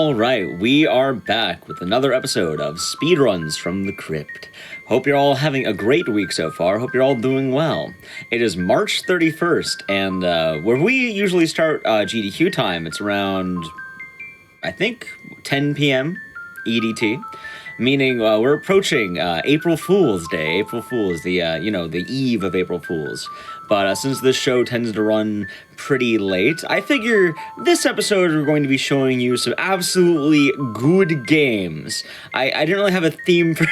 Alright, we are back with another episode of Speedruns from the Crypt. Hope you're all having a great week so far. Hope you're all doing well. It is March 31st, and where we usually start GDQ time, it's around, I think, 10 p.m. EDT. Meaning we're approaching April Fool's Day. April Fool's, the eve of April Fool's. But since this show tends to run pretty late, I figure this episode we're going to be showing you some absolutely good games. I didn't really have a theme for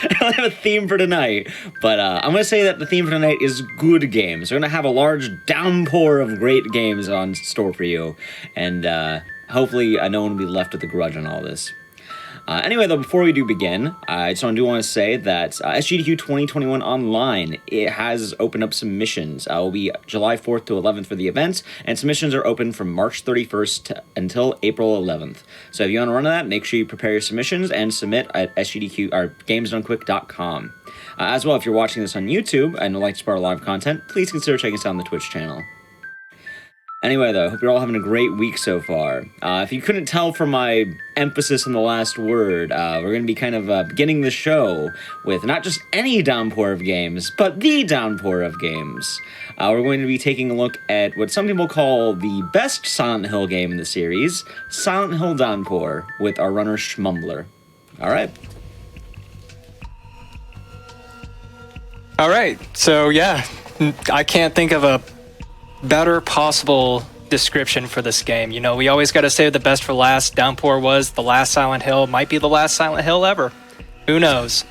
I don't have a theme for tonight, but I'm going to say that the theme for tonight is good games. We're going to have a large downpour of great games on store for you, and hopefully no one will be left with a grudge on all this. Anyway, though, before we do begin, I just want to say that SGDQ 2021 Online, it has opened up submissions. It will be July 4th to 11th for the event, and submissions are open from March 31st until April 11th. So if you want to run that, make sure you prepare your submissions and submit at SGDQ or gamesdonequick.com. As well, if you're watching this on YouTube and would like to support our live content, please consider checking us out on the Twitch channel. Anyway, though, hope you're all having a great week so far. If you couldn't tell from my emphasis on the last word, we're going to be kind of beginning the show with not just any downpour of games, but the downpour of games. We're going to be taking a look at what some people call the best Silent Hill game in the series, Silent Hill Downpour, with our runner Shmumbler. All right. All right, so yeah, I can't think of a better possible description for this game. You know, we always got to save the best for last. Downpour was the last Silent Hill, might be the last Silent Hill ever. Who knows?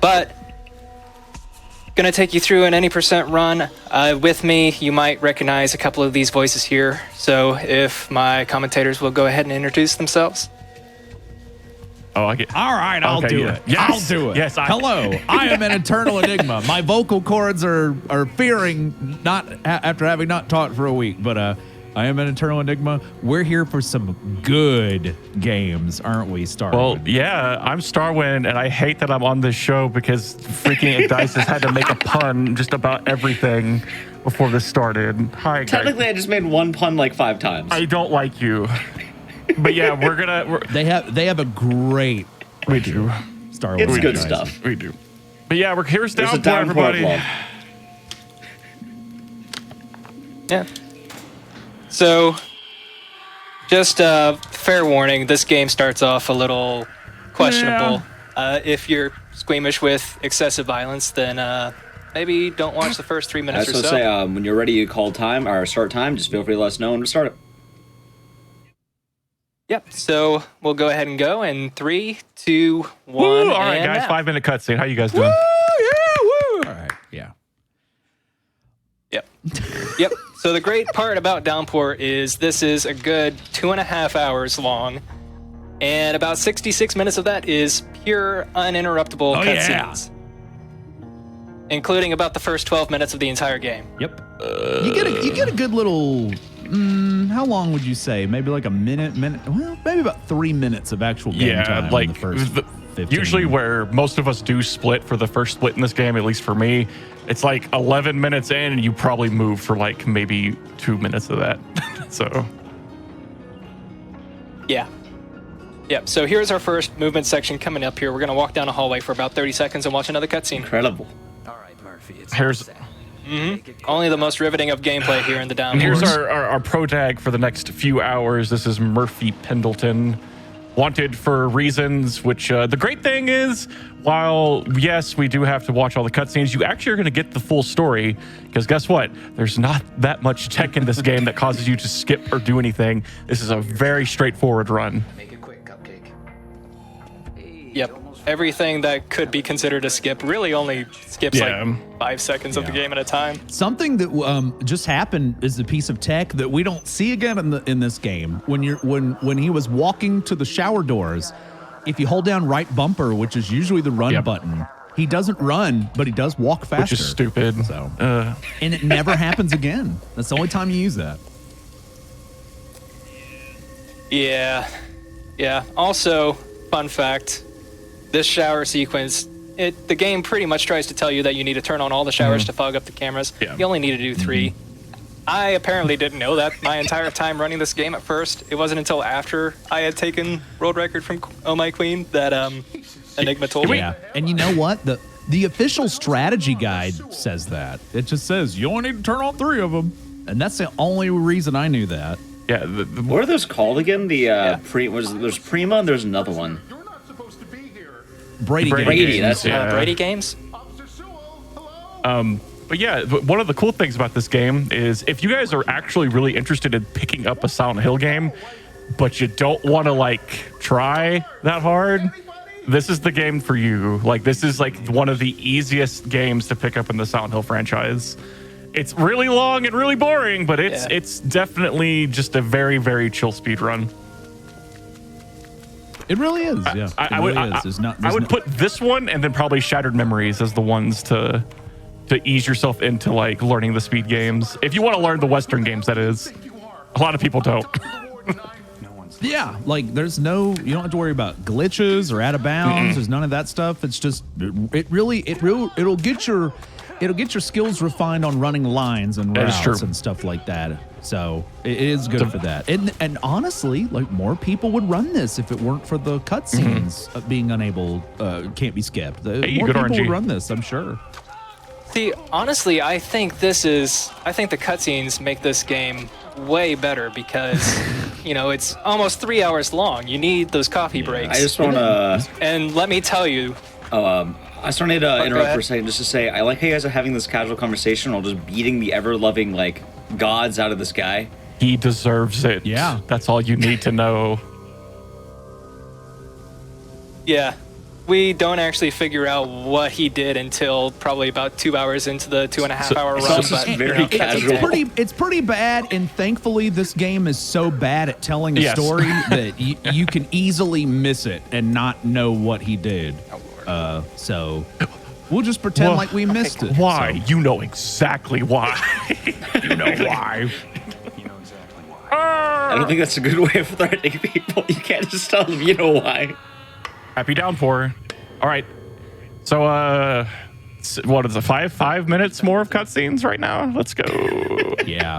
But gonna take you through an any percent run. With me, you might recognize a couple of these voices here. So if my commentators will go ahead and introduce themselves. Oh, I get. All right, I'll do it. Yes. I'll do it. Yes. Hello, I am an eternal enigma. My vocal cords are fearing after having not taught for a week, but I am an eternal enigma. We're here for some good games, aren't we, Starwind? Well, yeah, I'm Starwind, and I hate that I'm on this show because freaking Dice has had to make a pun just about everything before this started. Hi, guys. Technically, I just made one pun like 5 times. I don't like you. But yeah, They have a great. We do. Star Wars. It's good guys. stuff. We do. But yeah, here's There's a Downpour, downpour of everybody. love. Yeah. So, just fair warning, this game starts off a little questionable. If you're squeamish with excessive violence, then maybe don't watch the first 3 minutes or so. Say, when you're ready to call time or start time, just feel free to let us know and we'll start it. Yep, so we'll go ahead and go in 3, 2, 1. Woo! All right, and guys, now. 5-minute cutscene. How you guys doing? All right, yeah. Yep. So the great part about Downpour is this is a good 2.5 hours long, and about 66 minutes of that is pure uninterruptible cutscenes, including about the first 12 minutes of the entire game. Yep. You get a good little. How long would you say? Maybe like a minute. Well, maybe about 3 minutes of actual game time. Yeah, like in the first 15. usually where most of us do split for the first split in this game, at least for me, it's like 11 minutes in and you probably move for like maybe 2 minutes of that. So Yeah. Yep. So here's our first movement section coming up here. We're gonna walk down a hallway for about 30 seconds and watch another cutscene. Incredible. All right, Murphy. here's Only the most riveting of gameplay here in the and here's Downpour. our pro tag for the next few hours. This is Murphy Pendleton, wanted for reasons which the great thing is, while yes, we do have to watch all the cutscenes, you actually are going to get the full story, because guess what? There's not that much tech in this game that causes you to skip or do anything. This is a very straightforward run. Make it quick, Cupcake. Hey, Yep. almost Everything that could be considered a skip really only skips Yeah. like 5 seconds of the game at a time. Something that just happened is a piece of tech that we don't see again in this game. When he was walking to the shower doors, if you hold down right bumper, which is usually the run button, he doesn't run, but he does walk faster. Which is stupid. So, and it never happens again. That's the only time you use that. Yeah. Also, fun fact, this shower sequence, the game pretty much tries to tell you that you need to turn on all the showers to fog up the cameras. Yeah. You only need to do 3. I apparently didn't know that my entire time running this game at first. It wasn't until after I had taken world record from Oh My Queen that Enigma told me. Yeah, and you know what? The official strategy guide says that. It just says you only need to turn on 3 of them, and that's the only reason I knew that. Yeah. What are those called again? There's Prima and there's another one. Brady Brady, that's it. Brady games? But yeah, one of the cool things about this game is if you guys are actually really interested in picking up a Silent Hill game, but you don't want to like try that hard, this is the game for you. Like, this is like one of the easiest games to pick up in the Silent Hill franchise. It's really long and really boring, but it's definitely just a very, very chill speed run. It really is. Yeah, I would put this one and then probably Shattered Memories as the ones to ease yourself into like learning the speed games. If you want to learn the Western games, that is. A lot of people don't. Yeah, like you don't have to worry about glitches or out of bounds. There's none of that stuff. It's just it'll get your skills refined on running lines and routes and stuff like that. So it is good for that. And honestly, like more people would run this if it weren't for the cutscenes being unable, can't be skipped. More people would run this, I'm sure. See, honestly, I think the cutscenes make this game way better because, it's almost 3 hours long. You need those coffee breaks. I just want to... And let me tell you... I just wanted to interrupt for a second just to say, I like how you guys are having this casual conversation while just beating the ever-loving, like, gods out of the sky. He deserves it. Yeah. That's all you need to know. Yeah. We don't actually figure out what he did until probably about 2 hours into the 2.5 hour run. It's just very casual. It's pretty bad, and thankfully this game is so bad at telling a story that you can easily miss it and not know what he did. So we'll just pretend like we missed it. Why? So. You know exactly why. You know why. I don't think that's a good way of threatening people. You can't just tell them you know why. Happy Downpour. All right. So, what is it? 5 minutes more of cutscenes right now? Let's go. Yeah.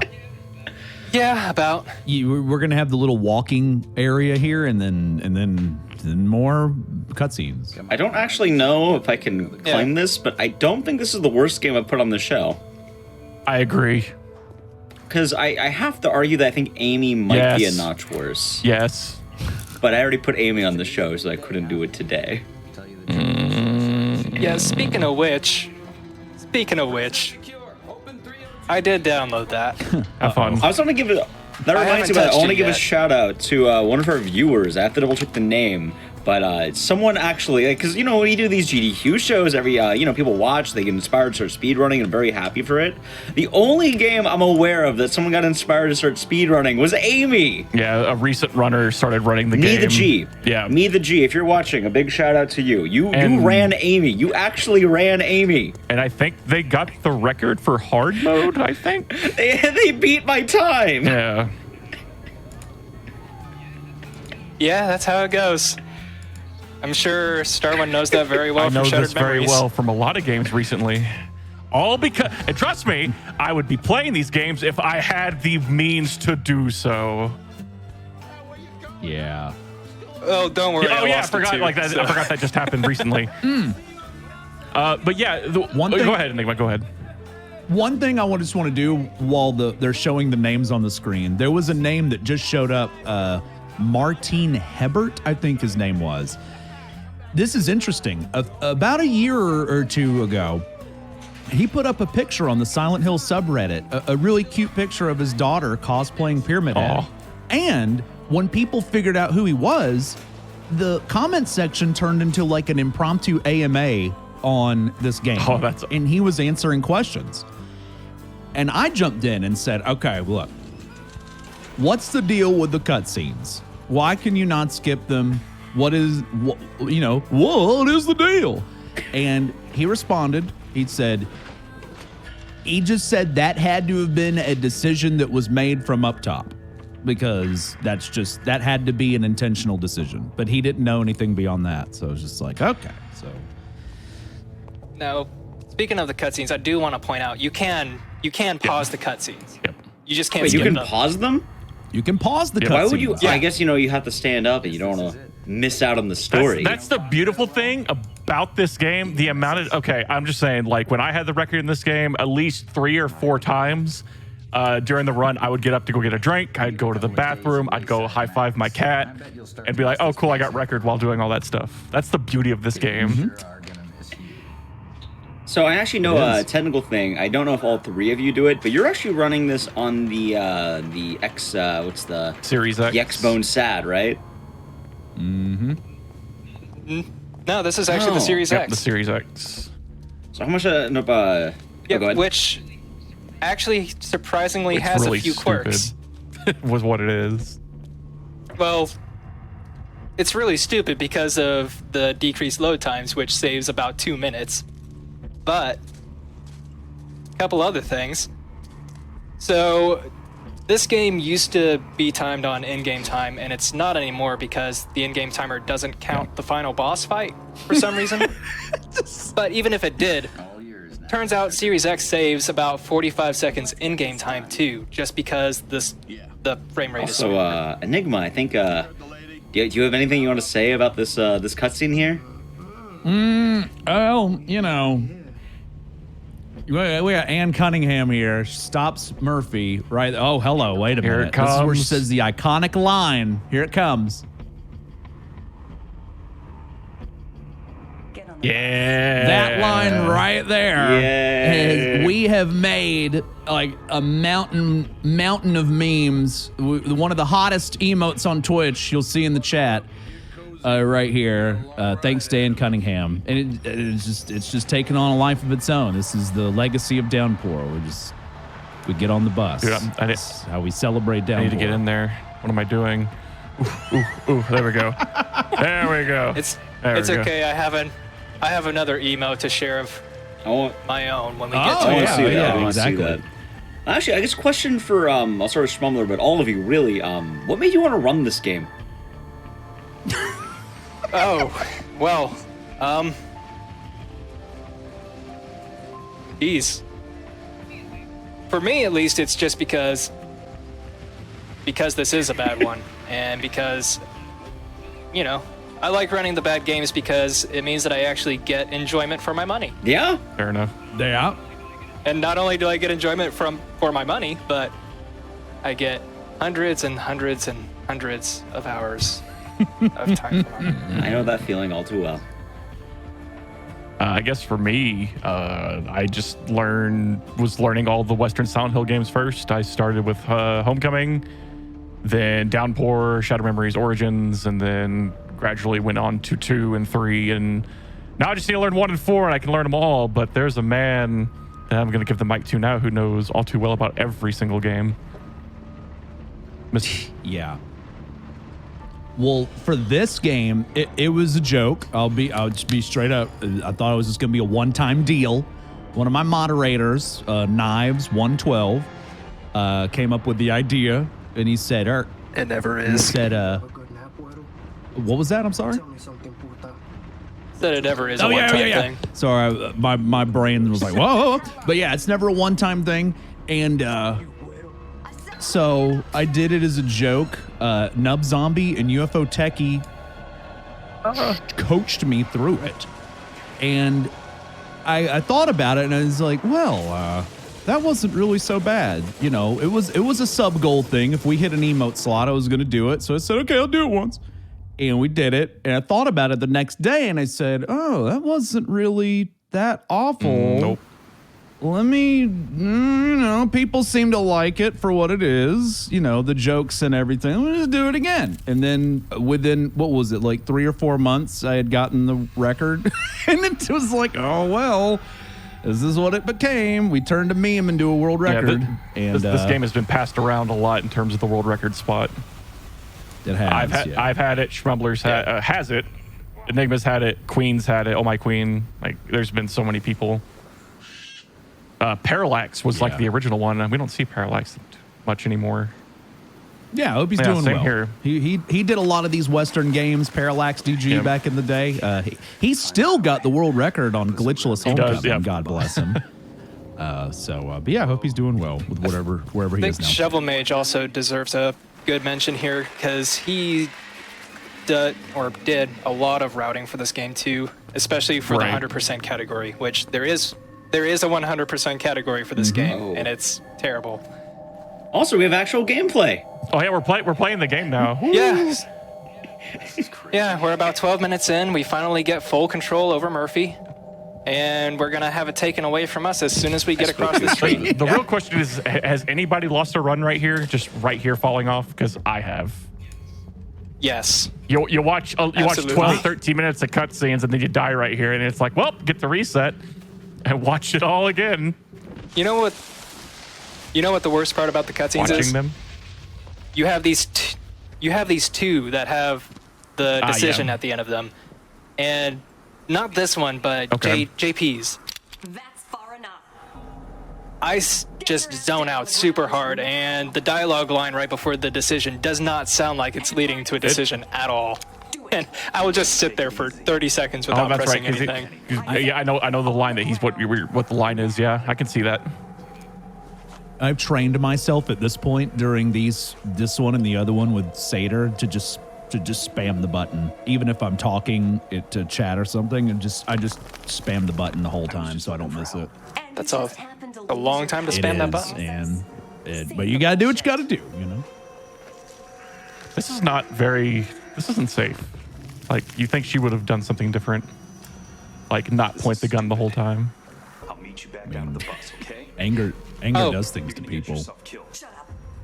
Yeah, about. We're gonna have the little walking area here, and then more cutscenes. I don't actually know if I can claim this, but I don't think this is the worst game I've put on the show. I agree. Because I have to argue that I think Amy might be a notch worse. Yes. But I already put Amy on the show, so I couldn't do it today. Yeah, speaking of which, I did download that. Have fun. I was going to give it... That reminds me, I want to give a shout out to one of our viewers. I have to double check the name. But someone actually, because, when you do these GDQ shows, every, people watch, they get inspired to start speedrunning, and I'm very happy for it. The only game I'm aware of that someone got inspired to start speedrunning was Amy. Yeah, a recent runner started running the game. Me the G. Yeah. Me the G. If you're watching, a big shout out to you. You ran Amy. You actually ran Amy. And I think they got the record for hard mode, I think. They beat my time. Yeah. Yeah, that's how it goes. I'm sure Starwin knows that very well. I know from Shattered this very Memories. well from a lot of games recently. All because, and trust me, I would be playing these games if I had the means to do so. Yeah. Oh, don't worry. I forgot that just happened recently. But yeah, go ahead, Enigma. Go ahead. One thing I just want to do while they're showing the names on the screen, there was a name that just showed up. Martin Hebert, I think his name was. This is interesting. About a year or two ago, he put up a picture on the Silent Hill subreddit, a really cute picture of his daughter cosplaying Pyramid Head. And when people figured out who he was, the comment section turned into like an impromptu AMA on this game. And he was answering questions. And I jumped in and said, okay, look, what's the deal with the cutscenes? Why can you not skip them? What is the deal? And he responded, he just said that had to have been a decision that was made from up top, because that had to be an intentional decision. But he didn't know anything beyond that. So it was just like, okay. So now, speaking of the cutscenes, I do want to point out you can pause the cutscenes. Yep. You just can't Wait, you skip can them. pause them? You can pause the cutscenes. Why would you? Yeah. I guess you have to stand up, and you don't want to miss out on the story. That's the beautiful thing about this game. The amount of I'm just saying, like when I had the record in this game, at least 3 or 4 times during the run, I would get up to go get a drink. I'd go to the bathroom. I'd go high five my cat, and be like, "Oh, cool, I got record," while doing all that stuff. That's the beauty of this game. So I actually know a technical thing. I don't know if all 3 of you do it, but you're actually running this on the X. What's the Series X. The X-Bone SAD, right? No, this is actually the Series Yep, X. the Series X. So how much? Yeah, go ahead. which actually surprisingly It's has really a few quirks. was what it is. Well, it's really stupid because of the decreased load times, which saves about 2 minutes. But a couple other things. So this game used to be timed on in-game time, and it's not anymore because the in-game timer doesn't count the final boss fight for some reason. But even if it did, turns out Series X saves about 45 seconds in-game time too, just because the frame rate is so So Enigma, I think. Do you have anything you want to say about this this cutscene here? Well, we got Ann Cunningham here. Stops Murphy, right? Oh, hello. Wait a Here minute. it This is where she comes. says the iconic line. Here it comes. Yeah. That line right there. Yeah. We have made like a mountain of memes. One of the hottest emotes on Twitch. You'll see in the chat. Right here, thanks to Ann Cunningham, and it's just taken on a life of its own. This is the legacy of Downpour. We get on the bus. Dude, That's how we celebrate Downpour. I need to get in there. What am I doing? Ooh, there we go. There we go. It's There we go. okay. I have another emo to share of I want my own when we Oh, get to to it. yeah, see that. yeah, I want to see exactly. that. Actually, I guess question for I'll start with Shmumbler, but all of you really, what made you want to run this game? Oh, well, geez. For me, at least, it's just because this is a bad one, and because, I like running the bad games because it means that I actually get enjoyment for my money. Yeah. Fair enough. Yeah. And not only do I get enjoyment for my money, but I get hundreds and hundreds and hundreds of hours of time for my money. I know that feeling all too well. I guess for me, I just was learning all the Western Silent Hill games first. I started with Homecoming, then Downpour, Shadow Memories, Origins, and then gradually went on to 2 and 3. And now I just need to learn 1 and 4, and I can learn them all. But there's a man that I'm going to give the mic to now who knows all too well about every single game. Yeah. Well, for this game, it was a joke. I'll just be straight up. I thought it was just going to be a one-time deal. One of my moderators, Knives112, came up with the idea, and he said, It never he is. said, what was that? I'm sorry. That it never is a one-time thing. Sorry, my brain was like, whoa. But yeah, it's never a one-time thing. And so I did it as a joke. Nub Zombie and UFO Techie coached me through it. And I thought about it, and I was like, well, that wasn't really so bad. It was a sub-goal thing. If we hit an emote slot, I was going to do it. So I said, okay, I'll do it once. And we did it. And I thought about it the next day, and I said, oh, that wasn't really that awful. Nope. Let me, people seem to like it for what it is, the jokes and everything. Let's just do it again. And then within, what was it, like 3 or 4 months, I had gotten the record. And it was like, oh, well, this is what it became. We turned a meme into a world record. Yeah, this game has been passed around a lot in terms of the world record spot. It has, I've had it. Shmumbler's has it. Enigma's had it. Queen's had it. Oh My Queen. Like, there's been so many people. Parallax was like the original one, and we don't see Parallax much anymore. Yeah, I hope he's doing same well. here. He did a lot of these Western games, Parallax DG back in the day. He's still got the world record on glitchless Homecoming. does, yeah. God bless him. But yeah, I hope he's doing well with wherever he I is think now. Shovel Mage also deserves a good mention here because he did a lot of routing for this game too, especially for Right. the 100% category, which there is a 100% category for this game, Oh. and it's terrible. Also, we have actual gameplay. Oh yeah, we're playing the game now. Yeah. Yeah, we're about 12 minutes in. We finally get full control over Murphy, and we're going to have it taken away from us as soon as we get across the street. The real question is, has anybody lost a run right here? Just right here falling off? Because I have. Yes. You watch Absolutely. 12, 13 minutes of cutscenes and then you die right here, and it's like, well, get the reset and watch it all again. You know what the worst part about the cutscenes is? Watching them. You have these two that have the decision yeah. at the end of them. And not this one, but Okay. JP's. That's far enough. I just zone out super hard, and the dialogue line right before the decision does not sound like it's leading to a decision at all. And I will just sit there for 30 seconds without that's pressing right. 'Cause anything. yeah, I know the line that he's what the line is. Yeah, I can see that. I've trained myself at this point during this one and the other one with Seder to just spam the button, even if I'm talking to chat or something, and I just spam the button the whole time so I don't miss it. That's a long time to spam that button. But you gotta do what you gotta do, you know. This isn't safe. Like, you think she would have done something different, like not point the gun the whole time. I'll meet you back down at the bus, okay? Anger Oh. does things to Get people. yourself killed.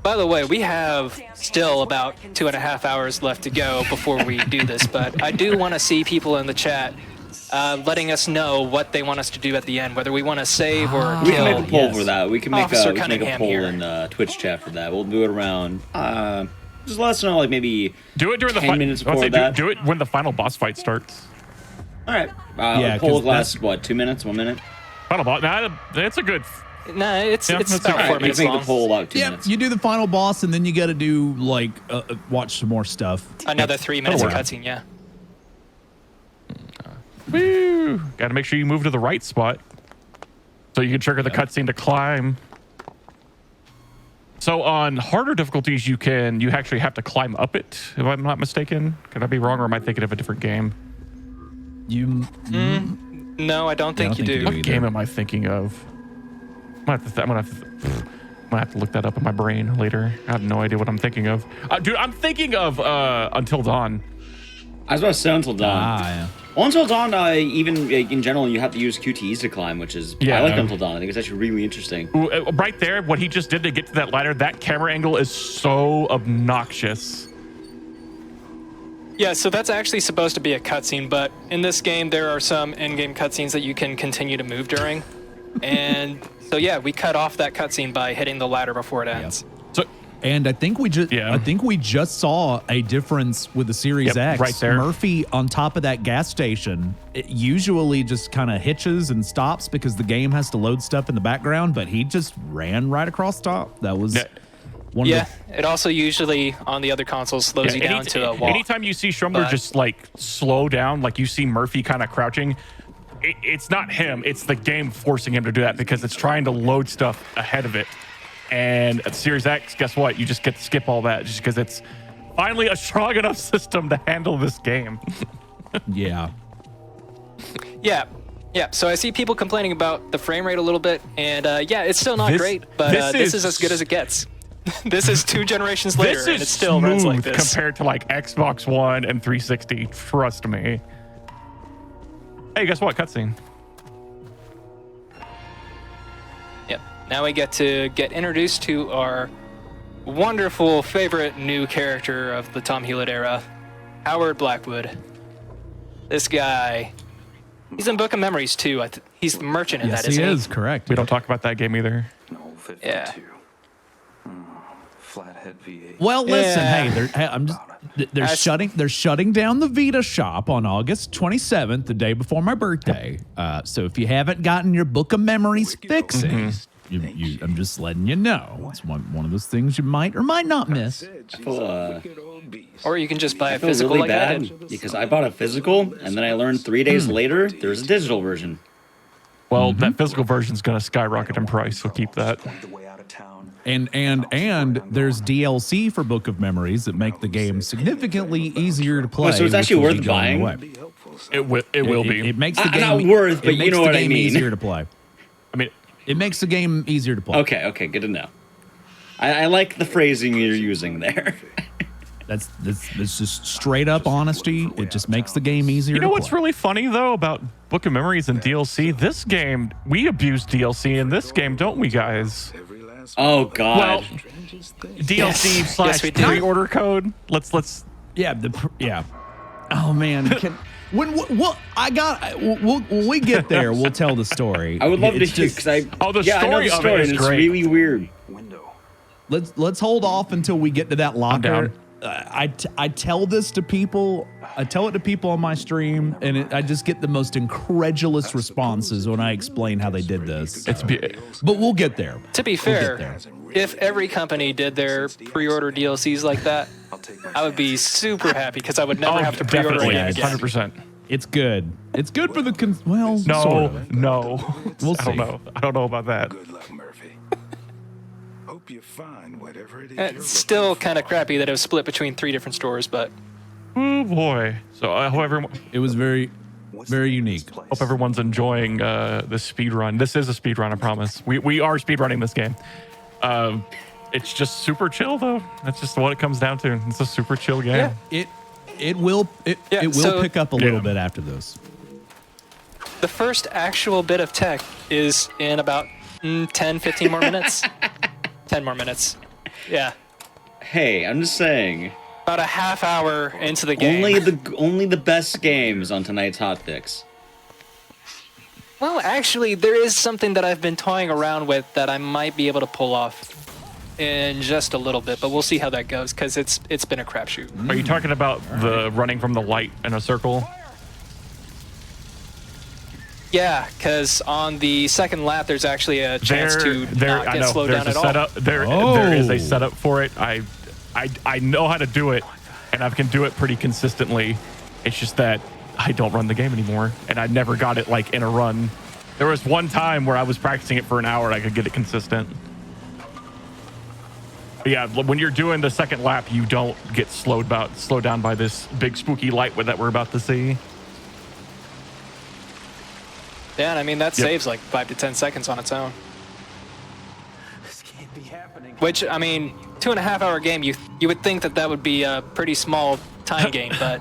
By the way, we have still about 2.5 hours left to go before we do this, but I do want to see people in the chat letting us know what they want us to do at the end, whether we want to save or We kill. can make a poll yes. for that. We can make Officer a Cunningham poll here. in Twitch chat for that. We'll do it around. Just let us know, like maybe. Do it during the 10 minutes before that. Do it when the final boss fight starts. All right. Yeah, Poll 'cause lasts what? 2 minutes? 1 minute? Final boss. Nah, it's a good. Nah, it's Yeah, that's about okay. 4 Alright, minutes make the long. poll about 2 Yeah, minutes. you do the final boss, and then you got to do like watch some more stuff. Another 3 minutes of work. cutscene, yeah. Woo! Got to make sure you move to the right spot so you can trigger the cutscene to climb. So on harder difficulties, you actually have to climb up it. If I'm not mistaken, could I be wrong, or am I thinking of a different game? You No, I don't think I don't you think you do. do. What either. game am I thinking of? I'm gonna have to look that up in my brain later. I have no idea what I'm thinking of. Dude, I'm thinking of Until Dawn. I was about to say Until Dawn. yeah. Well, Until Dawn, even in general, you have to use QTEs to climb, which is Yeah. I like Until Dawn. I think it's actually really interesting. Ooh, right there, what he just did to get to that ladder, that camera angle is so obnoxious. Yeah, so that's actually supposed to be a cutscene, but in this game, there are some in-game cutscenes that you can continue to move during. And so, yeah, we cut off that cutscene by hitting the ladder before it ends. So And I think we just saw a difference with the Series Yep, X. right there. Murphy on top of that gas station, it usually just kind of hitches and stops because the game has to load stuff in the background, but he just ran right across top. That was Yeah. one of Yeah, the it also usually on the other consoles slows you down to a wall. Anytime you see Shmumbler But- just like slow down, like you see Murphy kind of crouching, it's not him. It's the game forcing him to do that because it's trying to load stuff ahead of it. And at Series X, guess what? You just get to skip all that just because it's finally a strong enough system to handle this game. yeah. Yeah. Yeah, so I see people complaining about the frame rate a little bit, and yeah, it's still not This- great, but this this is- is as good as it gets. This is 2 generations later, This and is it still runs like smooth this. compared to like Xbox One and 360. Trust me. Hey, guess what? Cutscene. Yep. Now we get to get introduced to our wonderful favorite new character of the Tom Hewlett era, Howard Blackwood. This guy, he's in Book of Memories too. He's the merchant in Yes, that, he isn't is correct. We don't talk about that game either. No, 52. Yeah. Flathead V8. Well, listen, Yeah. they're shutting down the Vita shop on August 27th, the day before my birthday. So if you haven't gotten your Book of Memories fixes, I'm just letting you know. It's one of those things you might or might not miss. I feel, Or you can just buy I a feel physical really like I bad did. because I bought a physical and then I learned 3 days later there's a digital version. Well, that physical version is going to skyrocket in price, so keep that. The way out of town. And there's DLC for Book of Memories that make the game significantly easier to play. so it's actually which will worth be going buying? away. It will be. It makes the Not game worth, but it you makes know the what I game mean. easier to play. I mean, It makes the game easier to play. Okay, good to know. I like the phrasing you're using there. That's just straight up honesty. It just makes the game easier. you know to what's play. really funny though about Book of Memories and DLC? This game, we abuse DLC in this game, don't we, guys? Oh God. Well, DLC slash we do. pre-order code. Let's. Yeah, yeah. Oh man, when we get there, we'll tell the story. I would love to It's hear just- because I. Oh, the yeah, I know story the of it story, is and it's great. really weird. Window. Let's hold off until we get to that locker. down. I tell this to people. I tell it to people on my stream, and I just get the most incredulous responses when I explain how they did this. But we'll get there. To be We'll fair, get if every company did their pre-order DLCs like that, I would be super happy because I would never have to pre-order definitely, again. 100%. It's good. It's good for the well. No, sort of. no. We'll I see. don't know. I don't know about that. Good luck, Murphy. Hope you find whatever it is. It's still kind of crappy that it was split between 3 different stores, but Oh boy. So I hope everyone. It was very unique. Hope everyone's enjoying this speed run. This is a speed run, I promise. We are speed running this game. It's just super chill though. That's just what it comes down to. It's a super chill game. Yeah. It will so- pick up a little Yeah. bit after this. the first actual bit of tech is in about 10, 15 more minutes. 10 more minutes. Yeah. Hey, I'm just saying. About a half hour into the game. Only the best games on tonight's hot fix. Well, actually, there is something that I've been toying around with that I might be able to pull off in just a little bit, but we'll see how that goes because it's been a crapshoot. Are you talking about the running from the light in a circle? Yeah, because on the second lap, there's actually a chance to not get slowed down at all. Setup. There is a setup for it. I know how to do it, and I can do it pretty consistently. It's just that I don't run the game anymore, and I never got it like in a run. There was one time where I was practicing it for an hour and I could get it consistent. But yeah, when you're doing the second lap, you don't get slowed down by this big spooky light that we're about to see. Yeah, and I mean, that saves like 5 to 10 seconds on its own. This can't be happening. Which, I mean, 2.5 hour game, you would think that would be a pretty small time gain, but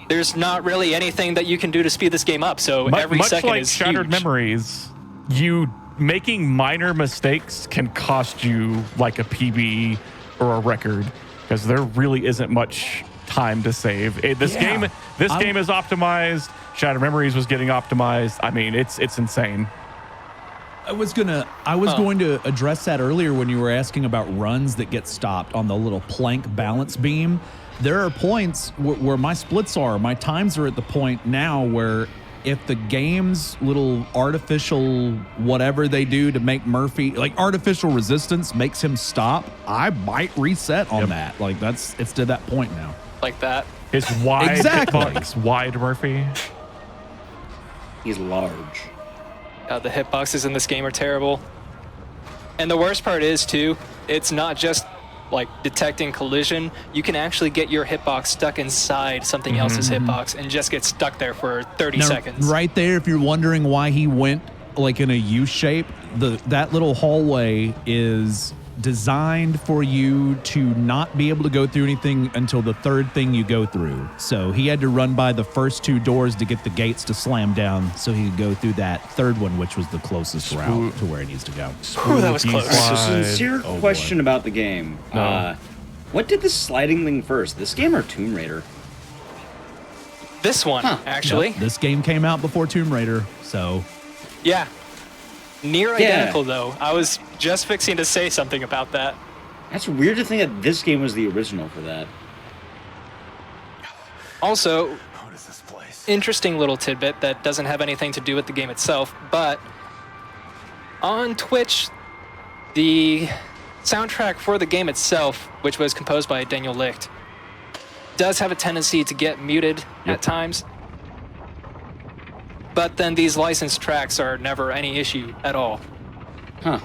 there's not really anything that you can do to speed this game up. So every Much second like is Shattered huge. Memories, you making minor mistakes can cost you like a PB or a record because there really isn't much time to save. This game is optimized. Shattered Memories was getting optimized. I mean, it's insane. I was going to address that earlier when you were asking about runs that get stopped on the little plank balance beam. There are points where my splits are. My times are at the point now where if the game's little artificial whatever they do to make Murphy, like artificial resistance makes him stop, I might reset on that. Like it's to that point now. Like that. His wide Exactly. hitbox, wide Murphy. He's large. The hitboxes in this game are terrible. And the worst part is, too, it's not just like detecting collision. You can actually get your hitbox stuck inside something else's hitbox and just get stuck there for 30 Now, seconds. Right there, if you're wondering why he went like in a U shape, that little hallway is designed for you to not be able to go through anything until the third thing you go through. So he had to run by the first 2 doors to get the gates to slam down so he could go through that third one, which was the closest route to where he needs to go. Ooh, that was Spooky close. So, slide. sincere question about the game. No. What did the sliding thing first? This game or Tomb Raider? This one, actually. This game came out before Tomb Raider, so Yeah. Near identical, though. I was just fixing to say something about that. That's weird to think that this game was the original for that. Also, What is this place? interesting little tidbit that doesn't have anything to do with the game itself, but on Twitch, the soundtrack for the game itself, which was composed by Daniel Licht, does have a tendency to get muted at times. but then these licensed tracks are never any issue at all. Huh.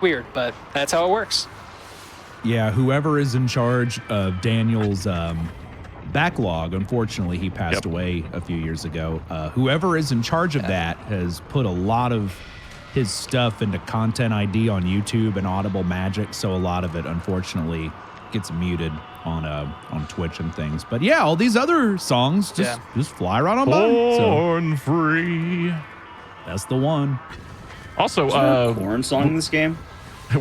Weird, but that's how it works. Yeah, whoever is in charge of Daniel's backlog, unfortunately, he passed away a few years ago. Whoever is in charge of that has put a lot of his stuff into Content ID on YouTube and Audible Magic, so a lot of it, unfortunately, gets muted on Twitch and things. But yeah, all these other songs just fly right on by. Born free. That's the one. Also, Is there a corn song in this game?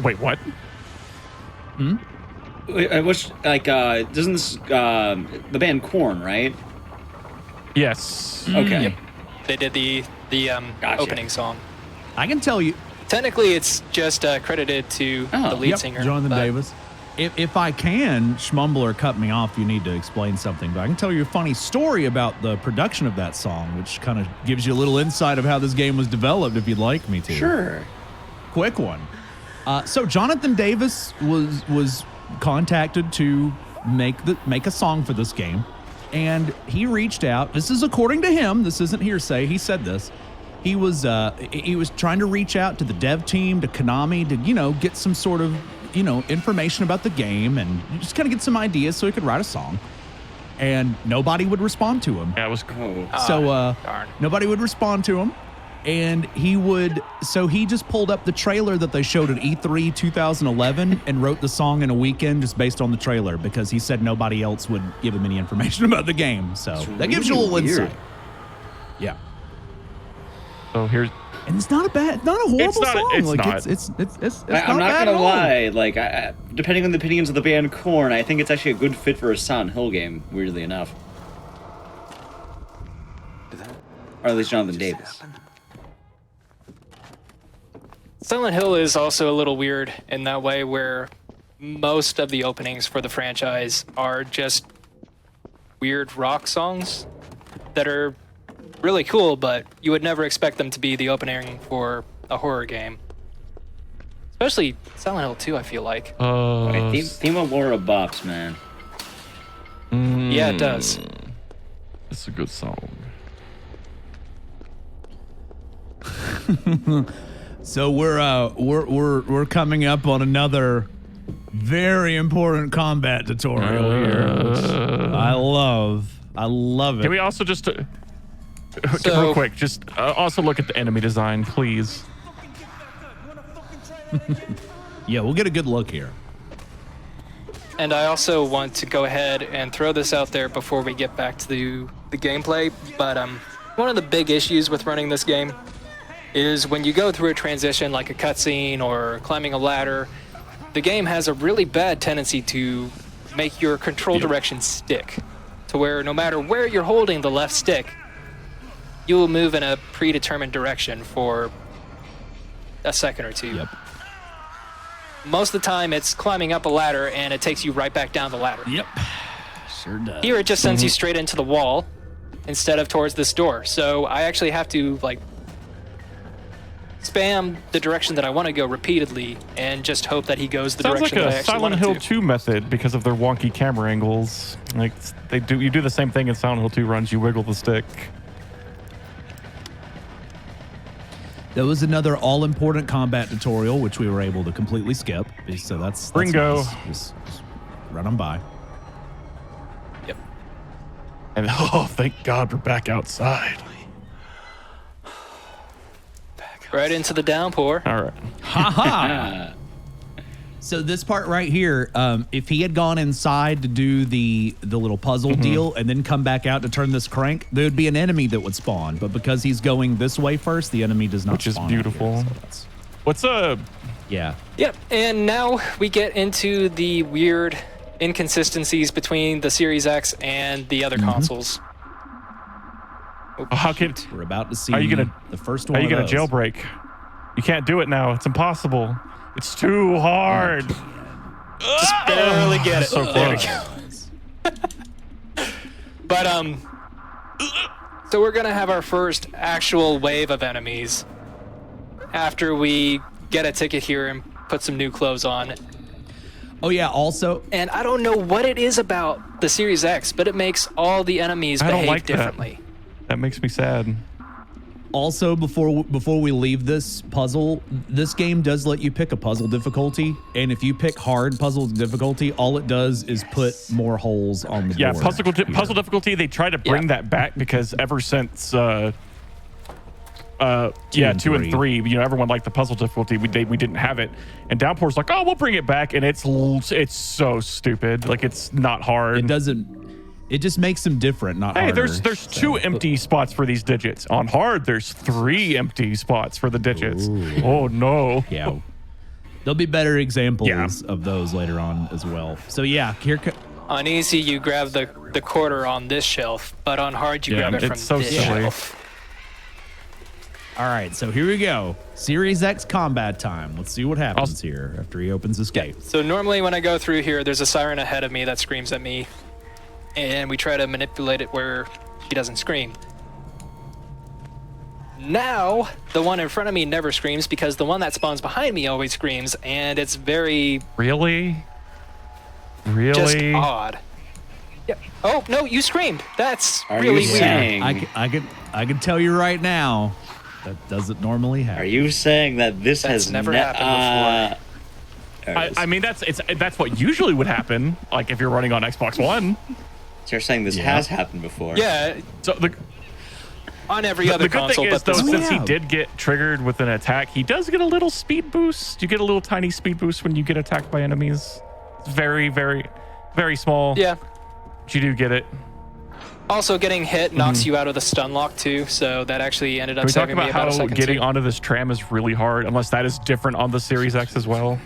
wait, what? I wish, like, doesn't this, the band Korn, right? Yes. Okay. Yep. They did the Gotcha. opening song. I can tell you. Technically, it's just credited to the lead singer. Jonathan but Davis. If I can, Shmumbler cut me off. You need to explain something, but I can tell you a funny story about the production of that song, which kind of gives you a little insight of how this game was developed, if you'd like me to. Sure. Quick one. So Jonathan Davis was contacted to make a song for this game, and he reached out. This is according to him. This isn't hearsay. He said this. He was trying to reach out to the dev team, to Konami, to get some sort of information about the game and just kind of get some ideas so he could write a song. And nobody would respond to him. Yeah, it was cool. So darn. nobody would respond to him. And he just pulled up the trailer that they showed at E3 2011 and wrote the song in a weekend just based on the trailer because he said nobody else would give him any information about the game. So that gives you a little really weird. insight. Yeah. So here's. And it's not a horrible song. It's like not. It's I'm not bad gonna at all. lie. Like, depending on the opinions of the band Korn, I think it's actually a good fit for a Silent Hill game. Weirdly enough, or at least Jonathan Davis. Silent Hill is also a little weird in that way where most of the openings for the franchise are just weird rock songs that are really cool, but you would never expect them to be the opening for a horror game. Especially Silent Hill 2, I feel like. Theme of Laura bops, man. Yeah, it does. It's a good song. So we're coming up on another very important combat tutorial here. Which I love it. Can we also just So- real quick, just also look at the enemy design, please. Yeah, we'll get a good look here. And I also want to go ahead and throw this out there before we get back to the gameplay, but one of the big issues with running this game is when you go through a transition like a cutscene or climbing a ladder, the game has a really bad tendency to make your control direction stick, to where no matter where you're holding the left stick, you will move in a predetermined direction for a second or two. Yep. Most of the time, it's climbing up a ladder and it takes you right back down the ladder. Yep. Sure does. Here, it just sends you straight into the wall instead of towards this door. So I actually have to spam the direction that I want to go repeatedly and just hope that he goes the Sounds like direction that I a actually Silent want Hill him to. 2 method because of their wonky camera angles. Like you do the same thing in Silent Hill 2 runs. You wiggle the stick. That was another all-important combat tutorial, which we were able to completely skip. So that's Ringo. nice. Just run on by. Yep. And thank God we're back outside. Right into the downpour. All right. Ha-ha! So this part right here, if he had gone inside to do the little puzzle deal and then come back out to turn this crank, there would be an enemy that would spawn. But because he's going this way first, the enemy does not Which is spawn. beautiful. Here, so that's, What's up? yeah. Yep. And now we get into the weird inconsistencies between the Series X and the other consoles. How can We're about to see Are you gonna- the first one Are you of gonna those. jailbreak? You can't do it now. It's impossible. It's too hard. Just barely get it. So There we close. go. But so we're gonna have our first actual wave of enemies after we get a ticket here and put some new clothes on. Oh yeah. Also, And I don't know what it is about the Series X, but it makes all the enemies I don't behave like that. differently. That makes me sad. Also, before we leave this puzzle, this game does let you pick a puzzle difficulty, and if you pick hard puzzle difficulty, all it does is put more holes on the Yeah, board. puzzle difficulty. They try to bring that back because ever since, two and 3, you know, everyone liked the puzzle difficulty. We didn't have it, and Downpour's like, oh, we'll bring it back, and it's so stupid. Like it's not hard. It doesn't. It just makes them different, not Hey, harder. there's 2 empty spots for these digits. On hard, there's 3 empty spots for the digits. Ooh. Oh no. Yeah. There'll be better examples of those later on as well. So yeah, here. On easy, you grab the quarter on this shelf, but on hard, you grab it from it's so this silly. shelf. All right, so here we go. Series X combat time. Let's see what happens here after he opens his gate. So normally when I go through here, there's a siren ahead of me that screams at me, and we try to manipulate it where she doesn't scream. Now, the one in front of me never screams because the one that spawns behind me always screams, and it's very Really? just odd. Yeah. Oh, no, you screamed. That's Are really you weird. saying? I can tell you right now that doesn't normally happen. Are you saying that this That's has never happened before. There it is. I mean, that's what usually would happen. Like if you're running on Xbox One. So you're saying this has happened before? Yeah, So on every other the good console, thing is, but though, this since he Yeah. did get triggered with an attack, he does get a little speed boost. You get a little tiny speed boost when you get attacked by enemies. It's very, very, very small. yeah. But you do get it. Also, getting hit knocks you out of the stun lock too, so that actually ended up Can we talk saving me about about a how second getting too. onto this tram is really hard, unless that is different on the Series X as well?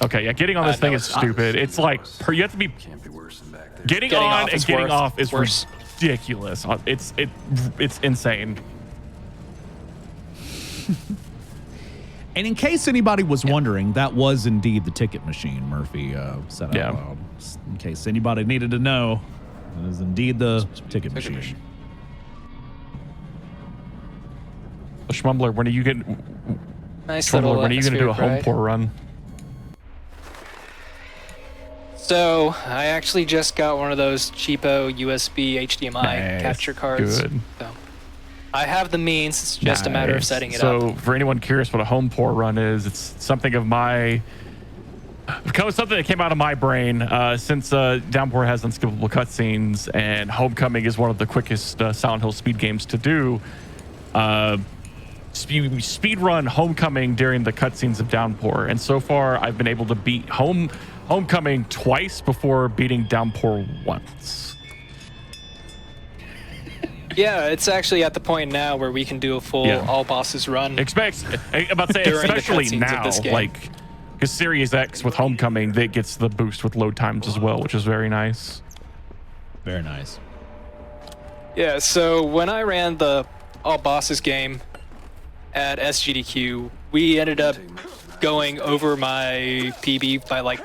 Okay, yeah, getting on this thing no, is it's not. stupid. It's like, you have to be... Can't be worse than back there. Getting Getting on off and is getting worse. off is Worse. ridiculous. It's insane. And in case anybody was wondering, that was indeed the ticket machine Murphy said out Yeah. loud. In case anybody needed to know, it is indeed the ticket machine. Shmumbler, when are you getting... Nice Shmumbler, little when are you going to do a home atmospheric pour ride. run? So I actually just got one of those cheapo USB HDMI Nice. capture cards. Good. So I have the means. It's just a matter of Nice. setting it so, up. for anyone curious what a home pour run is, it's something of my... Something that came out of my brain since Downpour has unskippable cutscenes and Homecoming is one of the quickest Silent Hill speed games to do. Speed run Homecoming during the cutscenes of Downpour, and so far I've been able to beat Homecoming twice before beating Downpour once. Yeah, it's actually at the point now where we can do a full all bosses run. I'm about to say, During the especially cutscenes of now, this game. like, because Series X with Homecoming, that gets the boost with load times as well, which is very nice. Very nice. Yeah, so when I ran the all bosses game at SGDQ, we ended up going over my PB by like,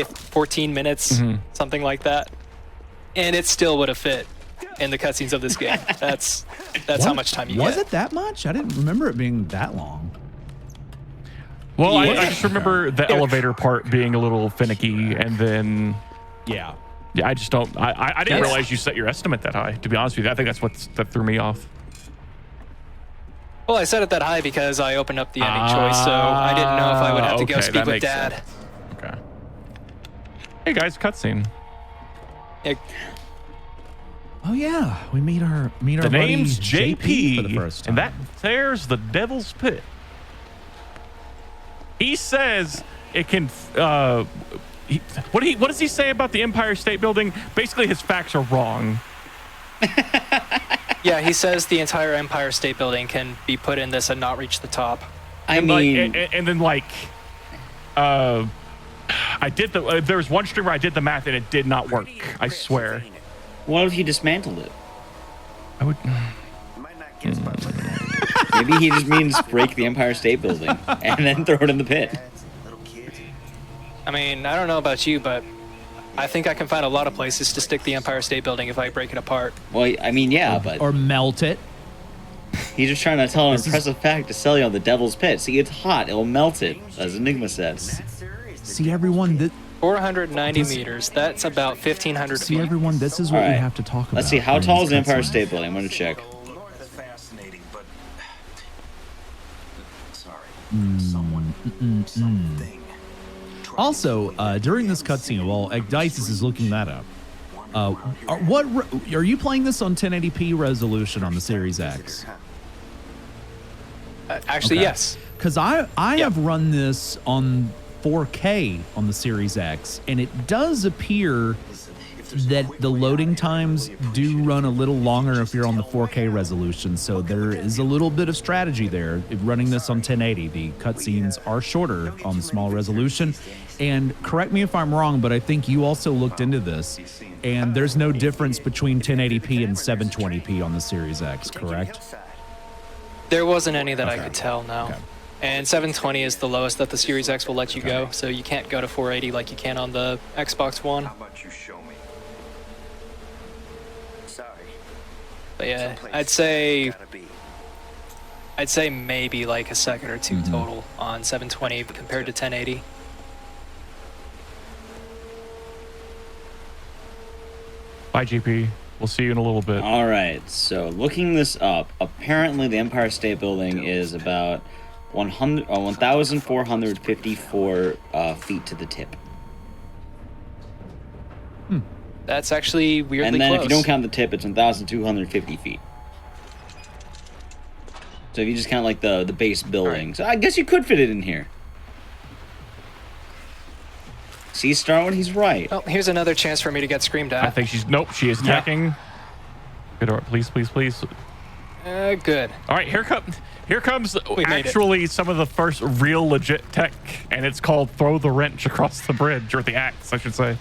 14 minutes, something like that. And it still would have fit in the cutscenes of this game. That's how much time you Was get. it that much? I didn't remember it being that long. Well, I Yeah. just remember the elevator part being a little finicky, and then Yeah. I just don't. I didn't realize you set your estimate that high. To be honest with you, I think that's that threw me off. Well, I set it that high because I opened up the ending choice, so I didn't know if I would have to go Okay, speak that with makes Dad. sense. Okay. Hey guys, cutscene. Yeah, Oh yeah, we meet our The buddy name's JP, for the first time. and that there's the Devil's Pit. He says it can. What does he say about the Empire State Building? Basically, his facts are wrong. yeah, he says the entire Empire State Building can be put in this and not reach the top. I And mean, and then I did there was one stream where I did the math and it did not work. I swear. what if you dismantled it? I would. Might not get much like that. Maybe he just means break the Empire State Building and then throw it in the pit. Little kids. I mean, I don't know about you, but I think I can find a lot of places to stick the Empire State Building if I break it apart. Well, I mean, yeah, but or melt it. he's just trying to tell an impressive fact to sell you on the Devil's Pit. See, it's hot; it'll melt it, as Enigma says. See everyone that 490 meters. That's about 1,500 see feet. everyone. This is what All we right. have to talk about. Let's see, how during tall these is the Empire cutscenes. State Building? I'm going to check. North is fascinating, but sorry. Something. Also, during this cutscene, while Dices is looking that up, are you playing this on 1080p resolution on the Series X? Actually, Okay. yes. Because I have run this on 4K on the Series X, and it does appear that the loading times do run a little longer if you're on the 4K resolution. So there is a little bit of strategy there. Running this on 1080, the cutscenes are shorter on the small resolution. And correct me if I'm wrong, but I think you also looked into this, and there's no difference between 1080p and 720p on the Series X, correct? There wasn't any that I could tell, no. Okay. And 720 is the lowest that the Series X will let you go, so you can't go to 480 like you can on the Xbox One. How about you show me? Sorry. But yeah, Someplace I'd say maybe like a second or two total on 720 compared to 1080. Bye, GP. We'll see you in a little bit. All right, so looking this up, apparently the Empire State Building is about 1,454 feet to the tip. That's actually weirdly And then close. if you don't count the tip, it's 1,250 feet. So if you just count like the base building, so I guess you could fit it in here. See, Starwood, he's right. Oh, here's another chance for me to get screamed I at. think she's nope. She is attacking. Good, all right, please, please, please. Good. All right, here comes We made it. actually some of the first real legit tech, and it's called throw the wrench across the bridge, or the axe, I should say.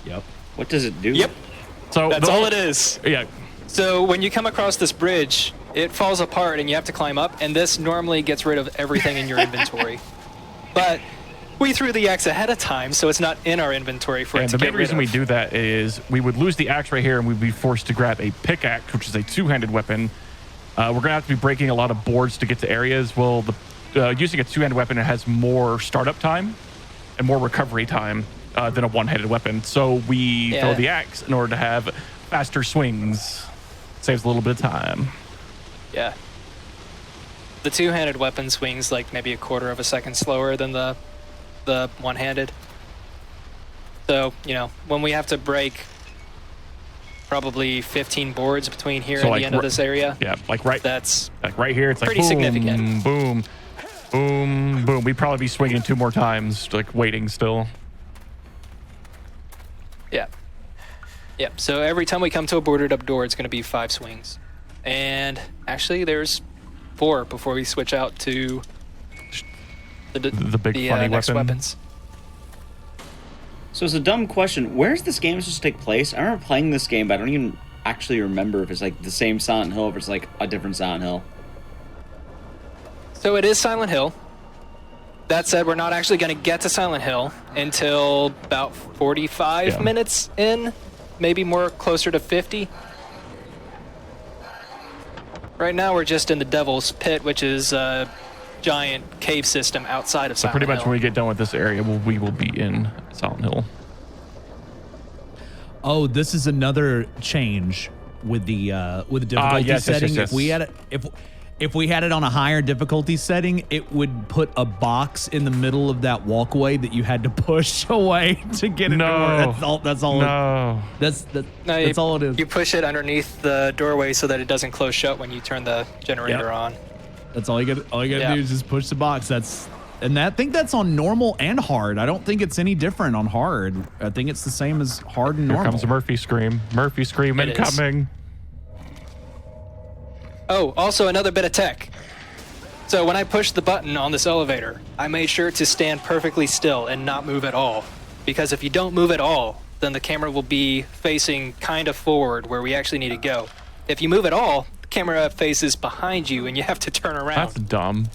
Yep. What does it do? Yep, So that's all it is. Yeah. So when you come across this bridge, it falls apart and you have to climb up, and this normally gets rid of everything in your inventory. But we threw the axe ahead of time, so it's not in our inventory for it And to the get main reason rid we of. do that is we would lose the axe right here, and we'd be forced to grab a pickaxe, which is a two-handed weapon. We're gonna have to be breaking a lot of boards to get to areas. Well, using a two-handed weapon, it has more startup time and more recovery time than a one-handed weapon. So we throw the axe in order to have faster swings. Saves a little bit of time. Yeah. The two-handed weapon swings like maybe a quarter of a second slower than the one-handed. So, you know, when we have to break probably 15 boards between here and the end of this area, Yeah, like right here, it's like pretty boom, significant. boom, boom, boom. We'd probably be swinging two more times, like waiting still. yeah. Yep, so every time we come to a boarded up door, it's going to be 5 swings. And actually, there's 4 before we switch out to The big funny next weapon. weapons. So it's a dumb question. Where's this game supposed to take place? I remember playing this game, but I don't even actually remember if it's like the same Silent Hill or if it's like a different Silent Hill. So it is Silent Hill. That said, we're not actually going to get to Silent Hill until about 45 minutes in, maybe more closer to 50. Right now, we're just in the Devil's Pit, which is a giant cave system outside of So Silent pretty much Hill. when we get done with this area, we will be in Silent Hill. Oh, this is another change with the difficulty yes, setting. yes. If we had it on a higher difficulty setting, it would put a box in the middle of that walkway that you had to push away to get it. No. That's all. No. That's No, all it is. You push it underneath the doorway so that it doesn't close shut when you turn the generator Yep. on. That's all you got. All you got to Yeah. do is just push the box. I think that's on normal and hard. I don't think it's any different on hard. I think it's the same as hard and Here normal. comes a Murphy scream. Murphy scream It is. incoming. Oh, also another bit of tech. So when I pushed the button on this elevator, I made sure to stand perfectly still and not move at all. Because if you don't move at all, then the camera will be facing kind of forward where we actually need to go. If you move at all, the camera faces behind you and you have to turn around. That's dumb.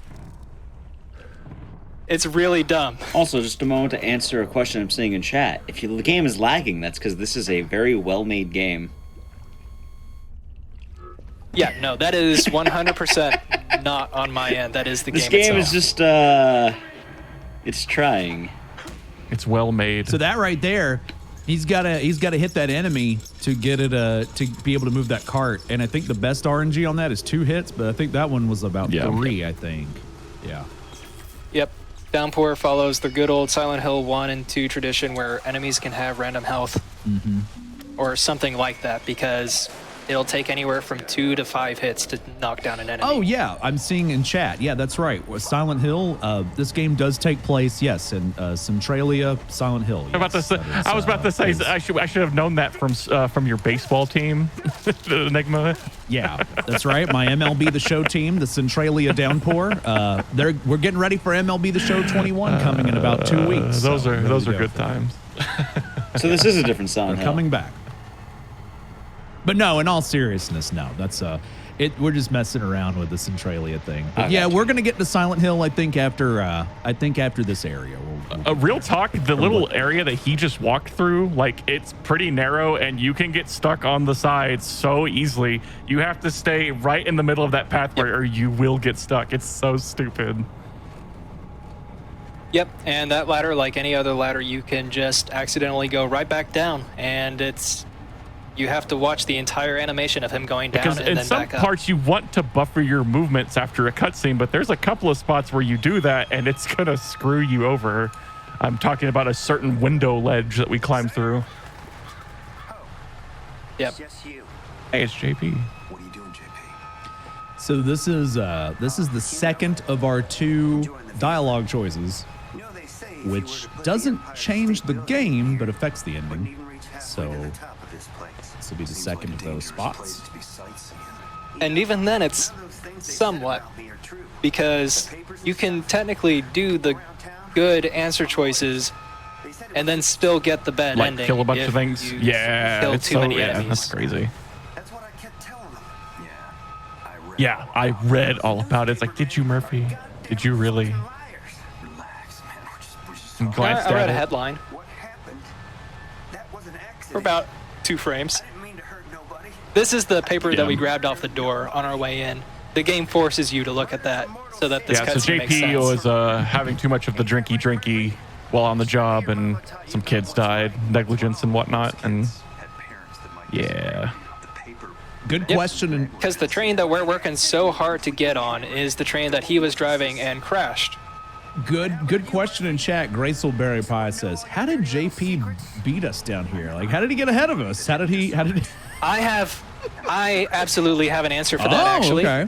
It's really dumb. Also, just a moment to answer a question I'm seeing in chat. If the game is lagging, that's because this is a very well-made game. Yeah, no, that is 100% not on my end. That is the This game game itself. is just, It's trying. It's well made. So that right there, he's gotta hit that enemy to get it to be able to move that cart. And I think the best RNG on that is 2 hits, but I think that one was about 3. I think. Yeah. Yep. Downpour follows the good old Silent Hill 1 and 2 tradition where enemies can have random health. Or something like that, because it'll take anywhere from 2 to 5 hits to knock down an enemy. Oh yeah, I'm seeing in chat. Yeah, that's right. With Silent Hill, this game does take place, yes, in Centralia, Silent Hill. Yes, I was about to say I should have known that from your baseball team, the Enigma. Yeah, that's right. My MLB The Show team, the Centralia Downpour. We're getting ready for MLB The Show 21 coming in about 2 weeks. Those are good times. So this is a different Silent They're Hill. coming back. But no, in all seriousness, no. That's we're just messing around with the Centralia thing. But yeah, we're gonna get to Silent Hill. I think after this area. We'll Real talk, the little area that he just walked through, like it's pretty narrow, and you can get stuck on the sides so easily. You have to stay right in the middle of that pathway, or you will get stuck. It's so stupid. Yep, and that ladder, like any other ladder, you can just accidentally go right back down, and you have to watch the entire animation of him going down Because and in then some back up. parts you want to buffer your movements after a cutscene, but there's a couple of spots where you do that and it's gonna screw you over. I'm talking about a certain window ledge that we climbed through. Yep. Yes, you. Hey, it's JP. What are you doing, JP? So this is the second of our 2 dialogue choices, You know, they say if which you were to doesn't play the change the Empire game, here, but affects the wouldn't ending. even reach halfway So to the top of this place. this will be the Seems second like of a those dangerous spots. place to be sightseeing. And even then, it's None of those things they said somewhat, about me are true. because The papers and you can stuff technically do the around town, good answer choices they said it and was- then still get the bad Like ending. kill a bunch if of things. you Yeah, kill it's too so many yeah, enemies. that's crazy. That's what I kept telling them. Yeah, I read. Yeah, I read all about it. It's like, did you, Murphy? Did you really? Relax, man. We're just And glanced I read at a it. headline What happened? That was an accident. for about 2 frames. I didn't mean to hurt nobody. This is the paper Yeah. that we grabbed off the door on our way in. The game forces you to look at that so that this Yeah, so cutscene makes JP sense. was having too much of the drinky while on the job, and some kids died, negligence and whatnot, and Had parents that might yeah. the paper. Good Yep. question. And Because the train that we're working so hard to get on is the train that he was driving and crashed. good question in chat. Graceful Berry Pie says, "How did JP beat us down here? Like, how did he get ahead of us? How did he?" I absolutely have an answer for that, actually. okay.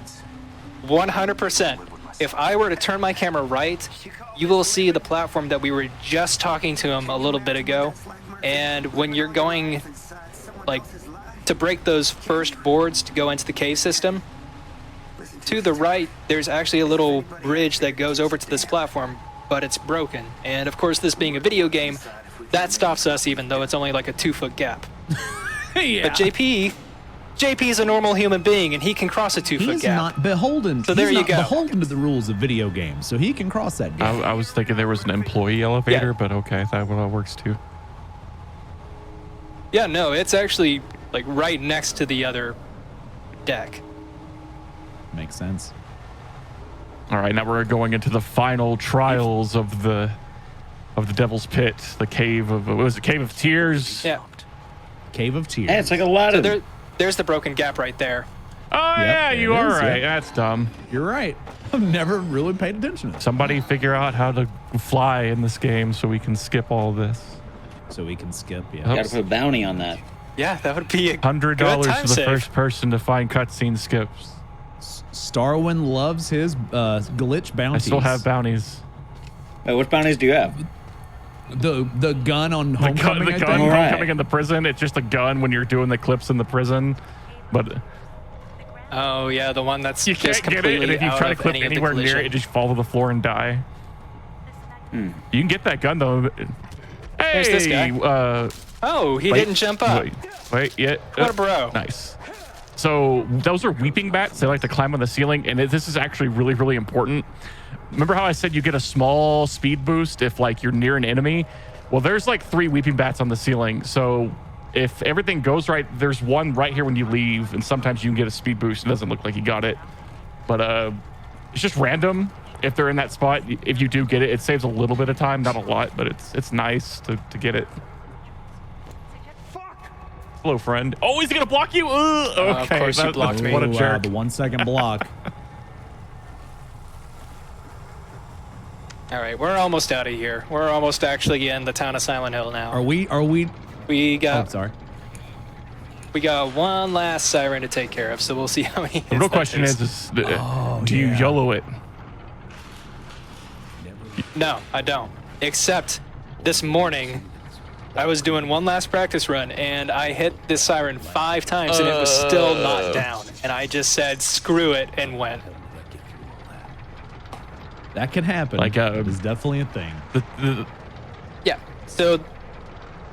100%. If I were to turn my camera right, you will see the platform that we were just talking to him a little bit ago. And when you're going, like, to break those first boards to go into the cave system, to the right, there's actually a little bridge that goes over to this platform, but it's broken. And of course, this being a video game, that stops us even though it's only like a 2-foot gap. Yeah. But JP is a normal human being, and he can cross a 2-foot He's gap. not beholden. So there he's you not go. beholden to the rules of video games, so he can cross that gap. I was thinking there was an employee elevator, Yeah. but okay, that works too. Yeah, no, it's actually like right next to the other deck. Makes sense. All right, now we're going into the final trials of the Devil's Pit, the cave of what was it, Cave of Tears? Yeah. Cave of Tears. Hey, it's like a lot So of. there's the broken gap right there. Oh yeah, there you it are is, right. yeah. That's dumb. You're right. I've never really paid attention to this. Somebody figure out how to fly in this game so we can skip all this. So we can skip, yeah. Oh. Gotta put a bounty on that. Yeah, that would be a $100 good time for the save. first person to find cutscene skips. Starwin loves his glitch I bounties. still have bounties. Wait, what bounties do you have? the gun on The Homecoming. gun, I the think. gun Alright. homecoming in the prison. It's just a gun when you're doing the clips in the prison, but Oh yeah, the one that's you just can't get completely it. And if you out try to of clip any of the anywhere near collision. it, it just fall to the floor and die. You can get that gun though. Hey, There's this guy. Oh, he wait, didn't jump up. Wait, yeah. What a bro. Nice. So those are weeping bats. They like to climb on the ceiling, and this is actually really, really important. Remember how I said you get a small speed boost if like you're near an enemy? Well, there's like 3 weeping bats on the ceiling. So if everything goes right, there's one right here when you leave, and sometimes you can get a speed boost. It doesn't look like you got it, but it's just random. if they're in that spot, if you do get it, it saves a little bit of time, not a lot, but it's nice to get it. Hello, friend. Oh, he's gonna block you. Okay, of course you blocked me. What a Ooh, jerk. the 1 second block. All right, we're almost out of here. We're almost actually in the town of Silent Hill now. Are we? We Oh, got sorry. we got one last siren to take care of, so we'll see how many. The real question is do you YOLO it? No, I don't. Except this morning, I was doing one last practice run, and I hit this siren 5 times, and it was still not down. And I just said, screw it, and went. That can happen. Like, it is definitely a thing. Yeah, so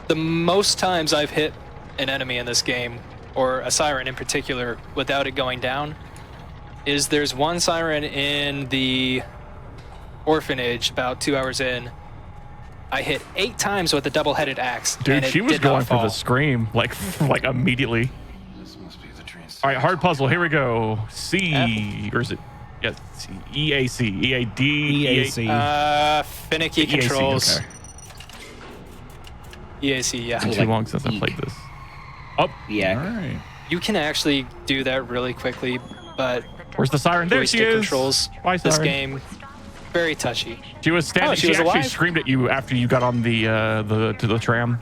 the most times I've hit an enemy in this game, or a siren in particular, without it going down, is there's one siren in the orphanage about 2 hours in. I hit 8 times with a double-headed axe. Dude, and it she was did not going for fall. the scream, like immediately. This must be the train All right, hard puzzle. Here we go. C, or is it? Yeah, C, EAC, EAD, EAC. Finicky EAC, controls. okay. EAC, yeah. It's been too long since I played this. Oh, All Yeah. right. You can actually do that really quickly, but where's the siren? There she joystick is. controls Bye, this siren. game very touchy. She was standing. Oh, she she was actually alive? screamed at you after you got on the tram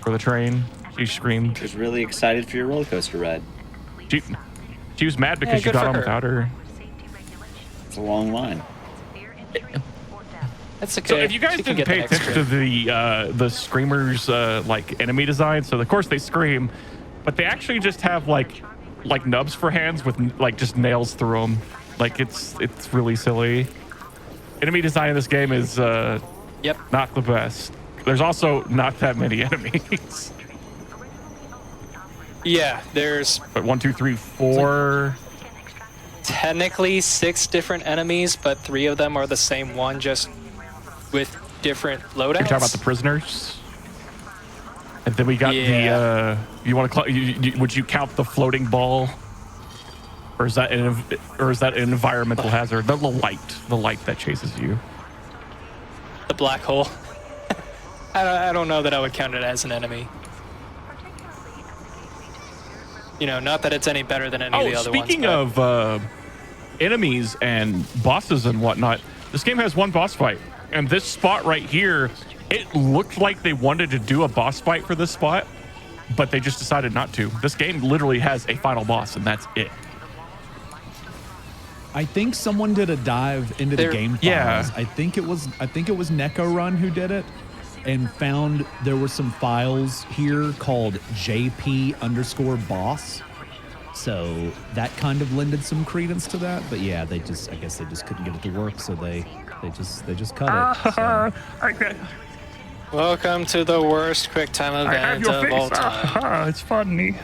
or the train. She screamed. I was really excited for your roller coaster ride. She was mad because you good got for on her. without her. It's a long line. That's okay. So if you guys She can didn't get the pay next attention trip. to the screamers like enemy design, so of course they scream, but they actually just have like nubs for hands with like just nails through them. Like it's really silly. Enemy design in this game is Yep. not the best. There's also not that many enemies. Yeah, there's But 1, 2, 3, 4. technically 6 different enemies, but 3 of them are the same one, just with different loadouts. You're talking about the prisoners. And then we got Yeah. the. You want to? Would you count the floating ball? Or is that an environmental hazard? The light that chases you. The black hole. I don't know that I would count it as an enemy. You know, not that it's any better than any of the other ones. Speaking of enemies and bosses and whatnot, this game has one boss fight, and this spot right here, it looked like they wanted to do a boss fight for this spot, but they just decided not to. This game literally has a final boss, and that's it. I think someone did a dive into the game files. Yeah. I think it was Neko Run who did it, and found there were some files here called JP_boss. So that kind of lended some credence to that. But yeah, I guess they just couldn't get it to work, so they just cut it. So. Welcome to the worst QuickTime event of all time. It's funny.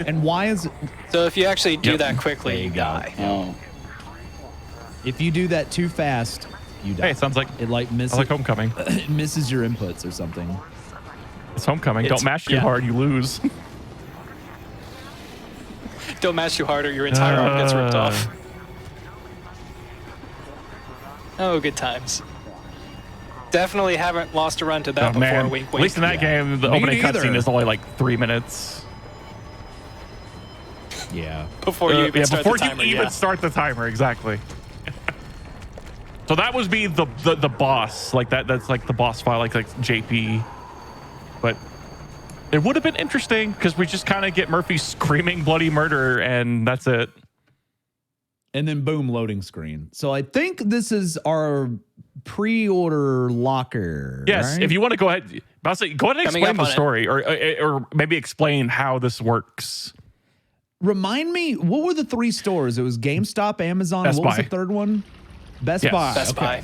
And why is it? So if you actually do that There quickly, you you go. die. Oh, If you do that too fast, you die. Hey, it sounds like it misses. like Homecoming. It misses your inputs or something. It's Homecoming. It's- Don't mash too yeah. hard, you lose. Don't mash too hard or your entire arm gets ripped off. Oh, good times. Definitely haven't lost a run to that Oh before. man! Wink, At wink. least in that game, the Me opening neither. cutscene is only like 3 minutes. Yeah. Before you even start before the timer, you even yeah. start the timer, exactly. So that would be the boss, like that. That's like the boss file, like JP. But it would have been interesting because we just kind of get Murphy screaming bloody murder, and that's it. And then boom, loading screen. So I think this is our pre-order locker. Yes, right? if you want to go ahead, I'll say, go ahead and Coming explain up the on it. story, or maybe explain how this works. Remind me, what were the 3 stores? It was GameStop, Amazon, Best and what was Buy. the third one? Best Yes. Buy. Best okay.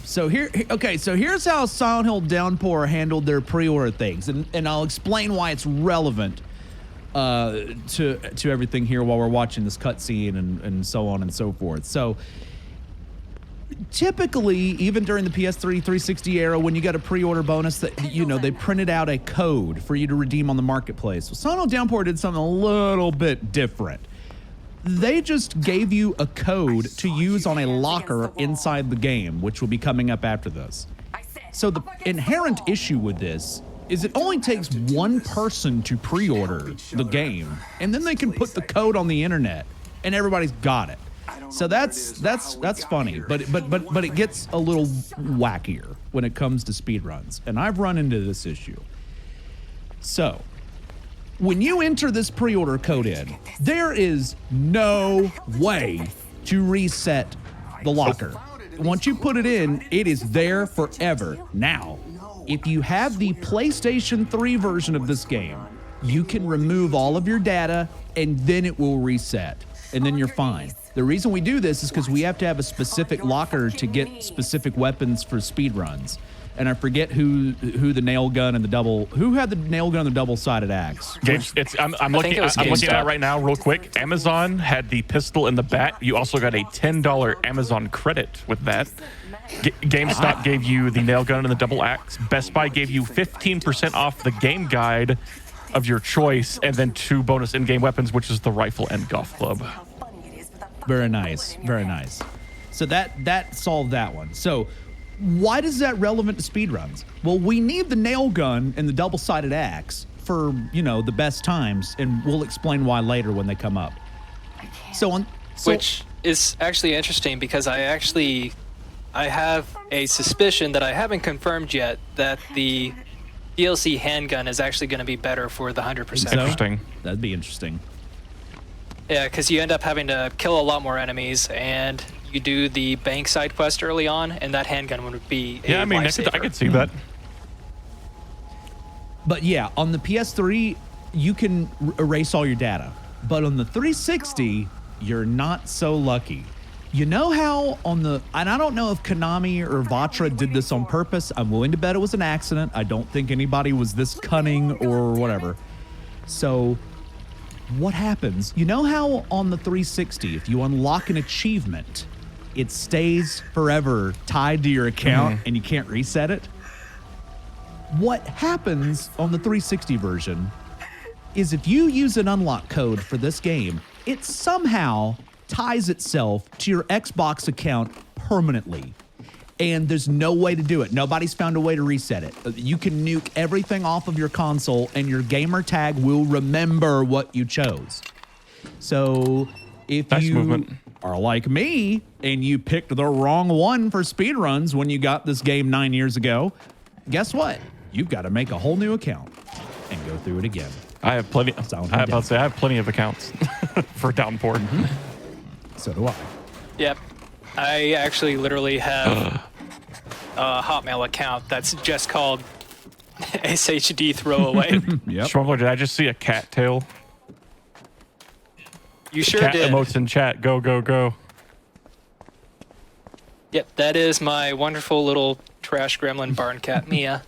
Buy. So here's how Silent Hill Downpour handled their pre-order things, and I'll explain why it's relevant to everything here while we're watching this cutscene and so on and so forth. So typically, even during the PS3 360 era, when you got a pre-order bonus, that they printed out a code for you to redeem on the marketplace. Well, Silent Hill Downpour did something a little bit different. They just gave you a code to use on a locker inside the game, which will be coming up after this. So the inherent issue with this is it only takes one person to pre-order the game, and then they can put the code on the internet, and everybody's got it. So that's funny, but it gets a little wackier when it comes to speedruns, and I've run into this issue. So when you enter this pre-order code in, there is no way to reset the locker. Once you put it in, it is there forever. Now, if you have the PlayStation 3 version of this game, you can remove all of your data and then it will reset, and then you're fine. The reason we do this is because we have to have a specific locker to get specific weapons for speedruns. And I forget who the nail gun and the who had the nail gun and the double-sided axe. I'm looking at it right now real quick. Amazon had the pistol and the bat. You also got a $10 Amazon credit with that. GameStop gave you the nail gun and the double axe. Best Buy gave you 15% off the game guide of your choice, and then 2 bonus in-game weapons, which is the rifle and golf club. Very nice, very nice. So that solved that one. So why is that relevant to speedruns? Well, we need the nail gun and the double-sided axe for, the best times, and we'll explain why later when they come up. Which is actually interesting because I have a suspicion that I haven't confirmed yet that the DLC handgun is actually going to be better for the 100%. Interesting. That'd be interesting. Yeah, because you end up having to kill a lot more enemies, and you do the bank side quest early on, and that handgun would be a lifesaver. I could see that. But yeah, on the PS3, you can erase all your data. But on the 360, you're not so lucky. You know how and I don't know if Konami or Vatra did this on purpose. I'm willing to bet it was an accident. I don't think anybody was this cunning or whatever. So what happens? You know how on the 360, if you unlock an achievement, it stays forever tied to your account and you can't reset it? What happens on the 360 version is if you use an unlock code for this game, it somehow ties itself to your Xbox account permanently. And there's no way to do it. Nobody's found a way to reset it. You can nuke everything off of your console and your gamer tag will remember what you chose. So if you are like me and you picked the wrong one for speedruns when you got this game 9 years ago, guess what? You've got to make a whole new account and go through it again. I have plenty. I have plenty of accounts for Downpour. So do I. Yep. I actually literally have a Hotmail account that's just called SHD Throwaway. Yep. Shmumbler, did I just see a cat tail? You sure cat did. Emotes in chat. Go, go, go. Yep, that is my wonderful little trash gremlin barn cat, Mia.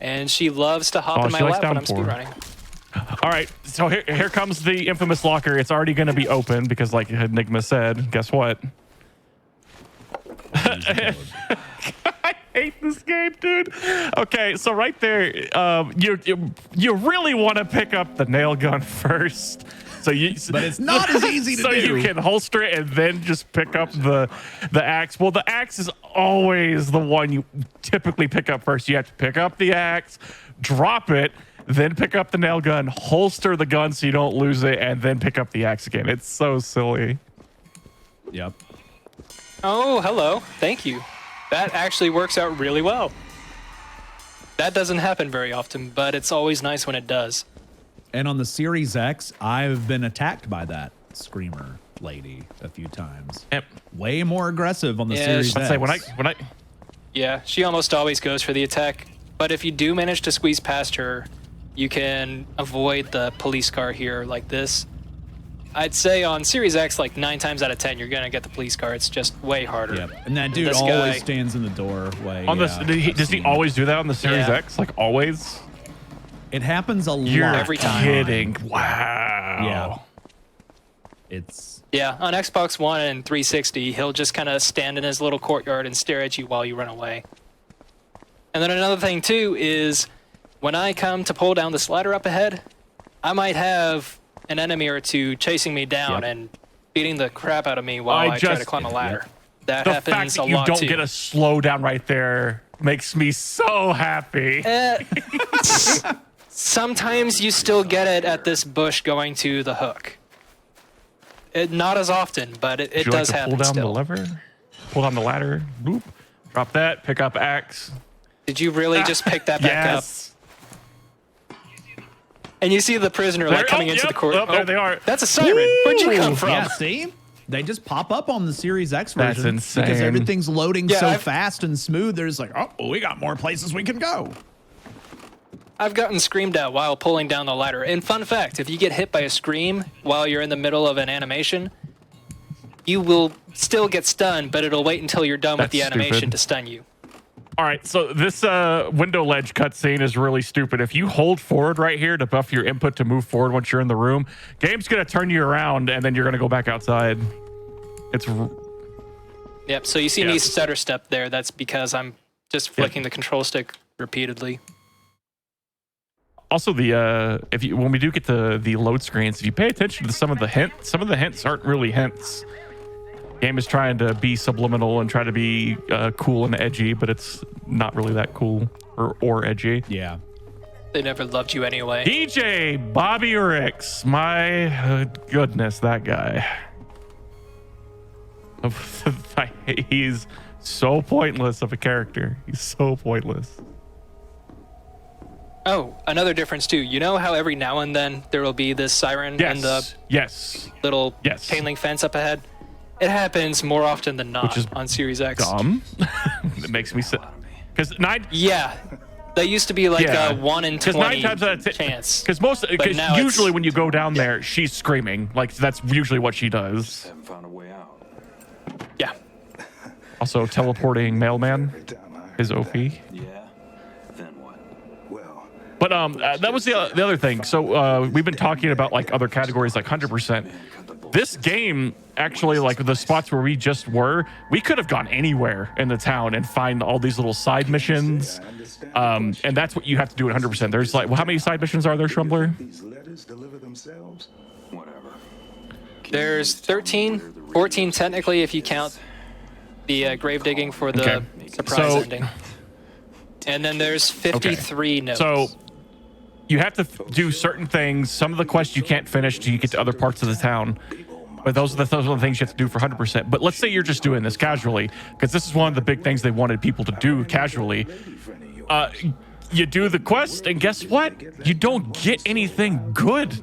And she loves to hop in my lap when I'm speedrunning. All right, so here comes the infamous locker. It's already going to be open because, like Enigma said, guess what? I hate this game, dude. Okay, so right there, you really want to pick up the nail gun first. But it's not as easy to do. So you can holster it and then just pick up the axe. Well, the axe is always the one you typically pick up first. You have to pick up the axe, drop it, then pick up the nail gun, holster the gun so you don't lose it, and then pick up the axe again. It's so silly. Yep. Oh, hello. Thank you. That actually works out really well. That doesn't happen very often, but it's always nice when it does. And on the Series X, I've been attacked by that screamer lady a few times. Yep. Way more aggressive on the Series X. I'd say Yeah, she almost always goes for the attack. But if you do manage to squeeze past her, you can avoid the police car here like this. I'd say on Series X, like 9 times out of 10, you're gonna get the police car. It's just way harder. Yep. And that dude always stands in the doorway. Does he always do that on the Series X? Like always? It happens a lot. Every time. Kidding. Wow. Yeah. Yeah, on Xbox One and 360, he'll just kind of stand in his little courtyard and stare at you while you run away. And then another thing, too, is when I come to pull down the slider up ahead, I might have an enemy or two chasing me down, and beating the crap out of me while I try to climb a ladder. That The happens fact that a you lot don't too. get a slow down right there makes me so happy. Sometimes you still get it at this bush going to the hook. Not as often, but it Would you does like to happen pull down still. the lever? Pull down the ladder. Boop. Drop that. Pick up axe. Did you really just pick that back Yes. up? And you see the prisoner like coming into the court. Oh, there they are. That's a siren. Where'd you come from? Yeah, see? They just pop up on the Series X That's version. insane. Because everything's loading Yeah, so I've- fast and smooth. There's like, oh, we got more places we can go. I've gotten screamed at while pulling down the ladder. And fun fact, if you get hit by a scream while you're in the middle of an animation, you will still get stunned, but it'll wait until you're done with the That's animation stupid. to stun you. All right, so this window ledge cutscene is really stupid. If you hold forward right here to buff your input to move forward once you're in the room, game's gonna turn you around and then you're gonna go back outside. It's Yep, so you see me Yeah. stutter step there. That's because I'm just flicking the control stick repeatedly. also the if you when we do get the load screens, if you pay attention to some of the hints aren't really hints. Game is trying to be subliminal and try to be cool and edgy, but it's not really that cool or edgy. Yeah. They never loved you anyway. DJ Bobby Ricks, my goodness, that guy. He's so pointless of a character. He's so pointless. Oh, another difference too. You know how every now and then there will be this siren in the Yes. little Yes. chain link fence up ahead? It happens more often than not Which is on Series X. Dumb. It makes me sick. Because Yeah. That used to be like Yeah. a 1 in 'cause 20 9 times out of chance. Because now it's- usually when you go down there, she's screaming. Like that's usually what she does. Haven't found a way out. Yeah. Also, teleporting mailman is OP. Yeah. Then what? Well, But that was the other thing. So we've been talking about like other categories like 100%. This game actually, like the spots where we just were, we could have gone anywhere in the town and find all these little side missions. And that's what you have to do at 100%. There's like, well, how many side missions are there, Shmumbler? these letters deliver themselves. Whatever. There's 13, 14 technically if you count the grave digging for the Okay. surprise So- ending. And then there's 53 notes. So you have to do certain things. Some of the quests you can't finish till you get to other parts of the town. But those are the things you have to do for 100%. But let's say you're just doing this casually, because this is one of the big things they wanted people to do casually. You do the quest, and guess what? You don't get anything good.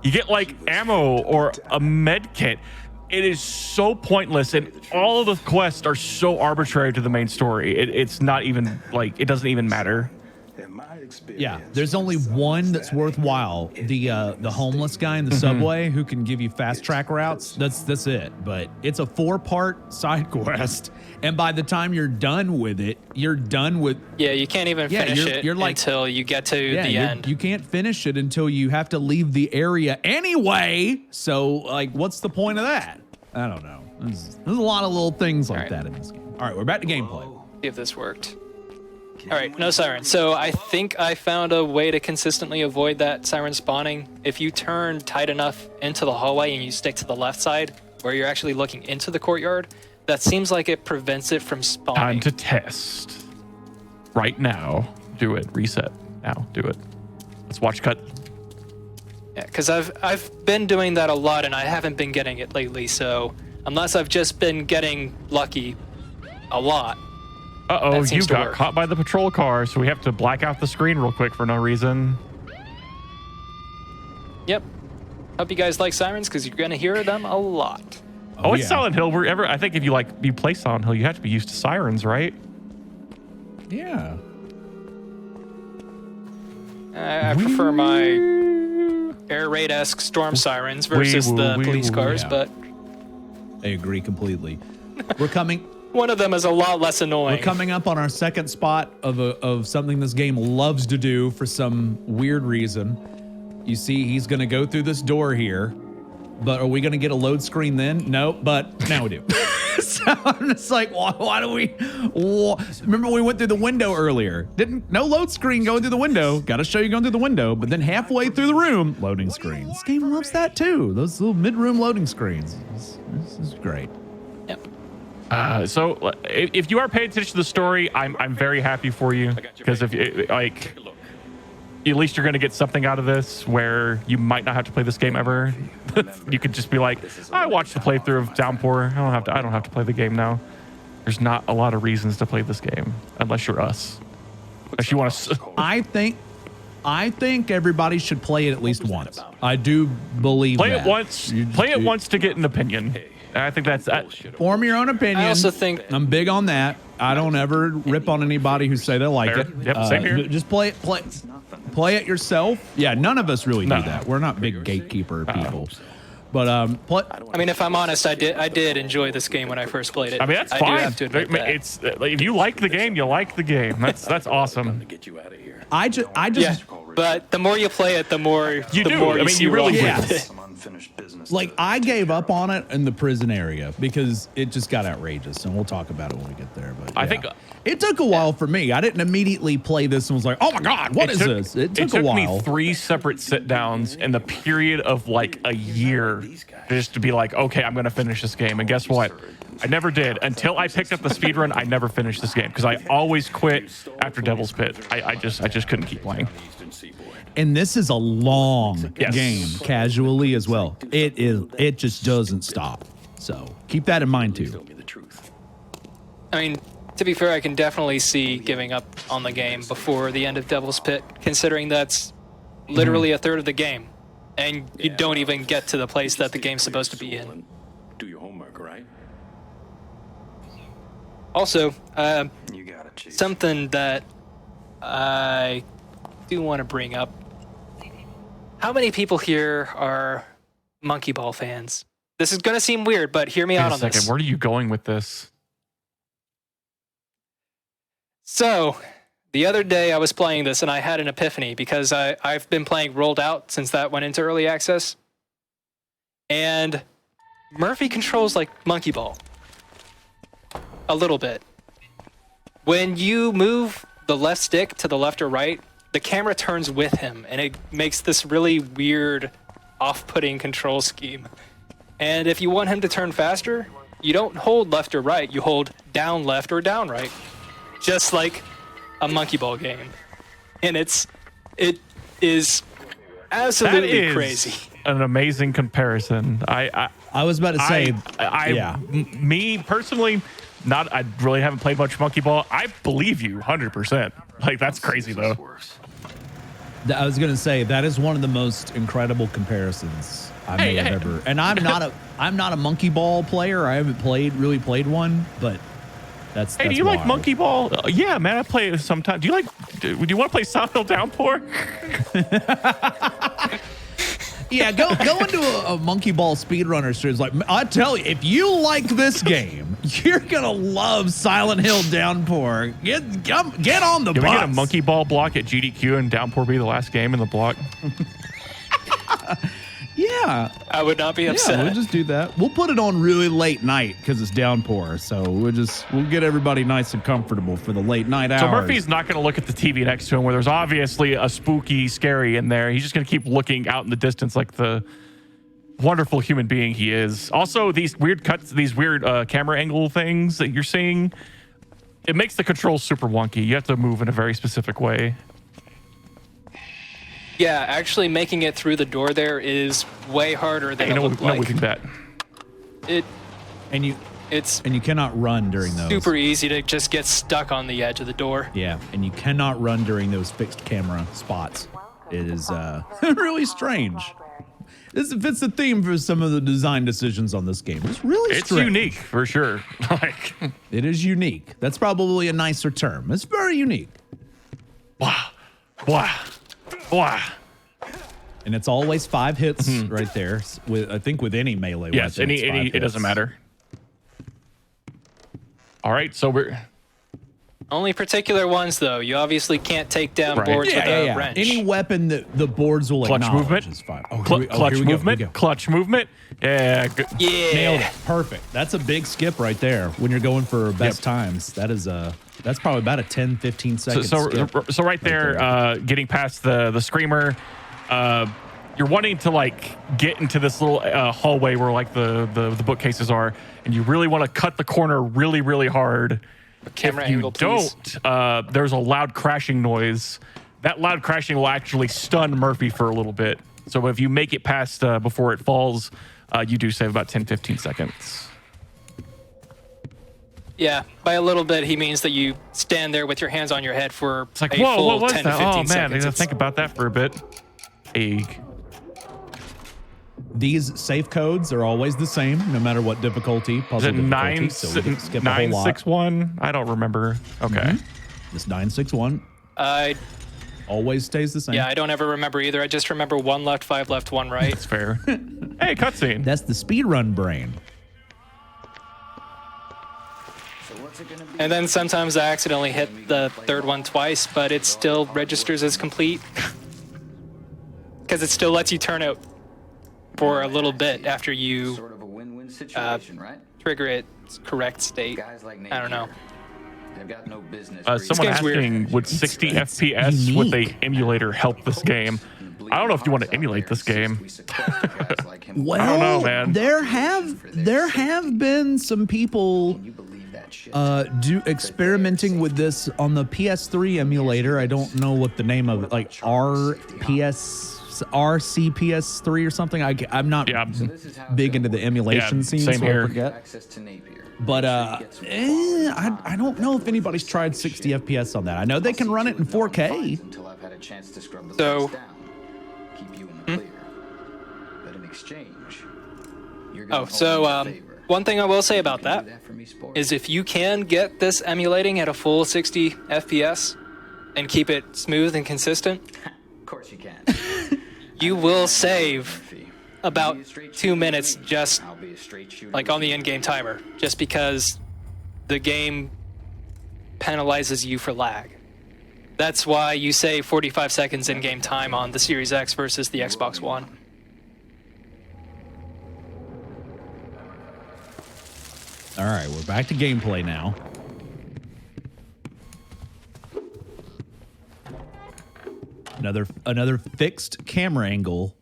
You get like ammo or a med kit. It is so pointless, and all of the quests are so arbitrary to the main story. It's not even like it doesn't even matter. In my experience, Yeah, there's only one that's worthwhile. The homeless guy in the subway who can give you fast track routes. That's it. But it's a 4-part side quest, and by the time you're done with it, you're done with. yeah, you can't even Yeah, finish you're it like- until you get to Yeah, the end. you can't finish it until you have to leave the area anyway. So, like, what's the point of that? I don't know. There's a lot of little things like All right. that in this game. All right, we're back to gameplay. See if this worked. All right, no siren. So I think I found a way to consistently avoid that siren spawning. If you turn tight enough into the hallway and you stick to the left side where you're actually looking into the courtyard, that seems like it prevents it from spawning. Time to test. Right now. Do it. Reset. Now. Do it. Let's watch cut. Yeah, because I've been doing that a lot and I haven't been getting it lately. So unless I've just been getting lucky a lot. Uh-oh, That you seems to got work. caught by the patrol car, so we have to black out the screen real quick for no reason. Yep. Hope you guys like sirens because you're gonna hear them a lot. Oh, it's yeah. Silent Hill. I think if you play Silent Hill, you have to be used to sirens, right? Yeah. I prefer my air raid-esque storm sirens versus wee-woo, the police wee-woo, cars, yeah. but I agree completely. We're coming. one of them is a lot less annoying. We're coming up on our second spot of something this game loves to do for some weird reason. You see, he's going to go through this door here, but are we going to get a load screen then? No, but now we do. So I'm just like, why do we? Remember we went through the window earlier? No load screen going through the window. Got to show you going through the window, but then halfway through the room, loading screens. This game loves that too. Those little mid-room loading screens. This is great. Yep. So if you are paying attention to the story, I'm very happy for you, because if you, like, at least you're going to get something out of this where you might not have to play this game ever. You could just be like, I watched the playthrough of Downpour. I don't have to play the game now. There's not a lot of reasons to play this game unless you're us. Unless you want to. I think everybody should play it at least once. I do believe Play that. it once. Play it once to get an opinion. I think that's form your own opinion. I also think I'm big on that. I don't ever rip on anybody who say they like Fair. it. Yep, same here. Just play it yourself. Yeah, none of us really do that. We're not big gatekeeper people. But I mean, if I'm honest, I did enjoy this game when I first played it. I mean, that's I fine. do have to admit that. It's if you like the game, you like the game. That's awesome. I just Yeah, but the more you play it, the more You do. more I mean, see you really wrong do. with it. Some unfinished business. like I gave up on it in the prison area because it just got outrageous, and we'll talk about it when we get there. But I yeah. think it took a while for me. I didn't immediately play this and was like, "Oh my god, what is this?" It took a while. me 3 separate sit downs in the period of like a year just to be like, okay, I'm going to finish this game. And guess what? I never did. Until I picked up the speedrun, I never finished this game because I always quit after Devil's Pit. I just couldn't keep playing. And this is a long Yes. game, casually as well. It just doesn't stop. So keep that in mind too. I mean, to be fair, I can definitely see giving up on the game before the end of Devil's Pit, considering that's literally a third of the game, and you don't even get to the place that the game's supposed to be in. Do your homework, right? Also, You got it, Chief. something that I do want to bring up. How many people here are Monkey Ball fans? This is going to seem weird, but hear me Wait out a on second. this. Where are you going with this? So, the other day I was playing this and I had an epiphany because I've been playing Rolled Out since that went into early access. And Murphy controls like Monkey Ball. A little bit. When you move the left stick to the left or right, the camera turns with him and it makes this really weird, off-putting control scheme. And if you want him to turn faster, you don't hold left or right, you hold down left or down right. Just like a Monkey Ball game. And it is absolutely That is crazy. an amazing comparison. I was about to say, yeah. Me personally, I really haven't played much Monkey Ball. I believe you 100%. Like, that's crazy though. I was gonna say that is one of the most incredible comparisons I may have ever. And I'm not a Monkey Ball player. I haven't really played one, but that's. Hey, do you like Monkey Ball? Yeah, man, I play it sometimes. Do you want to play Silent Hill Downpour? Yeah, go into a Monkey Ball speedrunner stream. Like, I tell you, if you like this game, you're gonna love Silent Hill Downpour. Get on the Can bus. we get a Monkey Ball block at GDQ and Downpour be the last game in the block? Yeah, I would not be upset. yeah, we'll just do that. We'll put it on really late night because it's Downpour. So we'll get everybody nice and comfortable for the late night hours. So Murphy's not going to look at the TV next to him where there's obviously a spooky, scary in there. He's just going to keep looking out in the distance like the wonderful human being he is. Also, these weird cuts, these weird camera angle things that you're seeing, it makes the controls super wonky. You have to move in a very specific way. Yeah, actually making it through the door there is way harder than it looked like. We can bet. And you cannot run during those. Super easy to just get stuck on the edge of the door. Yeah, and you cannot run during those fixed camera spots. It is really strange. This fits the theme for some of the design decisions on this game. It's really It's strange. unique for sure. Like, It is unique. That's probably a nicer term. It's very unique. wow. And it's always 5 hits right there. I think with any melee Yes, weapon. it doesn't matter. All right, so Only particular ones, though. You obviously can't take down Right. boards with a wrench. Any weapon that the boards will Clutch acknowledge movement. is fine. Clutch here we go. movement. Clutch movement. Yeah. Yeah. Nailed it. Perfect. That's a big skip right there when you're going for best Yep. times. That's probably about a 10, 15 second skip. So right there, getting past the screamer, you're wanting to like get into this little hallway where like the bookcases are, and you really want to cut the corner really, really hard. Camera if you angle, please. don't, there's a loud crashing noise. That loud crashing will actually stun Murphy for a little bit. So if you make it past before it falls, you do save about 10, 15 seconds. Yeah, by a little bit, he means that you stand there with your hands on your head for It's like, a whoa, full what was 10 that? to 15 Oh, man, I seconds. gotta think about that for a bit. These safe codes are always the same, no matter what difficulty. Is Puzzle it difficulty. So we can skip a whole lot. 961? I don't remember. Okay. This 961 always stays the same. Yeah, I don't ever remember either. I just remember 1 left, 5 left, 1 right. That's fair. Hey, cutscene. That's the speedrun brain. And then sometimes I accidentally hit the third one twice, but it still registers as complete. Because it still lets you turn it for a little bit after you Sort of a win-win situation, right? trigger its correct state. Guys like Nate I don't know. here, they've got no business. Someone game's weird. asking, would 60 it's FPS with a unique. emulator help this game? I don't know if you want to emulate this game. Well, I don't know, man. there have been some people do experimenting with this on the PS3 emulator. I don't know what the name of it, like RCPS3 or something. I'm not big into the emulation Yeah, scene, same so here. I forget. But I don't know if anybody's tried 60 FPS on that. I know they can run it in 4K. Until I've had a chance to scrub the So- place down. Keep you in the clear. But in exchange, you're gonna Oh, owe me so a favor. one thing I will say about Can you that do for me, sport? is if you can get this emulating at a full 60 FPS and keep it smooth and consistent, Of course you can. you will save Murphy. about Be a straight 2 shooter minutes with me. just I'll be a straight shooter like with on the you. in-game timer, just because the game penalizes you for lag. That's why you save 45 seconds in-game time on the Series X versus the Xbox One. All right, we're back to gameplay now. Another fixed camera angle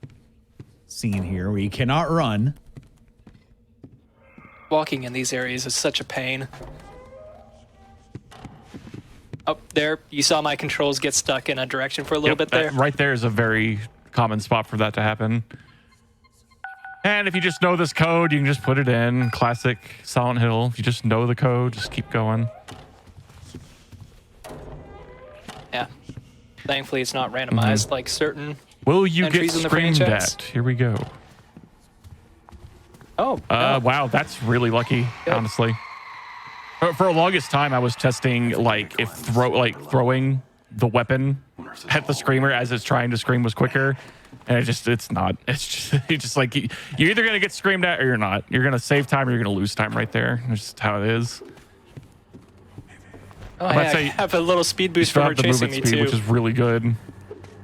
scene here where you cannot run. Walking in these areas is such a pain. Oh, there, you saw my controls get stuck in a direction for a little bit there. That right there is a very common spot for that to happen. And if you just know this code, you can just put it in. Classic Silent Hill. If you just know the code, just keep going. Yeah. Thankfully, it's not randomized like certain. Will you get Entries in the screamed franchise? at? Here we go. Oh, no. Wow, that's really lucky, Good. honestly. For the longest time, I was testing like if throwing the weapon at the screamer as it's trying to scream was quicker, and it's not. It's just like you're either gonna get screamed at or you're not. You're gonna save time or you're gonna lose time right there. That's just how it is. Oh, I'd hey, I say have a little speed You boost still for have her the chasing movement me speed, too. which is really good.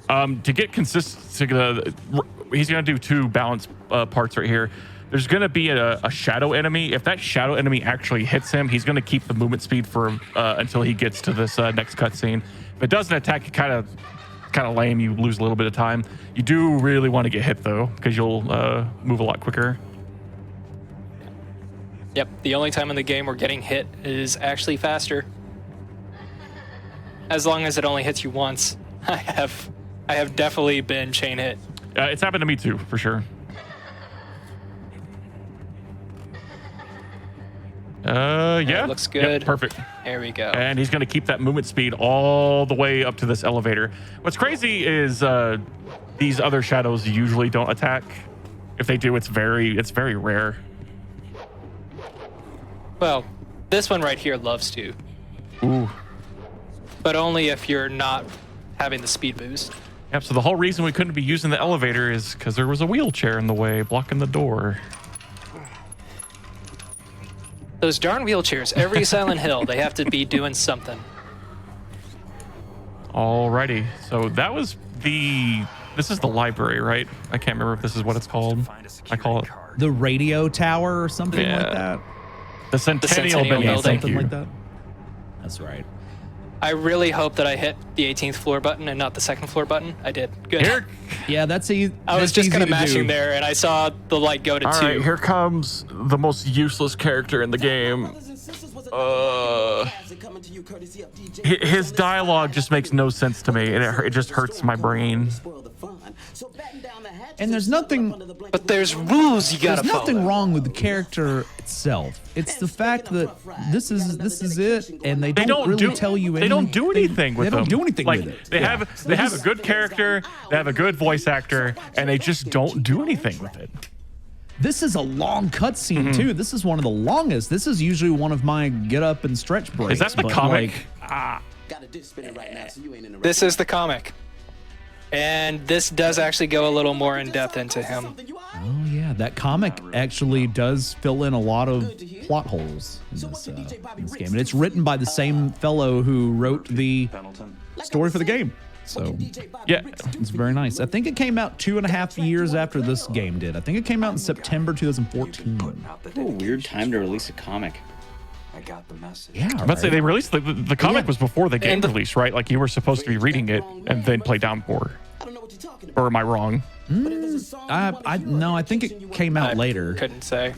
To get consistent, he's gonna do 2 balance parts right here. There's going to be a shadow enemy. If that shadow enemy actually hits him, he's going to keep the movement speed for until he gets to this next cutscene. If it doesn't attack, it kind of lame. You lose a little bit of time. You do really want to get hit though, because you'll move a lot quicker. Yep, the only time in the game where getting hit is actually faster. As long as it only hits you once. I have definitely been chain hit. It's happened to me too, for sure. Yeah, looks Yep, good. perfect. There we go. And he's going to keep that movement speed all the way up to this elevator. What's crazy is these other shadows usually don't attack. If they do, it's very rare. Well, this one right here loves to, Ooh. but only if you're not having the speed boost. Yep, so the whole reason we couldn't be using the elevator is because there was a wheelchair in the way, blocking the door. Those darn wheelchairs, every Silent Hill, they have to be doing something. Alrighty. So that was this is the library, right? I can't remember if this is what it's called. I call it The radio tower or something Yeah. like that. the Centennial Centennial Building. Building. Thank Something you. like that. That's right. I really hope that I hit the 18th floor button and not the second floor button. I did. Good. Here, Yeah, that's easy. I was just kind of mashing there, and I saw the light go to all 2. right, here comes the most useless character in the game. His dialogue just makes no sense to me, and it just hurts my brain. And there's nothing. But there's rules you gotta There's nothing follow. wrong with the character itself. It's the fact that this is it, and they don't really tell you anything. They don't do anything with They them. don't do anything like, with it. They Yeah. have a good character, they have a good voice actor, and they just don't do anything with it. This is a long cutscene too. This is one of the longest. This is usually one of my get up and stretch breaks. Is that the but, comic? like, This is the comic. And this does actually go a little more in depth into him. oh yeah, that comic actually does fill in a lot of plot holes in this game, and it's written by the same fellow who wrote the story for the game. So Yeah. it's very nice. I think it came out 2.5 years after this game did. I think it came out in September 2014. What a weird time to release a comic. I got the message. Yeah, I'm about to say they released the comic Yeah. was before the game And the- release, right? Like you were supposed to be reading it and then play Downpour. Or am I wrong? I think it came out I later. Couldn't say.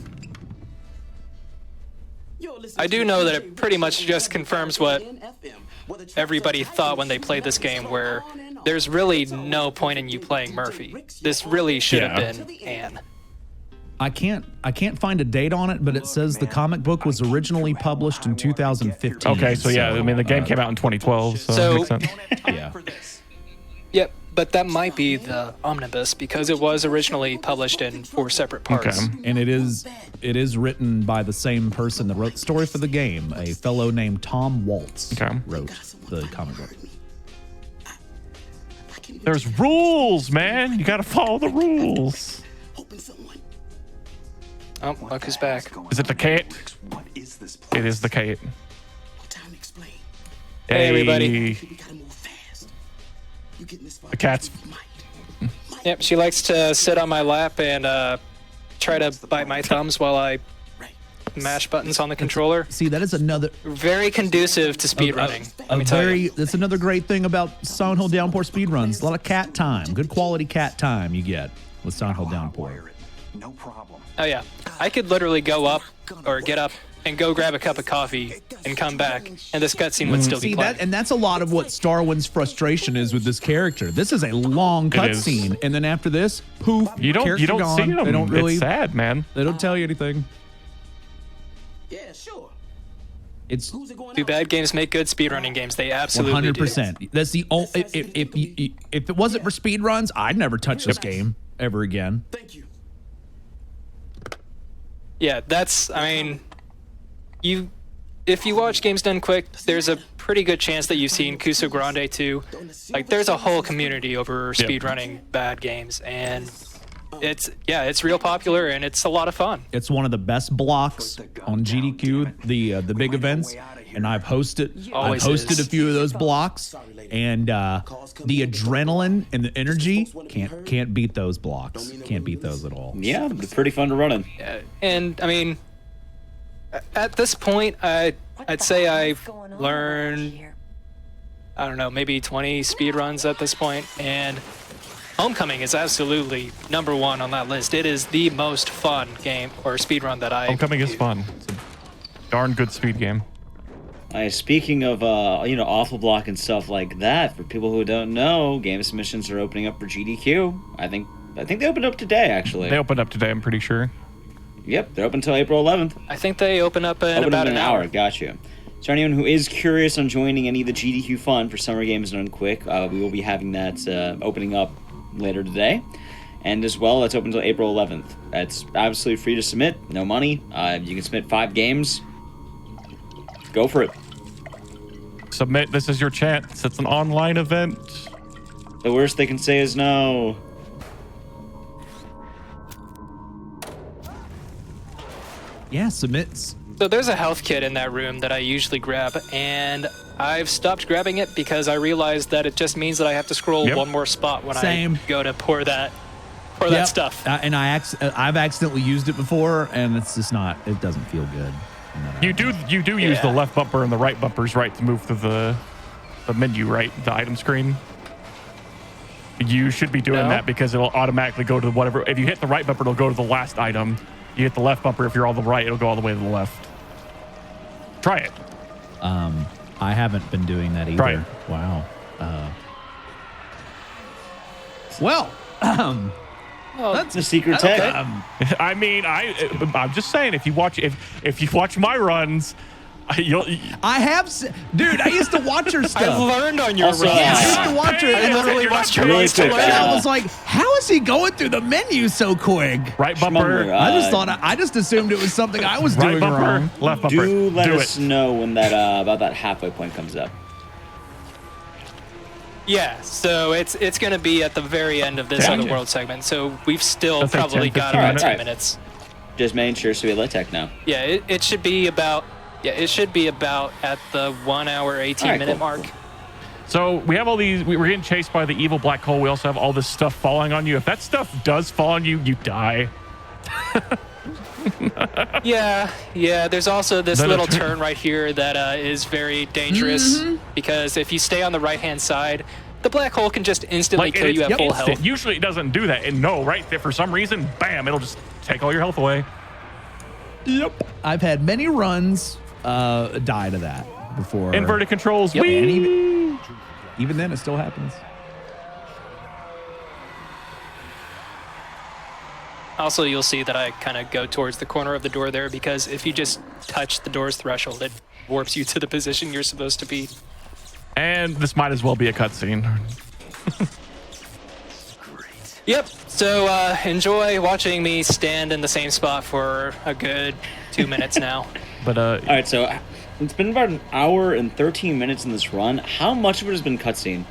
I do know that it pretty much just confirms what everybody thought when they played this game, where there's really no point in you playing Murphy. This really should have Yeah. been Anne. I can't find a date on it, but it says the comic book was originally published in 2015. Okay, so yeah, I mean the game came out in 2012, so, So- it makes sense. Yeah. Yep, but that might be the omnibus because it was originally published in 4 separate parts. Okay. And it is written by the same person that wrote the story for the game, a fellow named Tom Waltz. Okay. Wrote the comic book. There's rules, man. You gotta follow the rules. Oh, look who's back. Is it the cat? What is this It place? is the cat. Hey, everybody. The cat's. Yep, she likes to sit on my lap and try to bite my thumbs while I mash buttons on the controller. See, that is another Very conducive to speedrunning. Let me tell you. that's another great thing about Silent Hill Downpour speedruns. A lot of cat time, good quality cat time you get with Silent Hill Downpour. No problem. Oh yeah, I could literally go up or get up and go grab a cup of coffee and come back, and this cutscene would still be See playing. that, and that's a lot of what Starwin's frustration is with this character. This is a long It is. cutscene, and then after this, poof, You don't character see gone. them. They don't really. It's sad, man. They don't tell you anything. Yeah, sure. It's Too bad games make good speedrunning games. They absolutely do. 100%. That's the only. If it wasn't for speedruns, I'd never touch this game ever again. Thank you. Yeah, that's. I mean, if you watch Games Done Quick, there's a pretty good chance that you've seen Kuso Grande too. Like, there's a whole community over speedrunning bad games, and it's real popular and it's a lot of fun. It's one of the best blocks on GDQ, the big events, and I've hosted Always is. a few of those blocks, and the adrenaline and the energy can't beat those blocks. Can't beat those at all. Yeah, it's pretty fun to run in. And I mean, at this point, I'd say I've learned, I don't know, maybe 20 speedruns at this point, and Homecoming is absolutely number 1 on that list. It is the most fun game or speedrun that I. Homecoming is fun. It's a darn good speed game. Speaking of, awful block and stuff like that, for people who don't know, game submissions are opening up for GDQ. I think they opened up today, actually. They opened up today, I'm pretty sure. Yep, they're open until April 11th. I think they open up in Open about in an hour. Gotcha. So anyone who is curious on joining any of the GDQ fun for Summer Games Done Quick, we will be having that opening up later today. And as well, it's open until April 11th. It's absolutely free to submit, no money. You can submit 5 games. Go for it. Submit. This is your chance. It's an online event. The worst they can say is no. Yeah, submit So there's a health kit in that room that I usually grab, and I've stopped grabbing it because I realized that it just means that I have to scroll one more spot when I go to pour that stuff. And I've accidentally used it before, and it's just not. It doesn't feel good. You do use the left bumper and the right bumpers, right, to move through the menu, right, the item screen. You should be doing that because it'll automatically go to whatever. If you hit the right bumper, it'll go to the last item. You hit the left bumper. If you're on the right, it'll go all the way to the left. Try it. I haven't been doing that either. Try it. Wow. That's the secret tech. I mean, I'm just saying, if you watch my runs, dude, I used to watch her stuff. I learned on your runs. Yeah, I used to watch her. I literally watched her runs to learn. And I was like, how is he going through the menu so quick? Right bumper. I just assumed it was something I was doing wrong. Left bumper. Do let us know when that about that halfway point comes up. Yeah, so it's going to be at the very end of this other world segment. So we've still probably got about 10 minutes. Just making sure, so we let tech know. Yeah, it should be about. Yeah, it should be about at the 1 hour, 18-minute mark. So we have all these. We're getting chased by the evil black hole. We also have all this stuff falling on you. If that stuff does fall on you, you die. Yeah. There's also this little turn right here that is very dangerous because if you stay on the right-hand side, the black hole can just instantly kill you at full health. Usually it doesn't do that. And no, right? For some reason, bam, it'll just take all your health away. Yep. I've had many runs die to that before. Inverted controls. Yep. And even then, it still happens. Also, you'll see that I kind of go towards the corner of the door there because if you just touch the door's threshold, it warps you to the position you're supposed to be. And this might as well be a cutscene. Yep. So enjoy watching me stand in the same spot for a good 2 minutes now. But all right, so it's been about an hour and 13 minutes in this run. How much of it has been cutscene?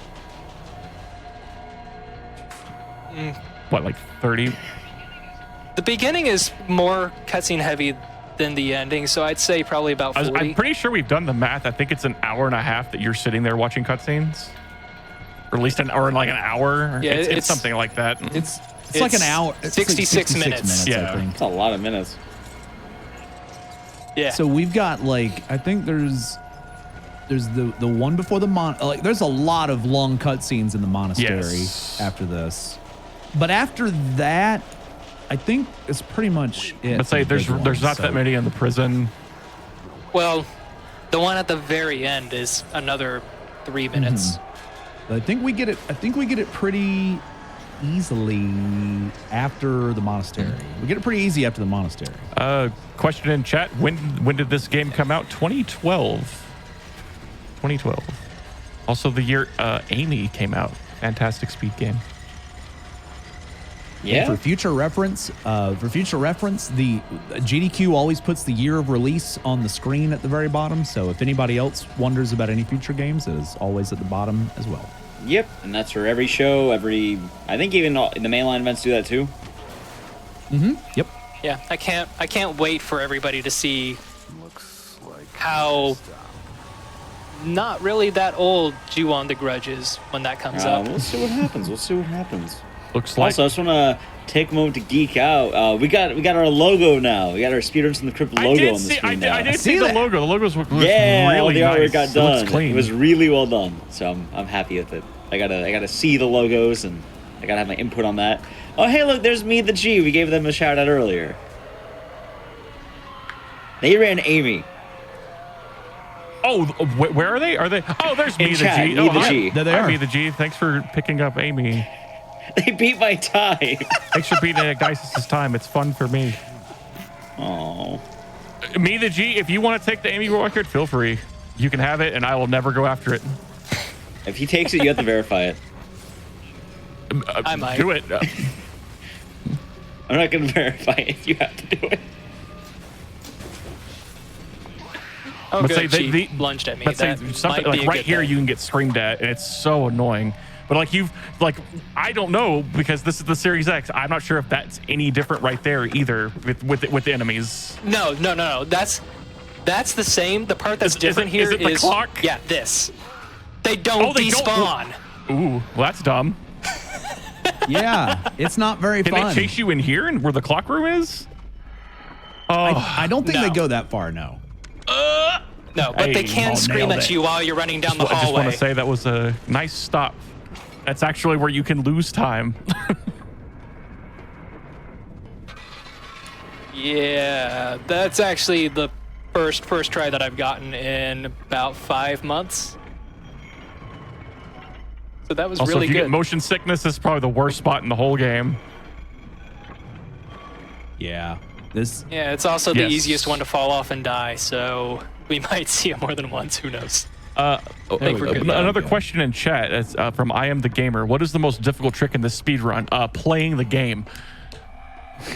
What, like 30? The beginning is more cutscene heavy than the ending, so I'd say probably about 40. I'm pretty sure we've done the math. I think it's an hour and a half that you're sitting there watching cutscenes. Or at least an hour. Yeah, it's something like that. It's like an hour. 66 minutes. Yeah. I think. It's a lot of minutes. Yeah. So we've got I think there's the one before the there's a lot of long cutscenes in the monastery after this. But after that, I think it's pretty much it. Let's say there's not that many in the prison. Well, the one at the very end is another 3 minutes. I think we get it pretty easily after the monastery. We get it pretty easy after the monastery. Question in chat: When did this game come out? 2012. 2012. Also, the year Amy came out. Fantastic speed game. Yeah. And for future reference, the GDQ always puts the year of release on the screen at the very bottom. So if anybody else wonders about any future games, it is always at the bottom as well. Yep, and that's for every show, I think even the mainline events do that too. Yep. Yeah, I can't wait for everybody to see how not really that old Ju-On the Grudge is when that comes up. We'll see what happens. Looks like. Also, I just want to take a moment to geek out. We got our logo now. We got our Speedruns from the Crypt logo on the screen now. I did see the logo. The logo's really the artwork nice. got It done. looks clean. It was really well done. So I'm happy with it. I gotta see the logos and I gotta have my input on that. Oh hey, look, there's Me the G. We gave them a shout out earlier. They ran Amy. Oh, where are they? Are they? Oh, there's Me the chat, G. Me Oh, the hi. G. There they Hi, are. Me the G. Thanks for picking up Amy. They beat my time. Thanks for beating Dice's time. It's fun for me. Oh. Me the G. If you want to take the Amy record, feel free. You can have it, and I will never go after it. If he takes it, you have to verify it. I might. Do it. I'm not gonna verify it. You have to do it. Oh, Let's good. say She lunged at me. Let's say That something might be like a right good here, thing. you can get screamed at, and it's so annoying. But I don't know because this is the Series X. I'm not sure if that's any different right there either with the enemies. No. That's That's the same. The part that's different is here it the clock? Yeah, this. They don't despawn. Ooh, well, that's dumb. Yeah, it's not very Can fun. they chase you in here and where the clock room is? Oh, I don't think No. they go that far, no. No, but they Hey, can scream nailed at it. you while you're running down the I just want hallway. to say that was a nice stop. That's actually where you can lose time. Yeah, that's actually the first try that I've gotten in about 5 months. So that was Also, really if you good. get motion sickness, this is probably the worst spot in the whole game. Yeah. This Yeah, it's also the Yes. easiest one to fall off and die, so we might see it more than once. Who knows? think we're good. Another Yeah. question in chat is, from I Am the Gamer. What is the most difficult trick in this speed run? Playing the game.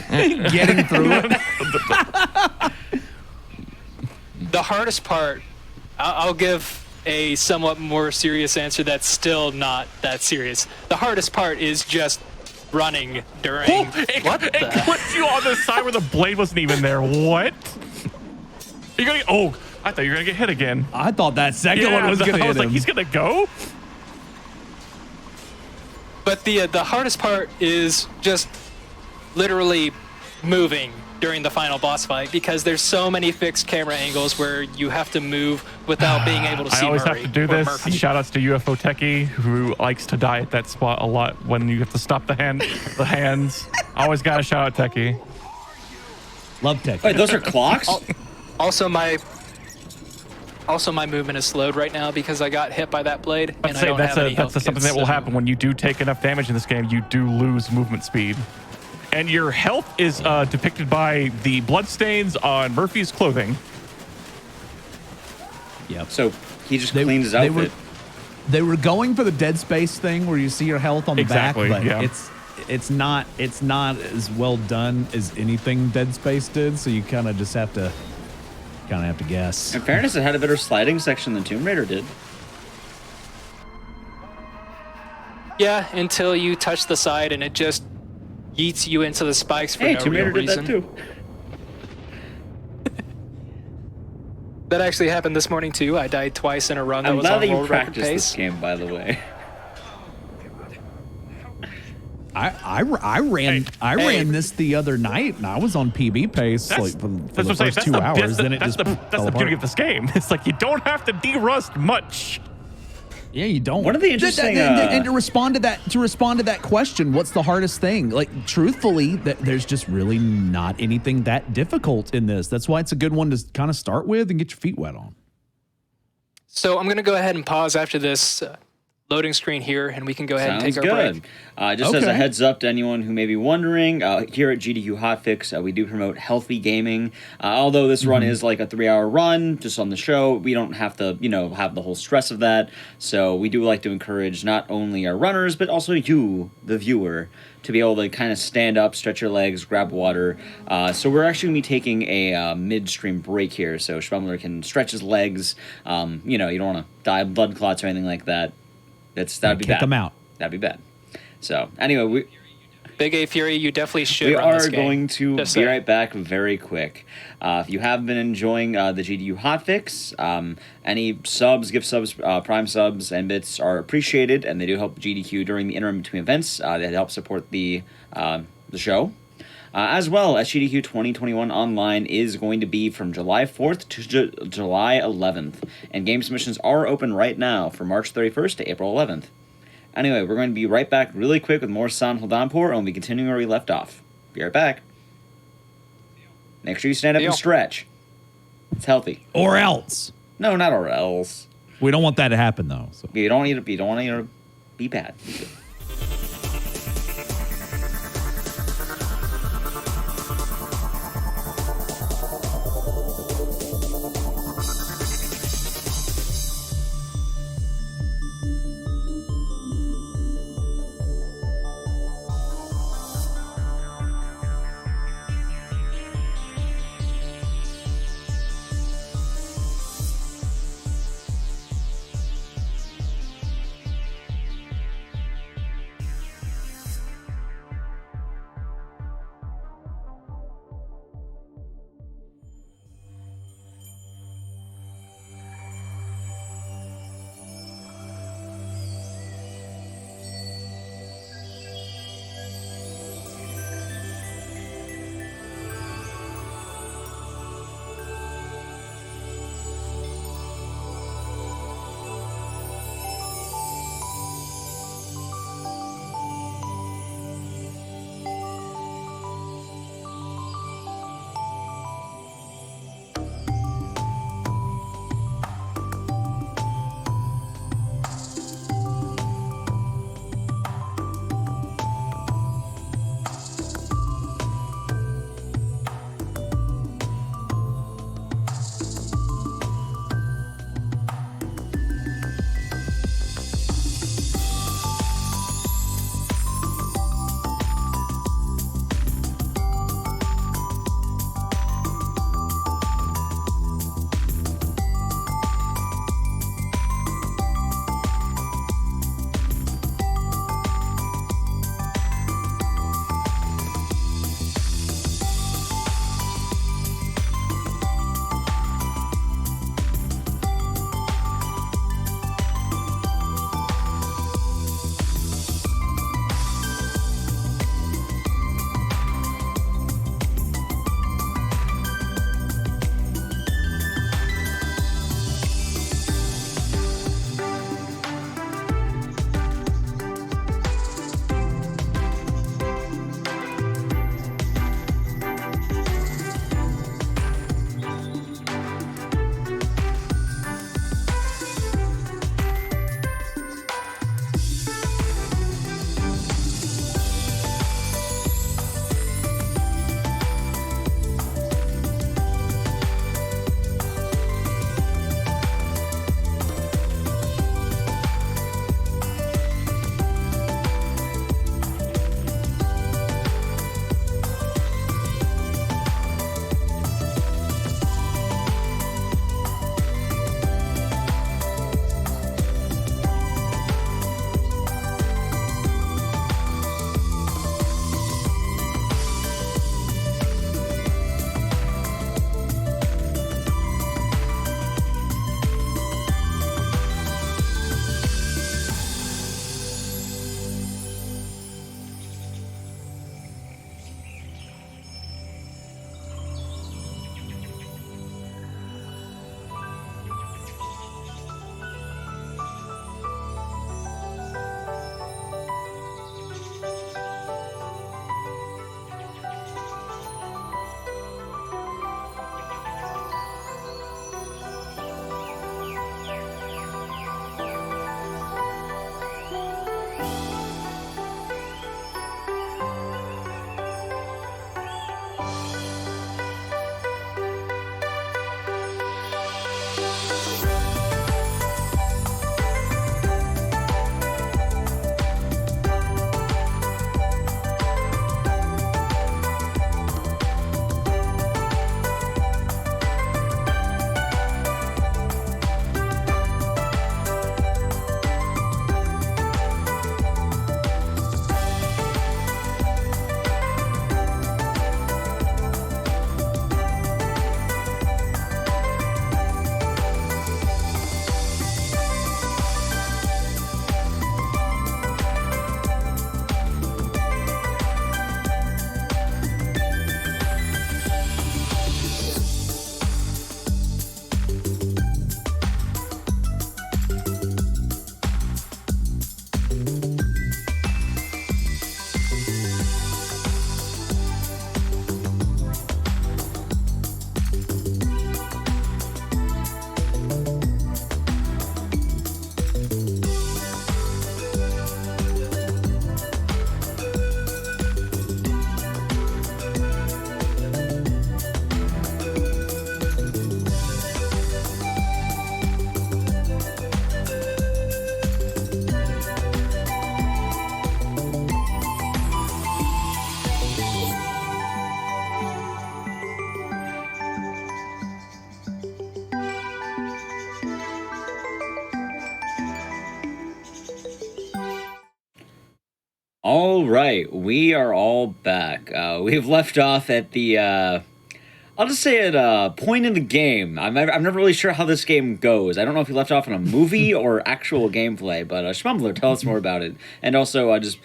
getting through it. The hardest part, I'll give a somewhat more serious answer that's still not that serious. The hardest part is just running during... What It the... clipped you on the side where the blade wasn't even there. What? You're gonna? Oh, I thought you were gonna get hit again. I thought that second one was going to I hit was like, him. he's gonna go. But the hardest part is just literally moving during the final boss fight, because there's so many fixed camera angles where you have to move without being able to see I always Murray have to do or this. Murphy. Shout outs to UFO Techie, who likes to die at that spot a lot when you have to stop the hands. Always got to shout out Techie. Love tech. Wait, those are clocks? Also, my movement is slowed right now because I got hit by that blade, and I'd I say don't have any health that's something kits, that will so- happen when you do take enough damage in this game. You do lose movement speed. And your health is depicted by the bloodstains on Murphy's clothing. Yep. So he just They- cleaned his they outfit. They were going for the Dead Space thing where you see your health on the Exactly, back, but yeah. it's not as well done as anything Dead Space did. So you kind of just have to guess. In fairness, it had a better sliding section than Tomb Raider did. Yeah, until you touch the side and it just yeets you into the spikes for Hey, no Tomb real Raider did reason. that too. That actually happened this morning too. I died twice in a run that I'm was glad on that you world record practiced this pace. game, by the way. I ran this the other night and I was on PB pace That's, for that's the what I'm saying. first 2 hours. Then it that's just the fell beauty apart. of this game. It's like you don't have to derust much. Yeah, you don't. One of the interesting, and to respond to that question, what's the hardest thing? Like, truthfully, there's just really not anything that difficult in this. That's why it's a good one to kind of start with and get your feet wet on. So I'm going to go ahead and pause after this loading screen here, and we can go ahead and Sounds take our good. break. Just as a Okay. heads up to anyone who may be wondering, here at GDQ Hotfix, we do promote healthy gaming. Although this run is like a 3-hour run, just on the show, we don't have to, have the whole stress of that. So we do like to encourage not only our runners, but also you, the viewer, to be able to kind of stand up, stretch your legs, grab water. So we're actually going to be taking a midstream break here, so Shmumbler can stretch his legs. You don't want to die of blood clots or anything like that. That'd be Kick bad. them out. That'd be bad. So anyway, Big A Fury, you definitely should we run this are game. going to Just be saying. right back very quick. If you have been enjoying the GDU hotfix, any subs, gift subs, prime subs, and bits are appreciated, and they do help GDQ during the interim between events. They help support the show. As well as GDQ 2021 Online is going to be from July 4th to July 11th. And game submissions are open right now from March 31st to April 11th. Anyway, we're going to be right back really quick with more Sound Downpour, and we'll be continuing where we left off. Be right back. Make sure you stand up and Deal. stretch. It's healthy. Or else. No, not or else. We don't want that to happen, though. So. You don't want to be bad. Be good. All right, we are all back. We've left off at the, I'll just say at a point in the game. I'm never really sure how this game goes. I don't know if we left off in a movie or actual gameplay, but Shmumbler, tell us more about it. And also, just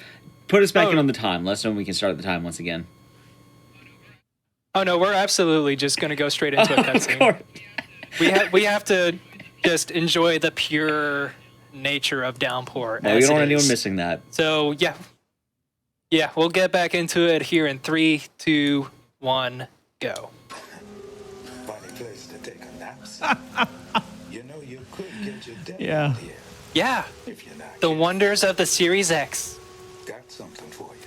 put us back in on the time. Let us know when we can start the time once again. Oh no, we're absolutely just going to go straight into a cutscene. We have to just enjoy the pure nature of Downpour. Well, we don't want anyone missing that. So yeah, we'll get back into it here in 3, 2, 1, go. Funny place to take a nap. You know you could get your day Yeah. out here Yeah, if you're not the careful. wonders of the Series X. Got something for you.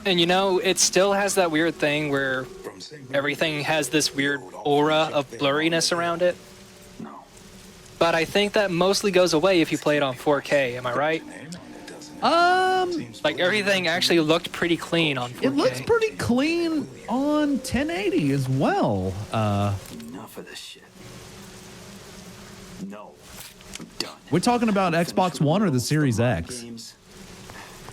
And you know, it still has that weird thing where From St. everything has this weird aura of blurriness around it. No. But I think that mostly goes away if you play it on 4K, am I right? Name on it, doesn't it? Seems Like everything actually looked pretty clean on 4K. It looks pretty clean on 1080 as well. Enough of this shit. No. I'm done. We're talking about Xbox One or the Series X? Games.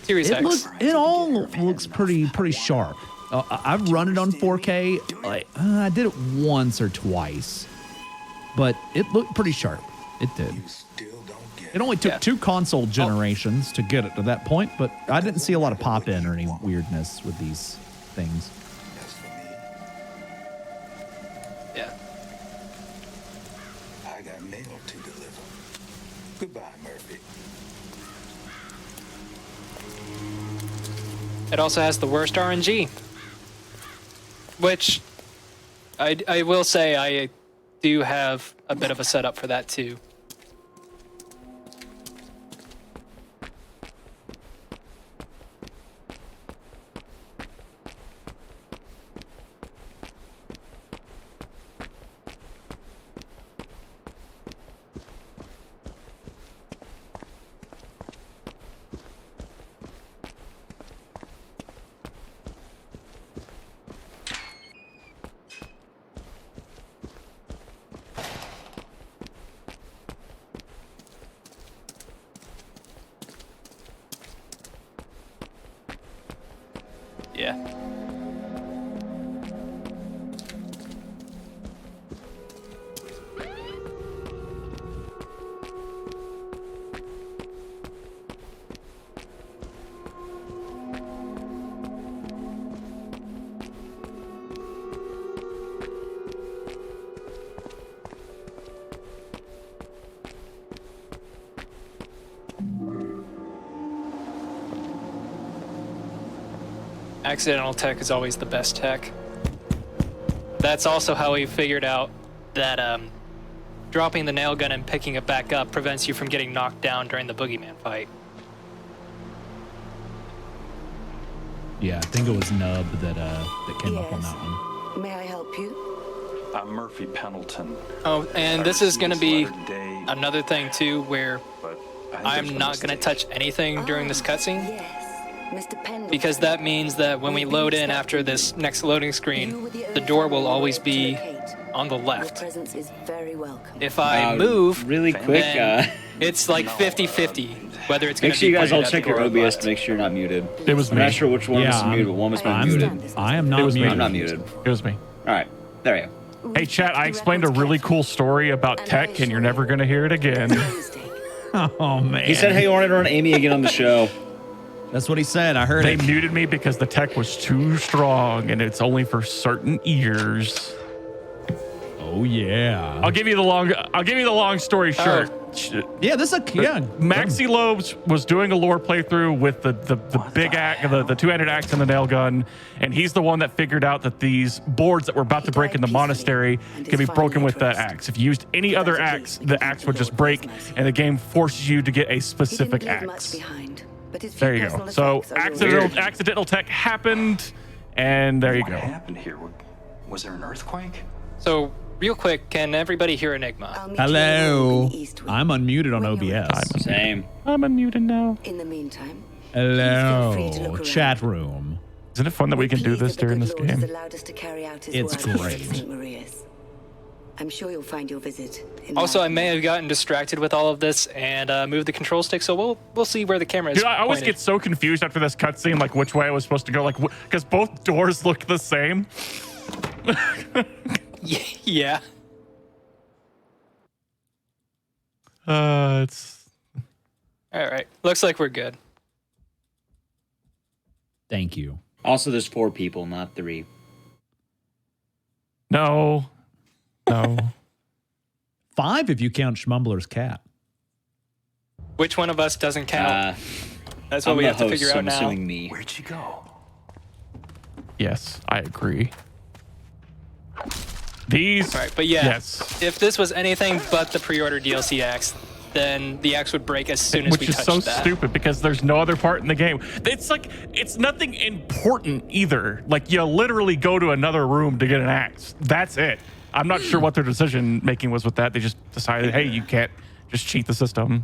Series X. It all looks pretty sharp. I've run it on 4K. Like I did it once or twice, but it looked pretty sharp. It did. You still don't get It only took Yeah. 2 console generations to get it to that point, but I didn't see a lot of pop-in or any weirdness with these things. As for me, Yeah. I got mail to deliver. Goodbye, Murphy. It also has the worst RNG. Which I will say I do have a bit of a setup for that too. Yeah. Accidental tech is always the best tech. That's also how we figured out that dropping the nail gun and picking it back up prevents you from getting knocked down during the boogeyman fight. Yeah, I think it was Nub that came up on that one. May I help you? I'm Murphy Pendleton. Oh, and I this is going to be received this letter today, another thing too where but I think I'm there's not been a going to mistake. touch anything during this cutscene. Yes, Mr. Pendleton. Because that means that when we load in after this next loading screen, the door will always be on the Your left. presence is very welcome. If I move, really quick, then it's like 50-50 whether it's going make to sure be you guys all pointed at check the your door or OBS left. to make sure you're not muted. It was I'm me. not sure which one Yeah, was muted, but one was muted. I am not It was me. muted. I'm not muted. It was me. All right, there you go. Hey, chat, I explained a really cool story about tech, and you're never going to hear it again. Oh man. He said, "Hey, you wanted to run Amy again on the show." That's what he said. I heard They it. muted me because the tech was too strong, and it's only for certain ears. Oh yeah. I'll give you the long story short. Yeah, this is a Maxi Lobes was doing a lore playthrough with the big axe, the two-handed axe and the nail gun, and he's the one that figured out that these boards that were about to break in the monastery can be broken with that axe. If you used any other axe, the axe would just break, and the game forces you to get a specific axe. There you go. So accidental tech happened, and there you What go. happened here? Was there an earthquake? So, real quick, can everybody hear Enigma? Hello. I'm unmuted on OBS. Same. I'm unmuted now. In the meantime, Hello. Chat room. Isn't it fun that we can do this during this game? It's great. I'm sure you'll find your visit. Also, I may have gotten distracted with all of this and moved the control stick, so we'll see where the camera is. Dude, I always pointed. get so confused after this cutscene, like which way I was supposed to go, like because both doors look the same. Yeah. It's All right. Looks like we're good. Thank you. Also, there's 4 people, not 3. no. 5 if you count Shmumbler's cat. Which one of us doesn't count? That's what I'm we the have to host, figure so out I'm now. assuming me. Where'd she go? Yes, I agree. These. All right, but yeah, Yes. if this was anything but the pre-order DLC axe, then the axe would break as soon as Which we is touched so that. stupid because there's no other part in the game. It's like it's nothing important either. Like you literally go to another room to get an axe. That's it. I'm not sure what their decision making was with that. They just decided, hey, you can't just cheat the system.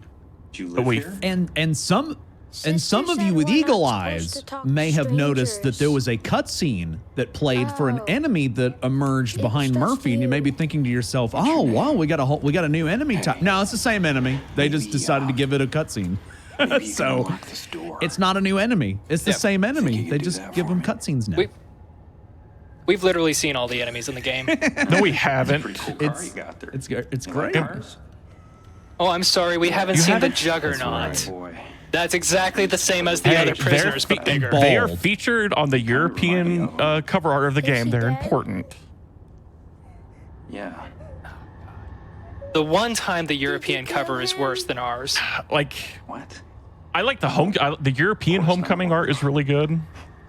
Do you But live wait. here? And some Sister of you said with we're not eagle supposed eyes to talk may to have noticed that there strangers. was a cutscene that played for an Oh. enemy that emerged It's behind just Murphy, and you you. may be thinking to yourself, "Oh, wow, we got a new enemy type." No, it's the same enemy. They just Maybe, decided to give it a cutscene. Maybe you can So unlock this door. it's not a new enemy. It's the Yep. same Think enemy. you could They do just that give for them me? cutscenes now. We've literally seen all the enemies in the game. No, we haven't. Pretty cool car It's you got there. it's You great. like cars? Oh, I'm sorry, we haven't You seen haven't? the Juggernaut. That's right, boy. That's exactly the same as the Hey, other they're prisoners, but bigger. bald. They are featured on the European cover art of the Is game. she They're dead? important. Yeah. The one time the European cover is worse than ours. Like What? I like the European homecoming art is really good.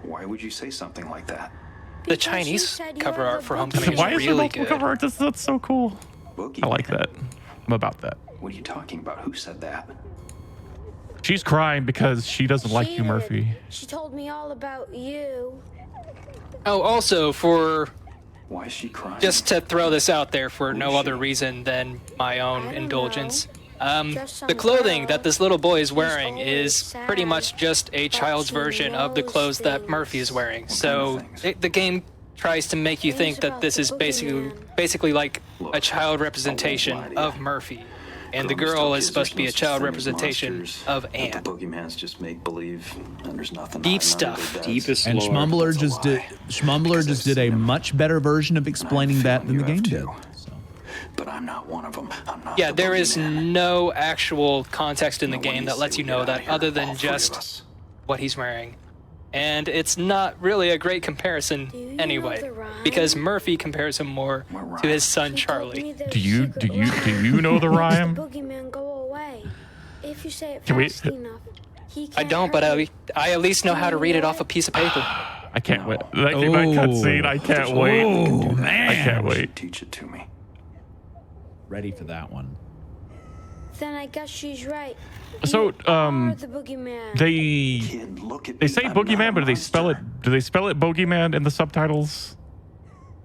Why would you say something like that? The Because you Chinese said you cover were art the for boogeyman. Homecoming Why is is there really multiple good. cover art? That's so cool. Boogie. I like that. I'm about that. What are you talking about? Who said that? She's crying because she doesn't like She you, did. Murphy. She told me all about you. Oh, also, for Why is she crying? just to throw this out there for no is other she? reason than my own I don't indulgence. Just some The clothing girl that this little boy is who's wearing always is pretty sad, much just a but child's she version of the knows clothes that things. Murphy is wearing. kind So of things? the game tries to make you Things think that about this the is boogeyman. basically like Look, a child I representation won't lie to of you. Murphy, and the Grown-ups girl tell is kids supposed to be a there's no child such thing as representation monsters, of that Anne. The boogeyman's just make believe, and there's nothing Deep hiding under stuff. their beds. Deepest And lore. Shmumbler That's a just did lie. Shmumbler Because just I've did a seen them. much better version of explaining that than the feeling game you did. have to. So. But I'm not one of them. I'm not. Yeah, the there is boogeyman. no actual context in the Now, when game you that say lets you we know get that out of here, other all than three of just us. what he's wearing. And it's not really a great comparison Do you anyway, know the rhyme? because Murphy compares him more What to his rhyme? son She told Charlie. me there's Do a you secret know the rhyme. rhyme? Makes the boogeyman go away. If you say it Can we- fast enough, he I can't don't, but hurt you. I at least know how to read it off a piece of paper. I can't No. wait. That cutscene. I can't wait. Oh, I man. can't wait. Teach it to me. Ready for that one. Then I guess she's right. So, You are the boogeyman. They Kid, look at they me. say I'm not a boogeyman, but do they spell it? monster. Do they spell it bogeyman in the subtitles?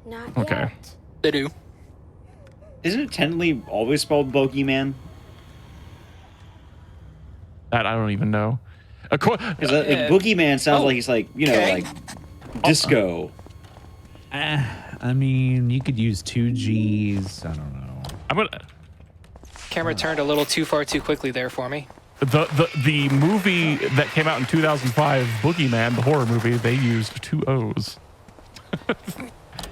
Not Okay. yet. They do. Isn't it technically always spelled Bogeyman? That I don't even know. Because Boogeyman sounds like he's like, you know, okay. like disco. I mean, you could use 2 G's. I don't know. I'm gonna. Camera turned a little too far too quickly there for me. The movie that came out in 2005, Boogeyman, the horror movie, they used 2 O's.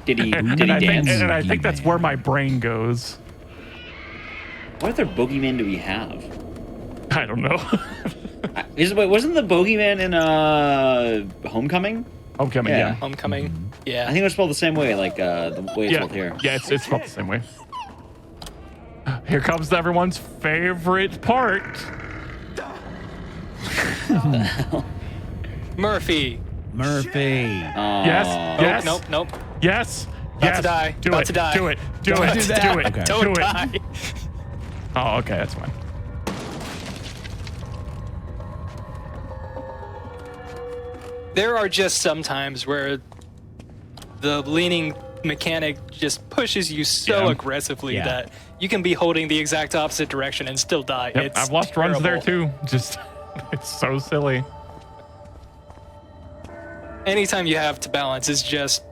Did he And I think, dance? and I think that's where my brain goes. What other Boogeyman do we have? I don't know. Wasn't the Bogeyman in Homecoming? Homecoming, Yeah. yeah. Homecoming. Yeah. I think it was spelled the same way, like the way it's Yeah, spelled here. yeah, it's spelled the same way. Here comes everyone's favorite part. Murphy. Murphy. Yes, yes, Nope. yes, About yes. to die. Do About it. to die. Do it. Do Don't it. do Do that. it. Okay. Do Don't it. die. Oh, okay, that's fine. There are just some times where the leaning mechanic just pushes you so Yeah. aggressively Yeah. that you can be holding the exact opposite direction and still die. Yep, It's I've lost runs there terrible. too. Just, it's so silly. Anytime you have to balance is just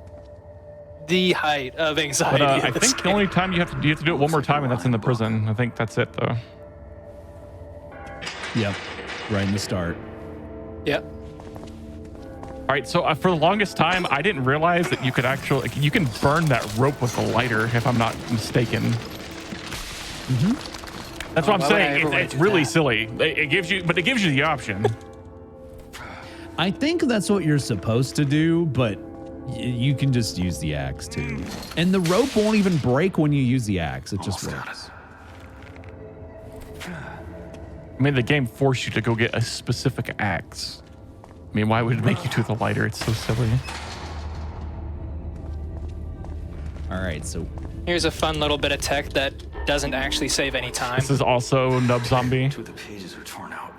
the height of anxiety. But I in this think the only time you have to do it one more time, and that's in the prison. I think that's it, though. Yep. Right in the start. Yep. All right, so for the longest time, I didn't realize that you could actually you can burn that rope with a lighter, if I'm not mistaken. That's what I'm saying. It's really silly. It gives you the option. I think that's what you're supposed to do, but you can just use the axe too. And the rope won't even break when you use the axe. It just works. I mean, the game forced you to go get a specific axe. I mean, why would it make you do the lighter? It's so silly. All right, so Here's a fun little bit of tech that doesn't actually save any time. This is also Nub Zombie. Two of the pages are torn out.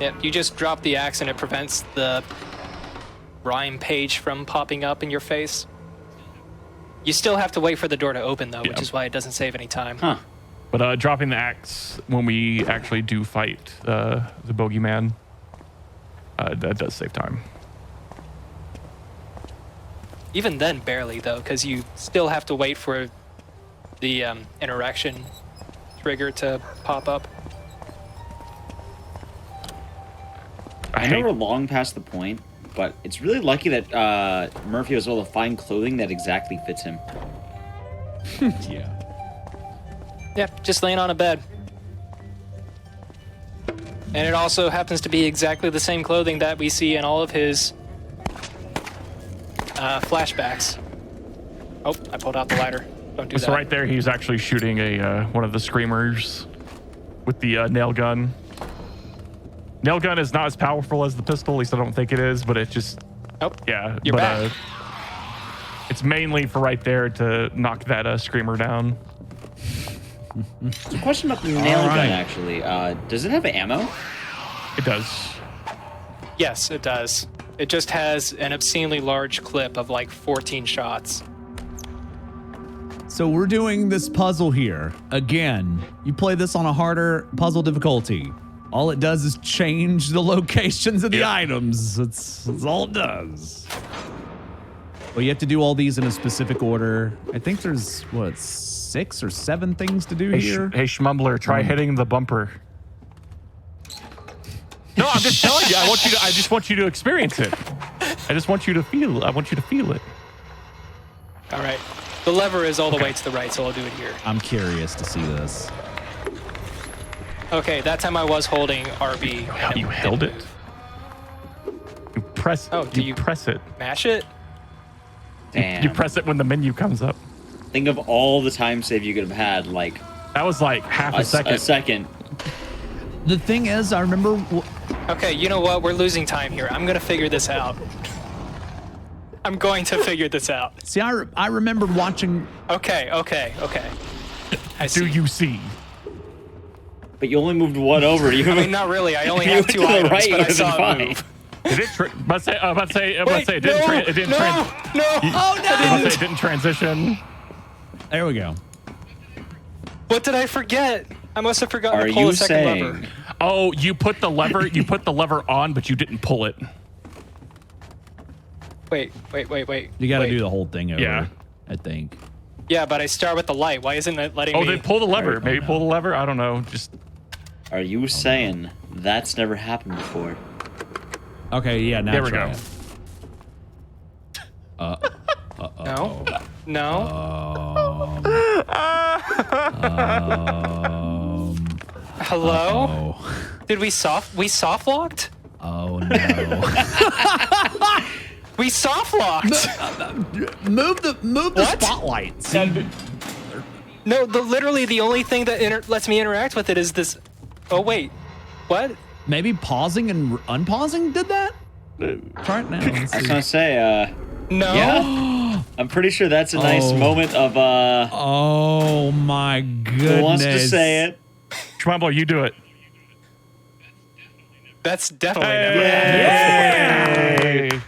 Yep, you just drop the axe and it prevents the rhyme page from popping up in your face. You still have to wait for the door to open, though, which is why it doesn't save any time. Huh. But dropping the axe when we actually do fight the bogeyman, that does save time. Even then, barely, though, because you still have to wait for the interaction trigger to pop up. I know we're long past the point, but it's really lucky that Murphy was able to find clothing that exactly fits him. yeah. Yep, just laying on a bed. And it also happens to be exactly the same clothing that we see in all of his flashbacks. Oh, I pulled out the lighter. Don't do that. So right there, he's actually shooting one of the screamers with the nail gun. Nail gun is not as powerful as the pistol, at least I don't think it is, but it just... Oh, yeah, you're back. It's mainly for right there to knock that screamer down. So a question about the nail gun, actually. Does it have ammo? It does. Yes, it does. It just has an obscenely large clip of like 14 shots. So we're doing this puzzle here. Again, you play this on a harder puzzle difficulty. All it does is change the locations of the items. That's all it does. Well, you have to do all these in a specific order. I think there's, what, 6 or 7 things to do here? Hey, Shmumbler, try hitting the bumper. No, I'm just telling you. I just want you to experience it. I just want you to feel. I want you to feel it. All right. The lever is all the way to the right, so I'll do it here. I'm curious to see this. Okay, that time I was holding RB. How you held it? You press. Oh, do you press it? Mash it? Damn. You press it when the menu comes up. Think of all the time save you could have had. Like that was like half a second. A second. The thing is, I remember. Okay, you know what? We're losing time here. I'm gonna figure this out. I'm going to figure this out. See, I remembered watching. Okay. Do you see? But you only moved one over. I mean, not really. I only have 2 items, right, but I saw it move. Did it? It didn't. It didn't transition. There we go. What did I forget? I must have forgotten Are to pull you a second saying? lever. Oh, you put the lever. You put the lever on, but you didn't pull it. Wait. You got to do the whole thing over. Yeah. I think. Yeah, but I start with the light. Why isn't it letting me? Oh, then pull the lever. Maybe pull the lever. I don't know. Just. Are you saying that's never happened before? Okay. Yeah. Now There we try go. it. No. Hello? Did we soft locked? Oh no. We soft locked. Move the spotlight. See? No, literally the only thing that lets me interact with it is this. Oh wait, what? Maybe pausing and unpausing did that? Try it now. I was gonna say, No. Yeah, I'm pretty sure that's a nice moment of Oh my goodness. Who wants to say it? Shmumbler, you do it. That's definitely never happened before. Yay!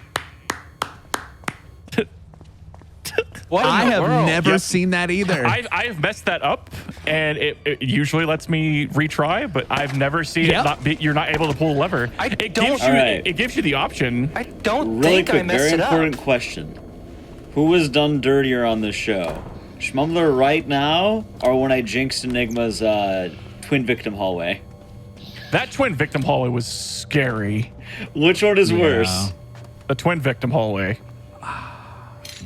What in I the have world? never Yep. seen that either. I have messed that up, and it usually lets me retry, but I've never seen Yep. it not be, you're not able to pull the lever. It gives you Alright. it gives you the option. I don't Really think I quick, messed very it up. important question. Who was done dirtier on this show? Shmumbler right now, or when I jinxed Enigma's twin victim hallway? That twin victim hallway was scary. Which one is worse? The twin victim hallway.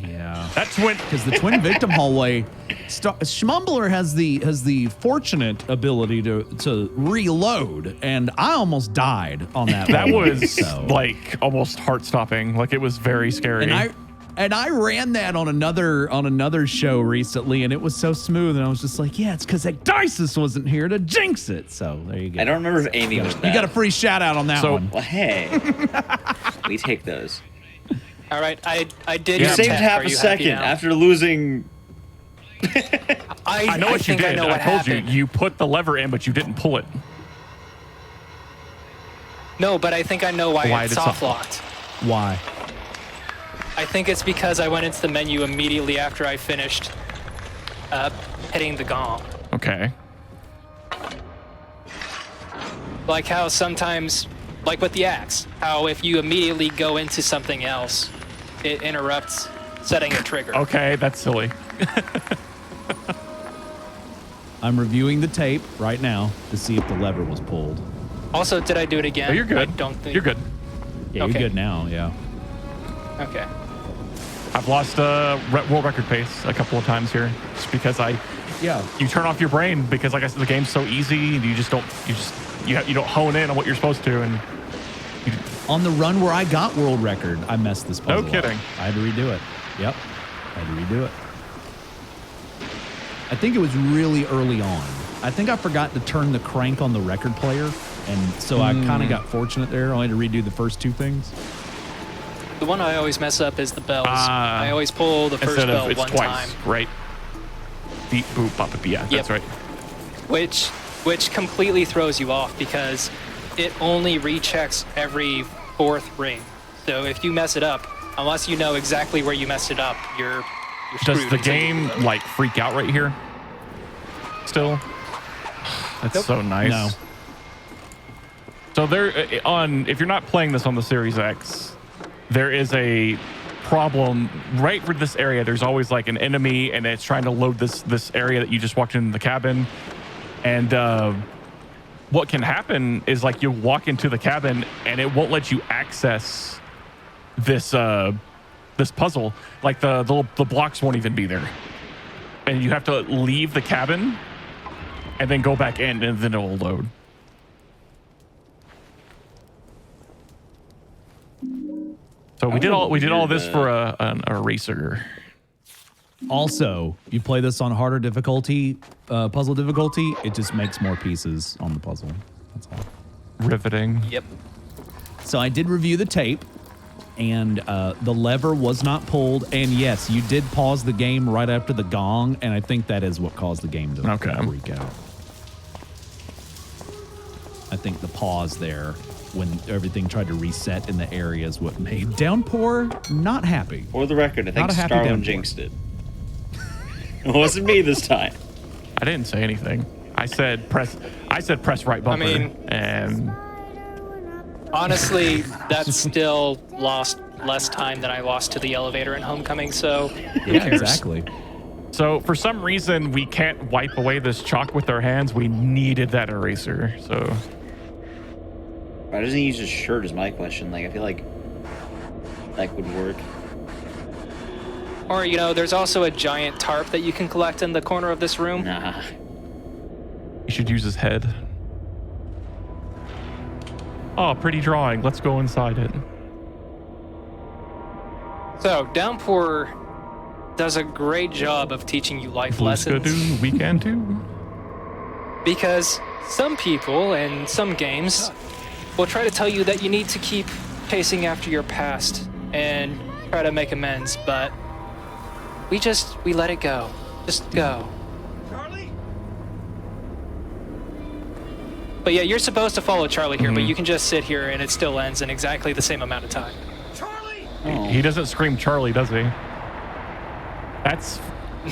Yeah. That twin Because the twin victim hallway, Shmumbler has the fortunate ability to reload, and I almost died on that. that hallway, was so. like almost heart stopping. Like it was very scary. And I ran that on another show recently, and it was so smooth, and I was just like, yeah, it's because Ecdysis wasn't here to jinx it. So there you go. I don't remember if Amy was You bad. got a free shout out on that one. Well, hey. We take those. All right, I did. You your saved tech. half Are a you happy second now? after losing. I know what you think did. I know what told happened. you put the lever in, but you didn't pull it. No, but I think I know why Why it's did soft soft locked. Why? I think it's because I went into the menu immediately after I finished hitting the gong. Okay. Like how sometimes, like with the axe, how if you immediately go into something else, it interrupts setting a trigger. Okay, that's silly. I'm reviewing the tape right now to see if the lever was pulled. Also, did I do it again? Oh, you're good. I don't think. You're good. Yeah, Okay. you're good now. Yeah. Okay. I've lost world record pace a couple of times here, just because you turn off your brain because, like I said, the game's so easy. And you don't hone in on what you're supposed to, and On the run where I got world record, I messed this puzzle No kidding. up. I had to redo it. Yep. I had to redo it. I think it was really early on. I think I forgot to turn the crank on the record player, and so I kind of got fortunate there. I had to redo the first two things. The one I always mess up is the bells. I always pull the first instead bell of it's one twice, time, right? Beep boop bop beep. Yeah, that's right. which completely throws you off because it only rechecks every fourth ring. So if you mess it up, unless you know exactly where you messed it up, you're screwed. Does the game like freak out right here? Still, that's so nice. No. So there if you're not playing this on the Series X, there is a problem right for this area. There's always like an enemy, and it's trying to load this area that you just walked in the cabin. And what can happen is like you walk into the cabin, and it won't let you access this puzzle. Like the blocks won't even be there, and you have to leave the cabin and then go back in, and then it will load. So we did all this for an eraser. Also, you play this on harder difficulty, puzzle difficulty, it just makes more pieces on the puzzle. That's all. Riveting. Yep. So I did review the tape, and the lever was not pulled. And yes, you did pause the game right after the gong, and I think that is what caused the game to freak out. I think the pause there when everything tried to reset in the area is what made Downpour not happy. For the record, I think Not a happy Starwin Downpour. jinxed it. It wasn't me this time. I didn't say anything. I said press right bumper. I mean, and honestly, that's still lost less time than I lost to the elevator in Homecoming. So who Yeah, cares? exactly. so for some reason we can't wipe away this chalk with our hands. We needed that eraser. So Why doesn't he use his shirt is my question. Like, I feel like that would work. Or, you know, there's also a giant tarp that you can collect in the corner of this room. Nah. you should use his head. Oh, pretty drawing. Let's go inside it. So, Downpour does a great job of teaching you life lessons. Blue we can too. Because some people and some games will try to tell you that you need to keep chasing after your past and try to make amends, but we let it go. Just go. Charlie? But yeah, you're supposed to follow Charlie here, but you can just sit here and it still ends in exactly the same amount of time. Charlie? He doesn't scream Charlie, does he? That's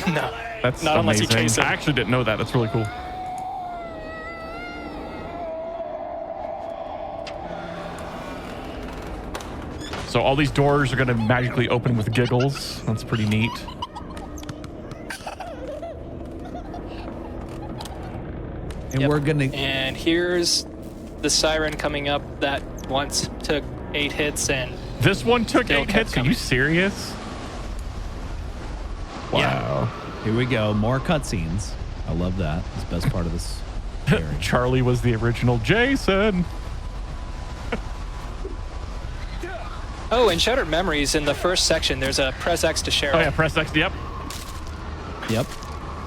No. that's Not unless you amazing. chase him. I actually didn't know that. That's really cool. So all these doors are going to magically open with giggles. That's pretty neat. And we're gonna. And here's the siren coming up that once took 8 hits and This one took Still 8 kept hits. Are coming. you serious? Wow. Here we go. More cutscenes. I love that. It's the best part of this. area. Charlie was the original Jason. Oh, in Shattered Memories, in the first section, there's a press X to Cheryl. Oh yeah, press X. Yep. Yep.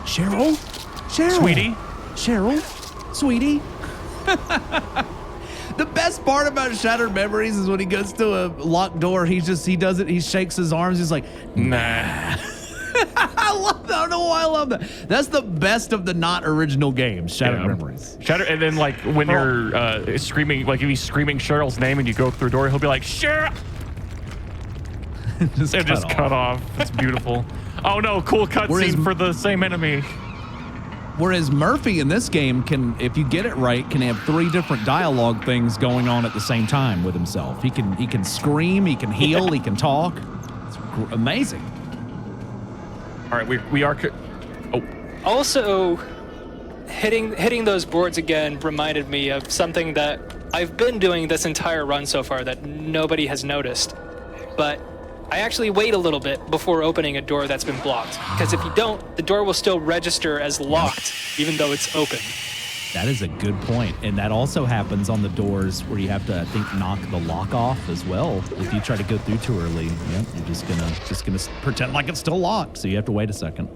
Cheryl? Cheryl. Sweetie. Cheryl? Sweetie? The best part about Shattered Memories is when he goes to a locked door, he does it, he shakes his arms, he's like, Nah. I love that. I don't know why I love that. That's the best of the not original games, Shattered Memories. And then like when you're screaming, like if he's screaming Cheryl's name and you go through a door, he'll be like, Cheryl. Just cut off. It's beautiful. Oh no, cool cutscene for the same enemy. Whereas Murphy in this game can, if you get it right, can have 3 different dialogue things going on at the same time with himself. He can scream, he can heal, he can talk. It's amazing. All right, we are. Also, hitting those boards again reminded me of something that I've been doing this entire run so far that nobody has noticed. But I actually wait a little bit before opening a door that's been blocked. Because if you don't, the door will still register as locked, even though it's open. That is a good point. And that also happens on the doors where you have to, I think, knock the lock off as well. If you try to go through too early, yep, you're just gonna pretend like it's still locked. So you have to wait a second.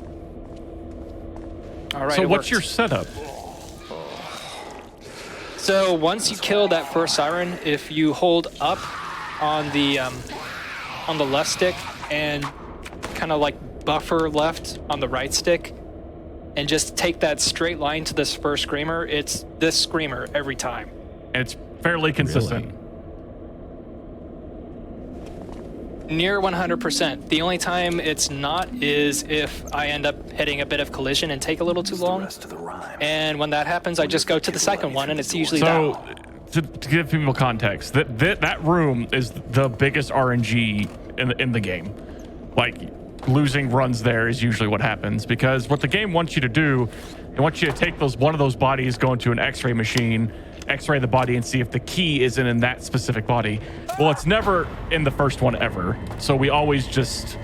All right. So it what's worked. your setup? So once you kill that first siren, if you hold up on the left stick and kind of like buffer left on the right stick, and just take that straight line to this first screamer, it's this screamer every time. And it's fairly consistent. Really? Near 100%. The only time it's not is if I end up hitting a bit of collision and take a little too long. And when that happens, I just go to the second one, and it's usually So, that. to give people context, that room is the biggest RNG in the game. Like, losing runs there is usually what happens, because what the game wants you to do, it wants you to take one of those bodies, go into an X-ray machine, X-ray the body, and see if the key isn't in that specific body. Well, it's never in the first one ever, so we always just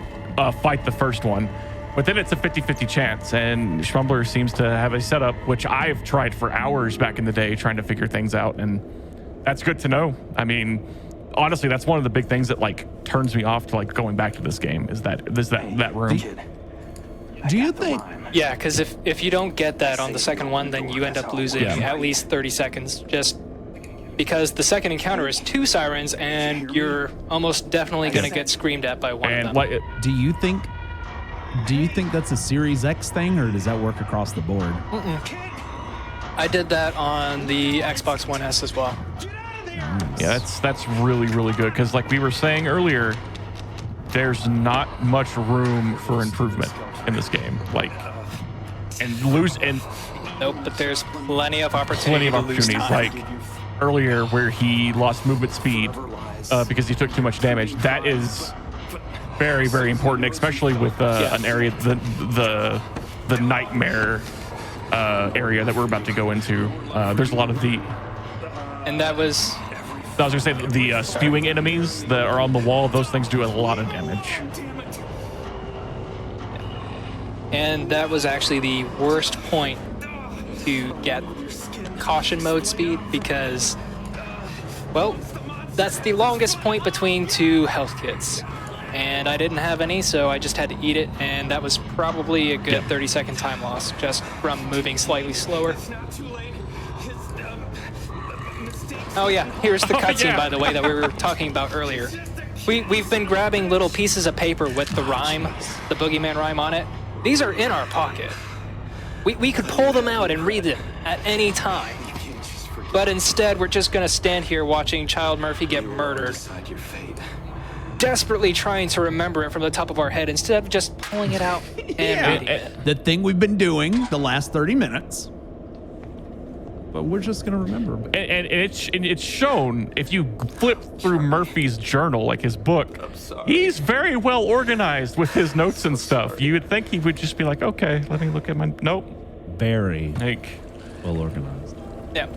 fight the first one. But then it's a 50-50 chance, and Shmumbler seems to have a setup which I've tried for hours back in the day trying to figure things out, and that's good to know. I mean, honestly, that's one of the big things that like turns me off to like going back to this game is that room. Do you think? Yeah, because if you don't get that on the second one, then you end up losing at least 30 seconds, just because the second encounter is 2 sirens, and you're almost definitely going to get screamed at by one of them. Do you think that's a Series X thing, or does that work across the board? I did that on the Xbox One S as well. Yeah, that's really, really good, because like we were saying earlier, there's not much room for improvement in this game. Like, Nope, but there's plenty of opportunity to lose time. Like earlier where he lost movement speed because he took too much damage. That is very, very important, especially with an area, the nightmare area that we're about to go into. There's a lot of and that was... I was going to say the spewing enemies that are on the wall. Those things do a lot of damage. And that was actually the worst point to get caution mode speed, because, well, that's the longest point between 2 health kits. And I didn't have any, so I just had to eat it, and that was probably a good 30-second time loss just from moving slightly slower. Oh yeah, here's the cutscene, by the way, that we were talking about earlier. We've been grabbing little pieces of paper with the rhyme, the Boogeyman rhyme on it. These are in our pocket. We could pull them out and read them at any time. But instead, we're just gonna stand here watching Child Murphy get murdered. desperately trying to remember it from the top of our head instead of just pulling it out and reading it. The thing we've been doing the last 30 minutes. But we're just going to remember. And it's shown if you flip through Murphy's journal, like his book, he's very well organized with his notes and stuff. You would think he would just be like, okay, let me look at my nope. Very like well organized. Yeah.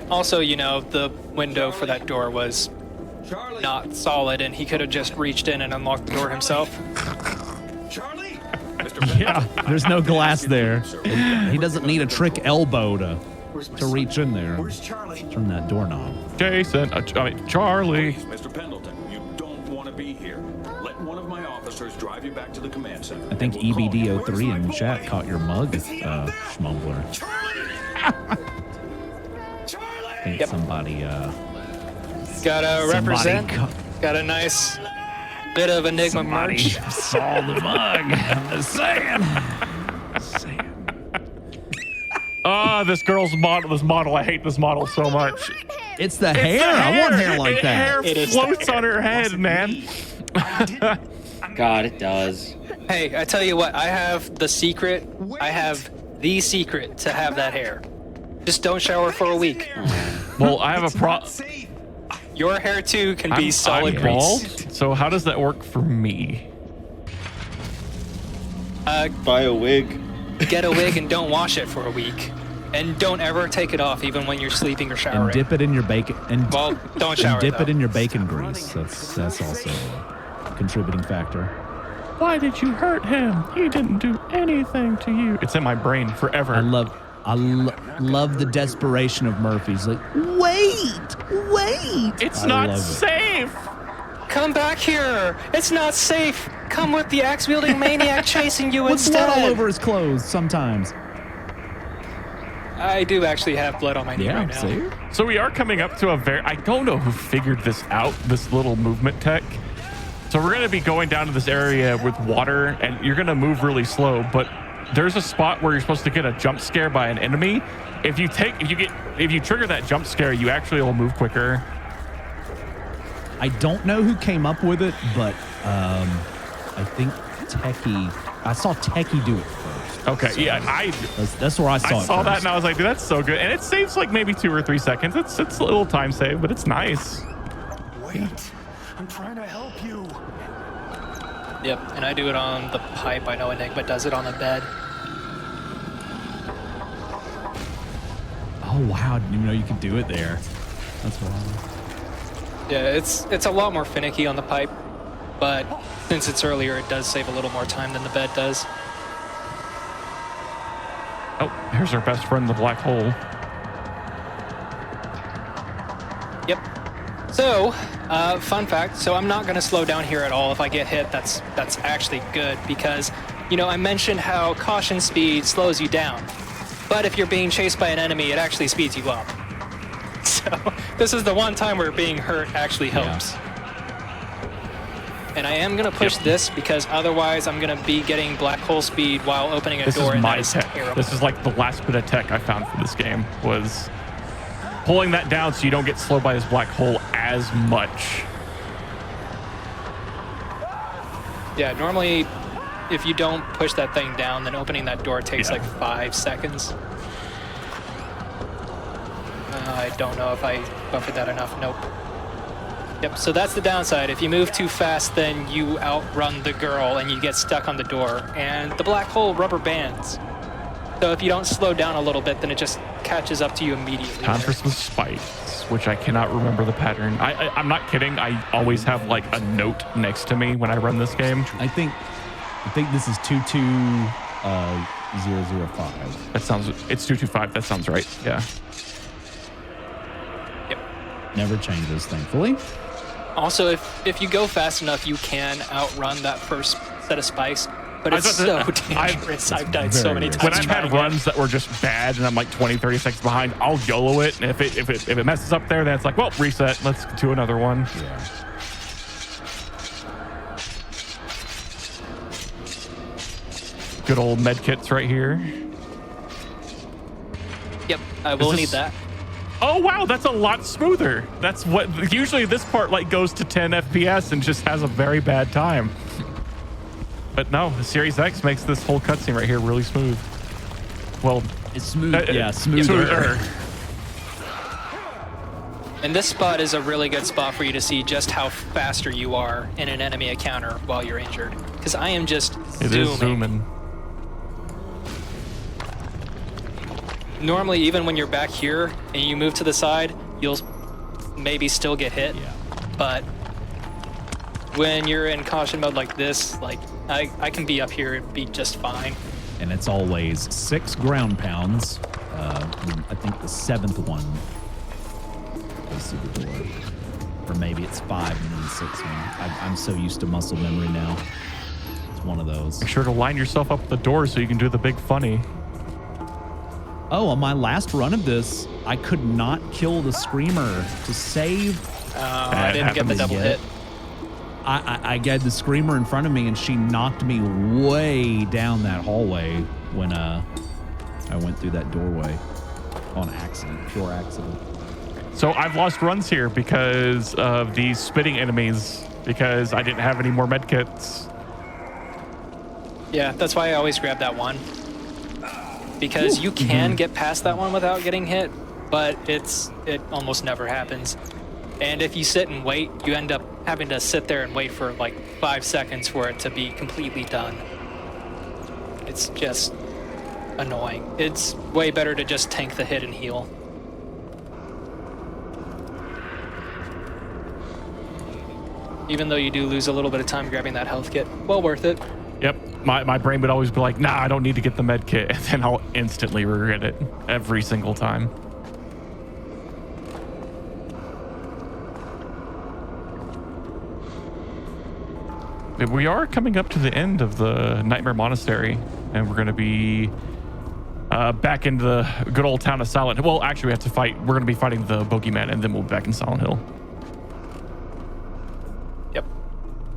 Also, you know, the window for that door was not solid, and he could have just reached in and unlocked the door himself. Charlie? Yeah, there's no glass there. He doesn't need a trick elbow to reach in there. Where's Charlie? Turn that doorknob. Jason, Charlie. Mr. Pendleton, you don't want to be here. Let one of my officers drive you back to the command center. I think EBD03 in chat caught your mug, Shmumbler. I think somebody Gotta represent. Got a nice bit of Enigma merch. Saw the mug. I'm just saying. This girl's model. This model. I hate this model so much. It's the hair. I want hair like that. Hair floats on her head, man. God, it does. Hey, I tell you what, I have the secret. I have the secret to have that hair. Just don't shower for a week. Well, I have a problem. Your hair too can be solid I'm grease. bald, so how does that work for me? Buy a wig. Get a wig and don't wash it for a week. And don't ever take it off, even when you're sleeping or showering. And dip it in your bacon. And well, don't shower. And dip though. it in your bacon grease. That's also a contributing factor. Why did you hurt him? He didn't do anything to you. It's in my brain forever. I love the desperation of Murphy's. Like, wait. It's not safe. Come back here. It's not safe. Come with the axe-wielding maniac chasing you With instead. blood all over his clothes sometimes. I do actually have blood on my knee right now. See? So we are coming up to a I don't know who figured this out, this little movement tech. So we're going to be going down to this area with water, and you're going to move really slow, but there's a spot where you're supposed to get a jump scare by an enemy. If you trigger that jump scare, you actually will move quicker. I don't know who came up with it, but I think I saw Techie do it first. Okay, so yeah, that's where I saw it. I saw first. that and I was like, dude, that's so good. And it saves like maybe 2 or 3 seconds. It's a little time save, but it's nice. Wait, I'm trying to help you. Yep, and I do it on the pipe. I know Enigma does it on the bed. Oh wow, I didn't even know you could do it there. That's wild. Yeah, it's a lot more finicky on the pipe, but since it's earlier, it does save a little more time than the bed does. Oh, here's our best friend, the black hole. Yep. So, fun fact. So I'm not going to slow down here at all. If I get hit, that's actually good because, you know, I mentioned how caution speed slows you down, but if you're being chased by an enemy, it actually speeds you up. So this is the one time where being hurt actually helps. Yeah. And I am going to push this because otherwise I'm going to be getting black hole speed while opening a door. This is my tech. Terrible. This is like the last bit of tech I found for this game was pulling that down so you don't get slowed by this black hole as much. Yeah, normally if you don't push that thing down, then opening that door takes like 5 seconds. I don't know if I buffered that enough. Nope. Yep, so that's the downside. If you move too fast, then you outrun the girl and you get stuck on the door. And the black hole rubber bands. So if you don't slow down a little bit, then it just catches up to you immediately. Time for some spikes, which I cannot remember the pattern. I'm not kidding. I always have like a note next to me when I run this game. I think this is 22005. That sounds. It's 225. That sounds right. Yeah. Yep. Never changes, thankfully. Also, if you go fast enough, you can outrun that first set of spikes. But it's so dangerous. I've died so many times. When I've had runs that were just bad and I'm like 20, 30 seconds behind, I'll YOLO it. And if it messes up there, then it's like, well, reset. Let's do another one. Yeah. Good old med kits right here. Yep, I will need that. Oh wow, that's a lot smoother. That's what usually this part like goes to 10 FPS and just has a very bad time. But no, the Series X makes this whole cutscene right here really smooth. Well, it's smooth. Yeah, smoother. And this spot is a really good spot for you to see just how faster you are in an enemy encounter while you're injured. Because I am just zooming. Normally, even when you're back here and you move to the side, you'll maybe still get hit. Yeah. But when you're in caution mode like this, like I can be up here and be just fine. And it's always 6 ground pounds. I think the 7th one goes through the door. Or maybe it's 5 and then the 6th one. I'm so used to muscle memory now. It's one of those. Make sure to line yourself up at the door so you can do the big funny. Oh, on my last run of this, I could not kill the Screamer to save. I didn't get the double hit. I got the Screamer in front of me, and she knocked me way down that hallway when I went through that doorway on accident, pure accident. So I've lost runs here because of these spitting enemies, because I didn't have any more medkits. Yeah, that's why I always grab that one. Because you can get past that one without getting hit, but it almost never happens. And if you sit and wait, you end up having to sit there and wait for like 5 seconds for it to be completely done. It's just annoying. It's way better to just tank the hit and heal. Even though you do lose a little bit of time grabbing that health kit, well worth it. Yep, my brain would always be like, nah, I don't need to get the med kit, and then I'll instantly regret it every single time. We are coming up to the end of the Nightmare Monastery, and we're going to be back into the good old town of Silent Hill. Well, actually, we have to fight. We're going to be fighting the Boogeyman, and then we'll be back in Silent Hill. Yep.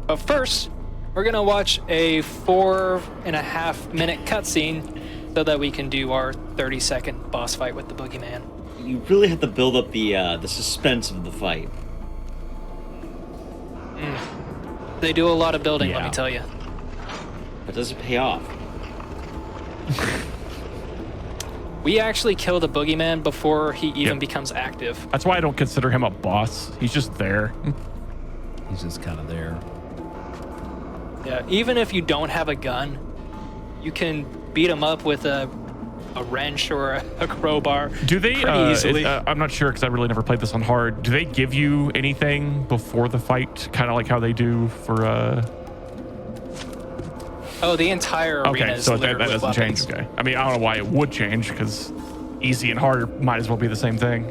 But first, we're going to watch a 4.5-minute cutscene so that we can do our 30-second boss fight with the Boogeyman. You really have to build up the suspense of the fight. They do a lot of building, let me tell you. But does it pay off? We actually kill the Boogeyman before he even becomes active. That's why I don't consider him a boss. He's just there. He's just kind of there. Yeah, even if you don't have a gun, you can beat him up with a wrench or a crowbar. Do they? Pretty easily. I'm not sure because I really never played this on hard. Do they give you anything before the fight, kind of like how they do for? Oh, the entire arena is so littered that with doesn't weapons. change. Okay, I mean I don't know why it would change because easy and hard might as well be the same thing.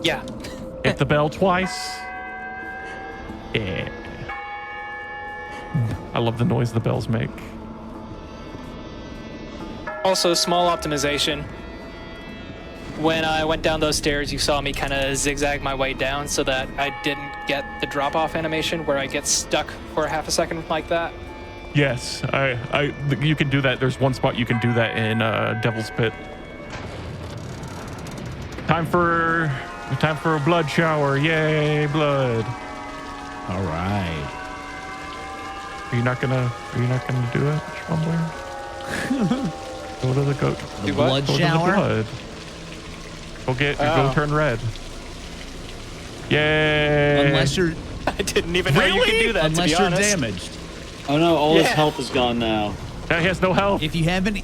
Yeah. Hit the bell twice. Yeah. I love the noise the bells make. Also, small optimization. When I went down those stairs, you saw me kind of zigzag my way down so that I didn't get the drop-off animation where I get stuck for half a second like that. Yes, you can do that. There's one spot you can do that in Devil's Pit. Time for a blood shower. Yay, blood. All right. Are you not gonna do it, Shmumbler? Go to the goat. The blood shower. Blood. Go turn red. Yay! Unless you're. I didn't even know you could do that. Unless to be you're honest. damaged. Oh no, all his health is gone now. Yeah, he has no health. If you have any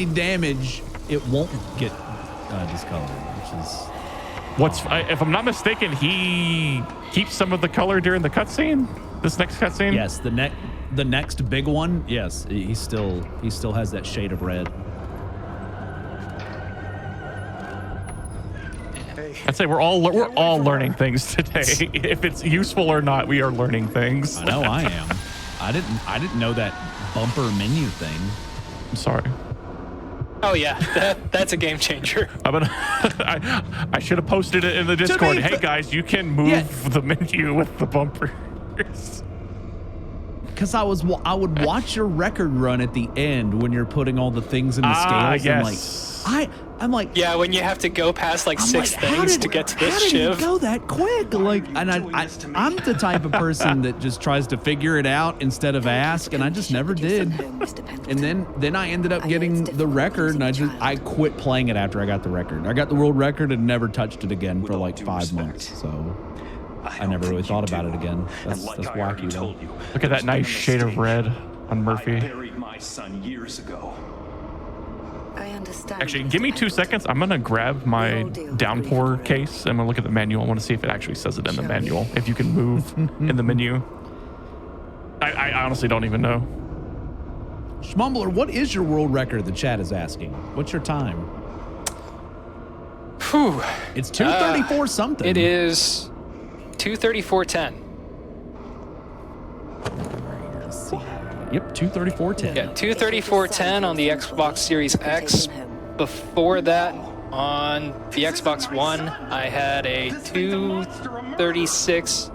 damage, it won't get discolored, which is. If I'm not mistaken, he keeps some of the color during the cutscene. This next cutscene. Yes, the next big one. Yes, he still has that shade of red. I'd say we're all learning things today. If it's useful or not, we are learning things. I know I am. I didn't know that bumper menu thing. I'm sorry. Oh yeah, that's a game changer. I should have posted it in the Discord. Hey guys, you can move the menu with the bumpers. Because I would watch your record run at the end when you're putting all the things in the scales. Yes. I'm like, I'm like, Yeah, when you have to go past like I'm 6 like, how things did- to get to how this did shiv. it go that quick? Like, and I'm the type of person that just tries to figure it out instead of ask, and I just never did. And then I ended up getting the record, and I quit playing it after I got the record. I got the world record and never touched it again for like 5 months. So I never really thought about it again. That's wacky though. Look at that nice shade of red on Murphy. I buried my son years ago. I understand. Actually, give me 2 seconds. I'm gonna grab my Downpour case. I'm gonna look at the manual. I want to see if it actually says it in the manual. If you can move in the menu. I honestly don't even know. Shmumbler, what is your world record? The chat is asking. What's your time? Whew. It's 2:34 something. It is 2:34:10. Yep, 2:34:10. Yeah, 2:34:10 on the Xbox Series X. Before that, on the Xbox One, I had a 2:36:36.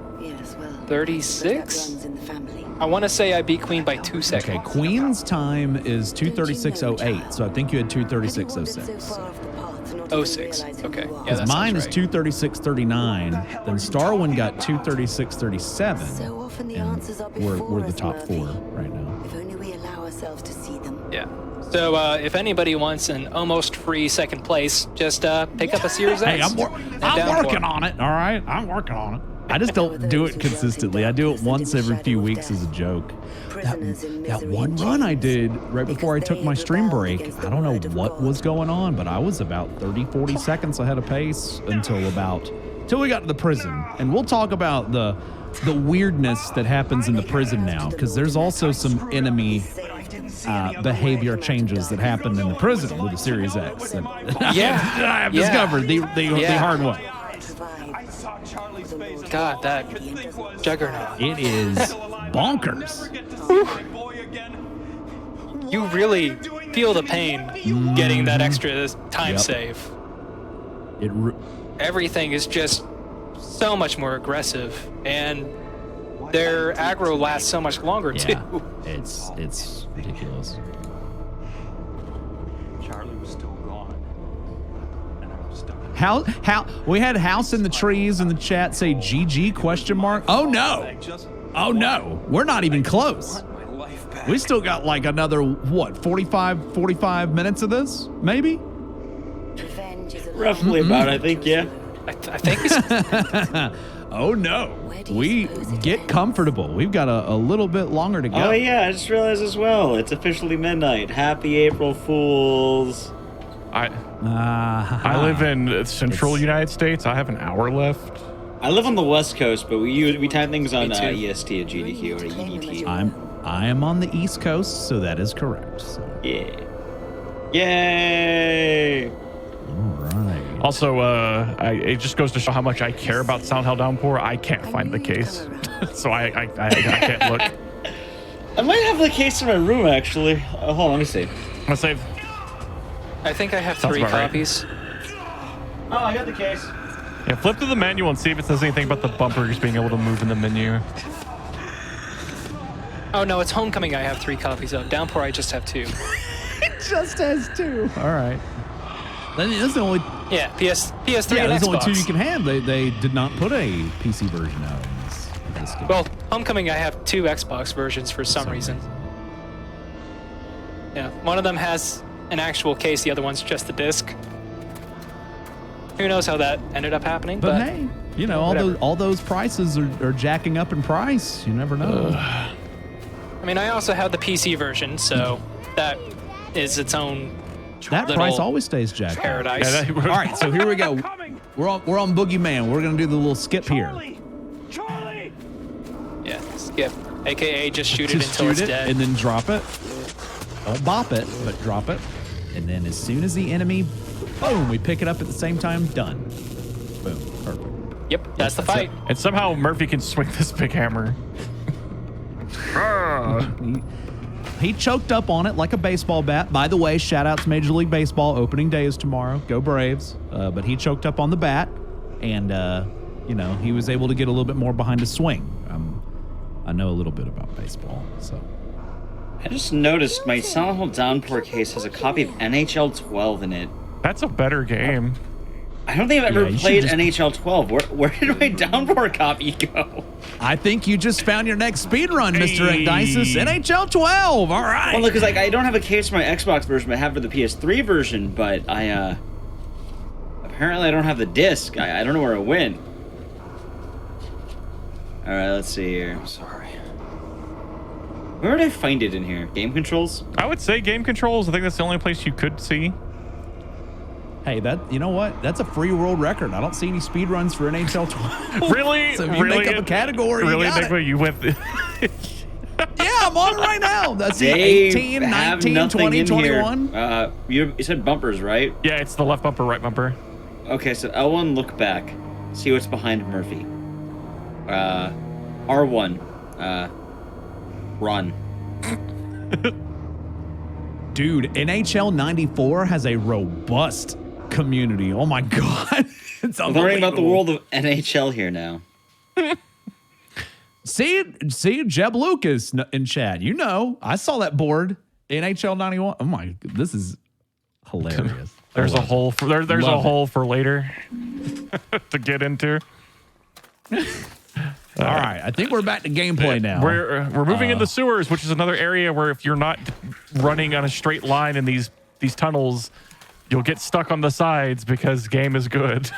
I want to say I beat Queen by 2 seconds. Okay, Queen's time is 2:36:08, so I think you had 2:36:06. 06. Okay. Yeah, Because that mine sounds is right. 2:36:39. Then Starwind got 2:36:37. So often the And answers are we're before the us, top Murphy. 4 right now. If only we allow ourselves to see them. Yeah. So if anybody wants an almost free second place, just pick up a Series X. Hey, I'm Downpour. working on it. All right, I'm working on it. I just don't do it consistently. I do it once every few weeks as a joke. That one run I did right before I took my stream break, I don't know what was going on, but I was about 30, 40 seconds ahead of pace until we got to the prison. And we'll talk about the weirdness that happens in the prison now, because there's also some enemy behavior changes that happen in the prison with the Series X. That I've discovered the hard way. God, that juggernaut. It is bonkers. You really feel the pain getting that extra time save. Everything is just so much more aggressive, and their aggro lasts so much longer too. It's ridiculous. Charlie was still gone. And I was stuck. How we had House in the Trees in the chat say GG question mark. Oh no. We're not even close. We still got like another 45 minutes of this, maybe? Roughly about, I think, yeah. I think he's Oh no. We get comfortable. We've got a little bit longer to go. Oh yeah, I just realized as well. It's officially midnight. Happy April Fools. I live in central United States. I have an hour left. I live on the West Coast, but we time things on EST or GDQ or EDT. I am on the East Coast, so that is correct. So. Yeah. Yay! All right. Also, it just goes to show how much I care about Sound Hell Downpour. I can't find the case, so I can't look. I might have the case in my room, actually. Hold on, let me see. I'm gonna save. I think I have Sounds 3 about right. copies. Oh, I got the case. Yeah, flip to the manual and see if it says anything about the bumper just being able to move in the menu. Oh no, it's Homecoming I have 3 copies of. Downpour I just have 2. It just has 2. All right. That's the only. Yeah, PS3 Yeah, and there's only Xbox. 2 you can have. They did not put a PC version out in this game. Well, Homecoming I have 2 Xbox versions for some reason. Yeah, one of them has an actual case, the other one's just the disc. Who knows how that ended up happening? But hey, you know, whatever. all those prices are jacking up in price. You never know. I mean, I also have the PC version, so that is its own That little price always stays jacked up. paradise. Yeah, All right, so here we go. We're on Boogeyman. We're gonna do the little skip here. Charlie! Yeah, skip. AKA just shoot it Just until shoot it's it dead. and then drop it. Don't bop it, but drop it. And then as soon as the enemy, boom, we pick it up at the same time. Done. Boom. Perfect. Yep, that's the that's fight. And somehow Murphy can swing this big hammer. He choked up on it like a baseball bat. By the way, shout out to Major League Baseball. Opening day is tomorrow. Go Braves. But he choked up on the bat, and he was able to get a little bit more behind his swing. I know a little bit about baseball, so. I just noticed my Silent Hill Downpour case has a copy of NHL 12 in it. That's a better game. I don't think I've ever you should played just- NHL 12. Where did my Downpour copy go? I think you just found your next speed run, Mr. Hey. Ecdysis. NHL 12. All right. Well, because like I don't have a case for my Xbox version, but I have for the PS3 version. But I apparently I don't have the disc. I don't know where it went. All right, let's see here. I'm sorry. Where did I find it in here? Game controls? I would say game controls. I think that's the only place you could see. Hey, you know what? That's a free world record. I don't see any speed runs for NHL 12. Really? So if you really? make up a category, Really, you got Nick, it. you went. Yeah, I'm on it right now. That's the They 18, have 19, nothing 20, in 21. here. You said bumpers, right? Yeah, it's the left bumper, right bumper. Okay, so L1, look back. See what's behind Murphy. R1, run. Dude, NHL 94 has a robust community. Oh my God. It's I'm learning about the unbelievable. world of NHL here now. See Jeb Lucas in chat. You know, I saw that board. NHL 91. Oh my, this is hilarious. There's a hole for there's a Love it. hole for later to get into. All right, I think we're back to gameplay now. We're moving in the sewers, which is another area where if you're not running on a straight line in these tunnels, you'll get stuck on the sides because game is good.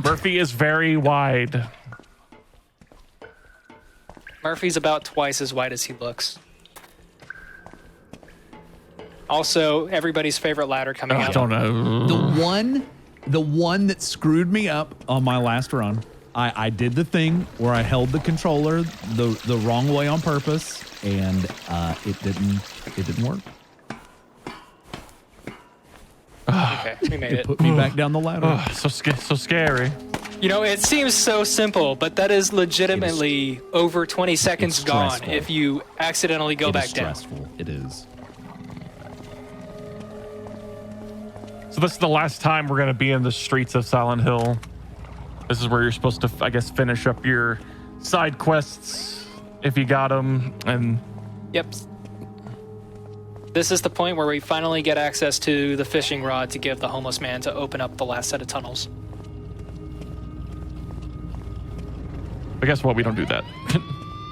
Murphy is very wide. Murphy's about twice as wide as he looks. Also, everybody's favorite ladder coming I out. don't know. The one that screwed me up on my last run. I did the thing where I held the controller the wrong way on purpose, and it didn't work. Okay, we made it. Put me back down the ladder. Oh, so scary. You know, it seems so simple, but that is legitimately over 20 seconds it's gone stressful. if you accidentally go It back is down. stressful. It is. So this is the last time we're going to be in the streets of Silent Hill. This is where you're supposed to, I guess, finish up your side quests if you got them. And Yep. This is the point where we finally get access to the fishing rod to give the homeless man to open up the last set of tunnels. but guess what? We don't do that.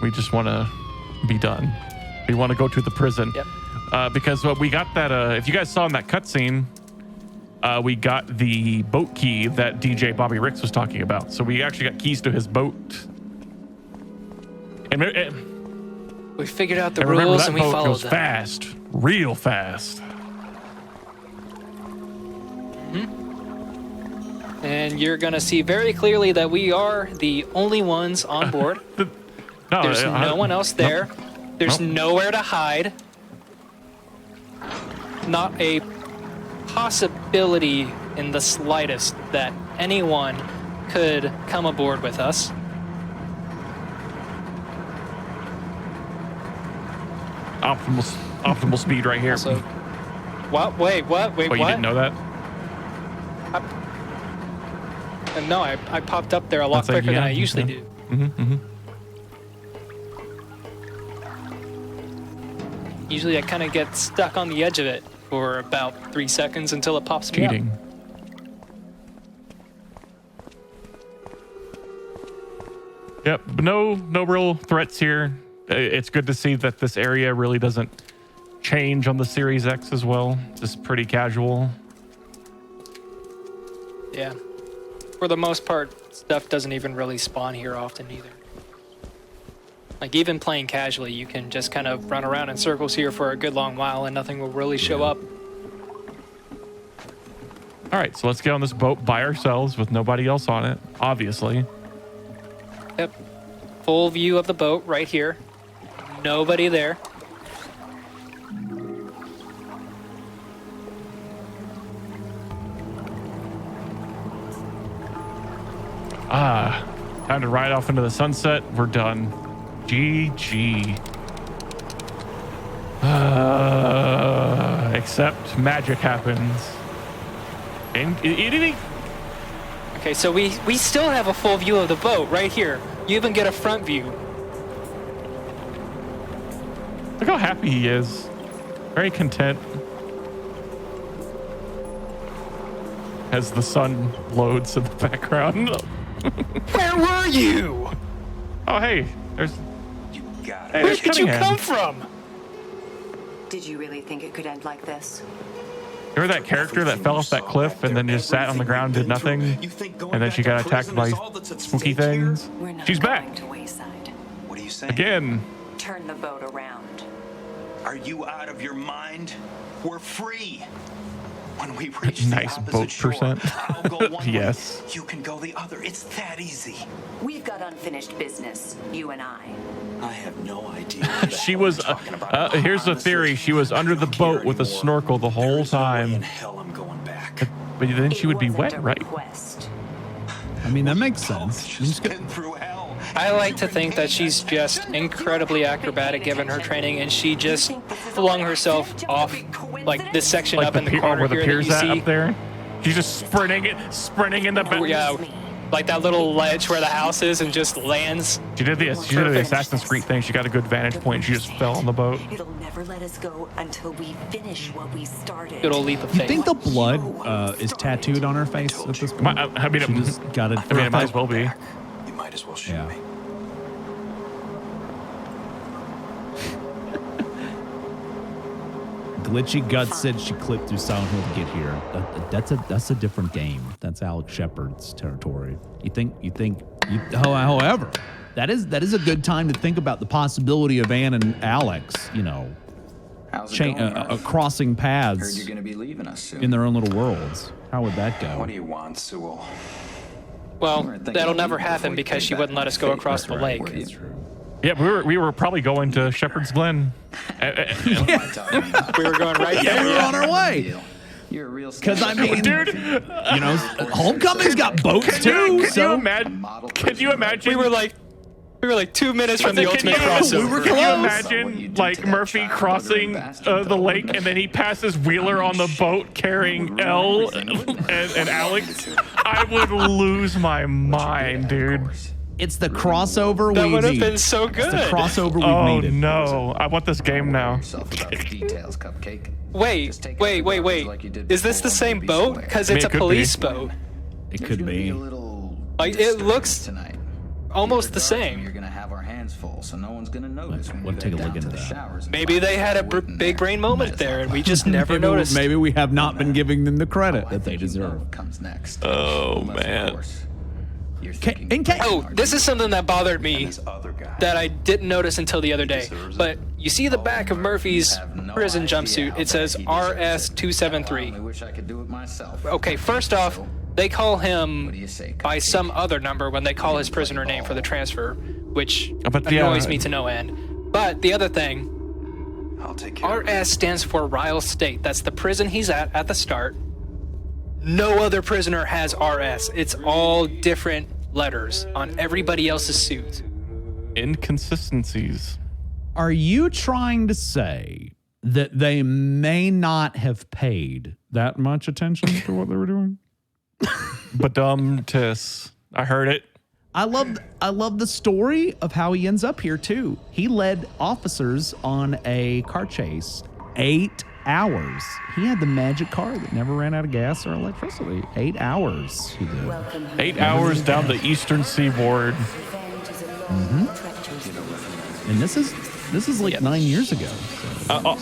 We just want to be done. We want to go to the prison. Yep. Because we got that, if you guys saw in that cutscene, we got the boat key that DJ Bobby Ricks was talking about. So we actually got keys to his boat. And We figured out the remember, rules that and we boat followed goes them. fast, real fast. And you're going to see very clearly that we are the only ones on board. No, There's no one else there. There's Nope. nowhere to hide. Not a possibility in the slightest that anyone could come aboard with us. Optimal speed right here. So, what? Wait, what? Wait, Oh, you what? didn't know that? No, I popped up there a lot That's like, quicker than yeah, I usually okay. do. Usually I kind of get stuck on the edge of it for about 3 seconds until it pops me up. Cheating. Yep, but no real threats here. It's good to see that this area really doesn't change on the Series X as well. Just pretty casual. Yeah. For the most part, stuff doesn't even really spawn here often either. Like even playing casually, you can just kind of run around in circles here for a good long while and nothing will really show up. All right, so let's get on this boat by ourselves with nobody else on it, obviously. Yep. Full view of the boat right here. Nobody there. Time to ride off into the sunset. We're done. GG. Except magic happens. And Okay, so we still have a full view of the boat right here. You even get a front view. look how happy he is. Very content. as the sun loads in the background. Where were you? Oh, hey, there's. You got Where it. did you Cunningham. come from? Did you really think it could end like this? Remember that character that fell off that cliff and then just sat on the ground, did nothing, and then she got attacked by spooky things? We're not She's back going to wayside. What are you saying? again. Turn the boat around. Are you out of your mind? We're free. When we reach Nice the opposite boat shore, percent. I'll go one Yes. way, you can go the other. It's that easy. We've got unfinished business, you and I. I have no idea. what the She hell was. you're talking about. Here's the theory: she was under the boat with a snorkel the whole There's no way time. in hell I'm going back. But then she would be It wasn't wet, a right? request. I mean, that makes Both sense. just been through hell. I like to think that she's just incredibly acrobatic given her training, and she just flung herself off like this section Like up in the corner where the here that pier's you at see. up there. She's just sprinting in the back. Yeah, like that little ledge where the house is, and just lands. She did the Assassin's Creed thing. She got a good vantage point. She just fell on the boat. It'll never let us go until we finish what we started. Good old leap of You faith. think the blood is tattooed on her face at this point? I mean, She just got it. I mean, it might as well be. You might as well shoot Yeah. me. Glitchy Guts said she clipped through Silent Hill to get here. That's a different game. That's Alex Shepard's territory. However, that is a good time to think about the possibility of Ann and Alex, How's it going, Murph? crossing Heard paths you're gonna be leaving us soon. in their own little worlds. How would that go? What do you want, Sewell? Well, We weren't thinking that'll of never you before happen we because came she back wouldn't let from us go Fate, across the right? lake. That's true. Yeah, we were probably going to Shepherd's Glen. What am I talking about? We were going right Yeah, there. we were on our way. Deal. You're a real Because I mean, Dude, Homecoming's got boats too. Can you imagine? We were like 2 minutes from the Can ultimate you- crossover. we were Can you close. What you imagine, did like, to that Murphy child crossing murdering bastard the that lake, would- and then he passes Wheeler on the boat carrying Elle and Alex? I would lose my mind, dude. It's the crossover That we would have need. been so It's the good. crossover we've Oh needed. no! I want this game now. Yourself about the details, Cupcake. Wait. Just take out the garbage like you did Is this the before same and be boat? square. Because I mean, it's it a could police be. boat. It There's could gonna be. a little Like, it disturbance looks tonight. almost the Regardless, same. You're gonna have our hands full, so no one's gonna notice when We'll you take get a look down to into the that. showers and Maybe find they had a yourself waiting big there. brain moment there, and we just never Maybe, noticed. maybe we have not been giving them the Oh, credit I that they think you know deserve. what comes next. Oh, Unless, of man. course, you're Ca- thinking and ca- Oh, this is something that bothered me This other guy. that I didn't notice until the other day. deserves it. But you see the back of Murphy's You have no prison idea jumpsuit. how It says bad he deserves it. I RS-273. only wish I could do it myself. Okay, first off, So, they call what do him you say, by Cupcake? some other number when they call his prisoner name for the transfer, which But yeah. annoys me to no end. But the other thing, I'll take care of it. RS stands for Ryle State. That's the prison he's at the start. No other prisoner has RS. It's all different letters on everybody else's suit. Inconsistencies. Are you trying to say that they may not have paid that much attention to what they were doing? But tis. I heard it. I love the story of how he ends up here too. He led officers on a car chase 8 hours. He had the magic car that never ran out of gas or electricity. 8 hours he did. Welcome home. 8 hours down the eastern seaboard. Revenge is a long, treacherous road. And this is like 9 years ago. So,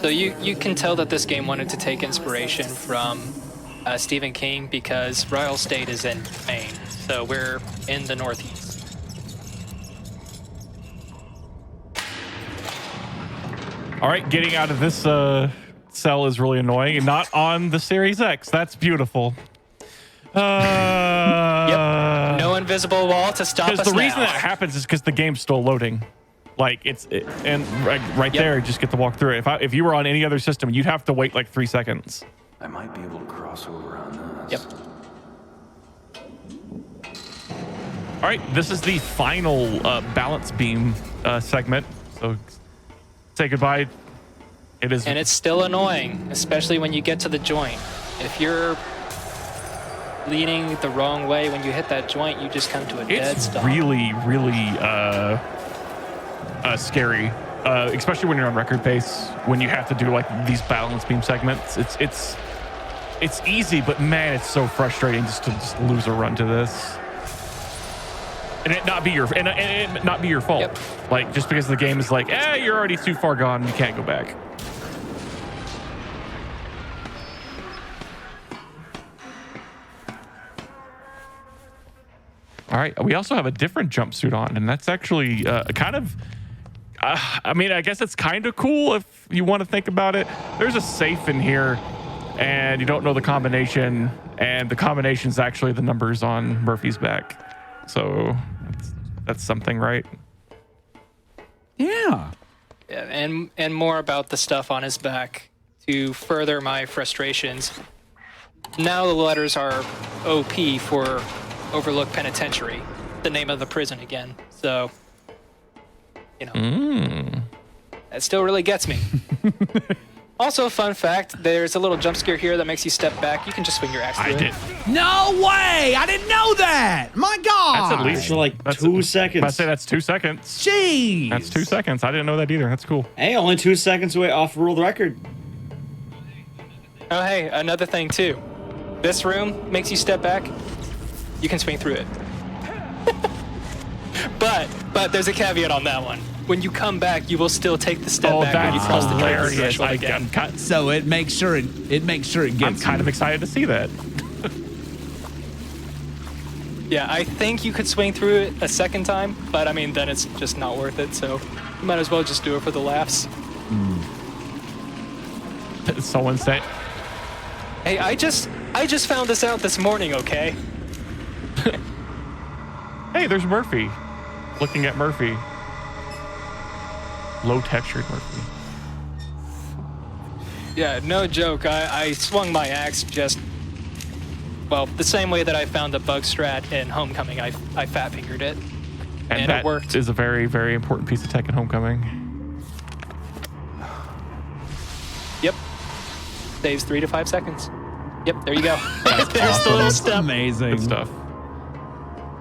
So you can tell that this game wanted to take inspiration from Stephen King because Ryle State is in Maine. So we're in the Northeast. All right, getting out of this cell is really annoying. And not on the Series X. That's beautiful. Yep. No invisible wall to stop us Because the reason now. that happens is because the game's still loading. Like and right Yep. there, you just get to walk through it. If you were on any other system, you'd have to wait like 3 seconds. I might be able to cross over on this. Yep. All right, this is the final balance beam segment. So say goodbye. It is. And it's still annoying, especially when you get to the joint. If you're leaning the wrong way when you hit that joint, you just come to a dead It's stop. really, really scary, especially when you're on record pace. When you have to do like these balance beam segments, it's it's easy, but man, it's so frustrating just to just lose a run to this. And it not be your and it not be your fault. Yep. Like just because the game is like, you're already too far gone, you can't go back. All right, we also have a different jumpsuit on, and that's actually kind of. I mean, I guess it's kind of cool if you want to think about it. There's a safe in here, and you don't know the combination, and the combination's actually the numbers on Murphy's back. So that's something, right? Yeah. And more about the stuff on his back to further my frustrations. Now the letters are OP for Overlook Penitentiary, the name of the prison again. So, you know, that still really gets me. Also, fun fact, there's a little jump scare here that makes you step back. You can just swing your axe through it. No way! I didn't know that! My God! That's at least For like 2 seconds. I say that's 2 seconds. Jeez! That's 2 seconds. I didn't know that either. That's cool. Hey, only 2 seconds away off world record. Oh, hey, another thing too. This room makes you step back. You can swing through it. But there's a caveat on that one. When you come back, you will still take the step back when you cross the hilarious. threshold again. So it makes sure it gets. I'm kind of excited to see that. Yeah, I think you could swing through it a second time, but I mean, then it's just not worth it. So you might as well just do it for the laughs. Someone said, Hey, I just found this out this morning. Okay. "Hey, there's Murphy." Looking at Murphy. Low textured Murphy. Yeah, no joke. I swung my axe just, well, the same way that I found the bug strat in Homecoming. I fat fingered it, and that it worked. is a very, very important piece of tech in Homecoming. Yep. Saves 3 to 5 seconds. Yep, there you go. That's There's awesome. the little That's step. amazing. Good stuff.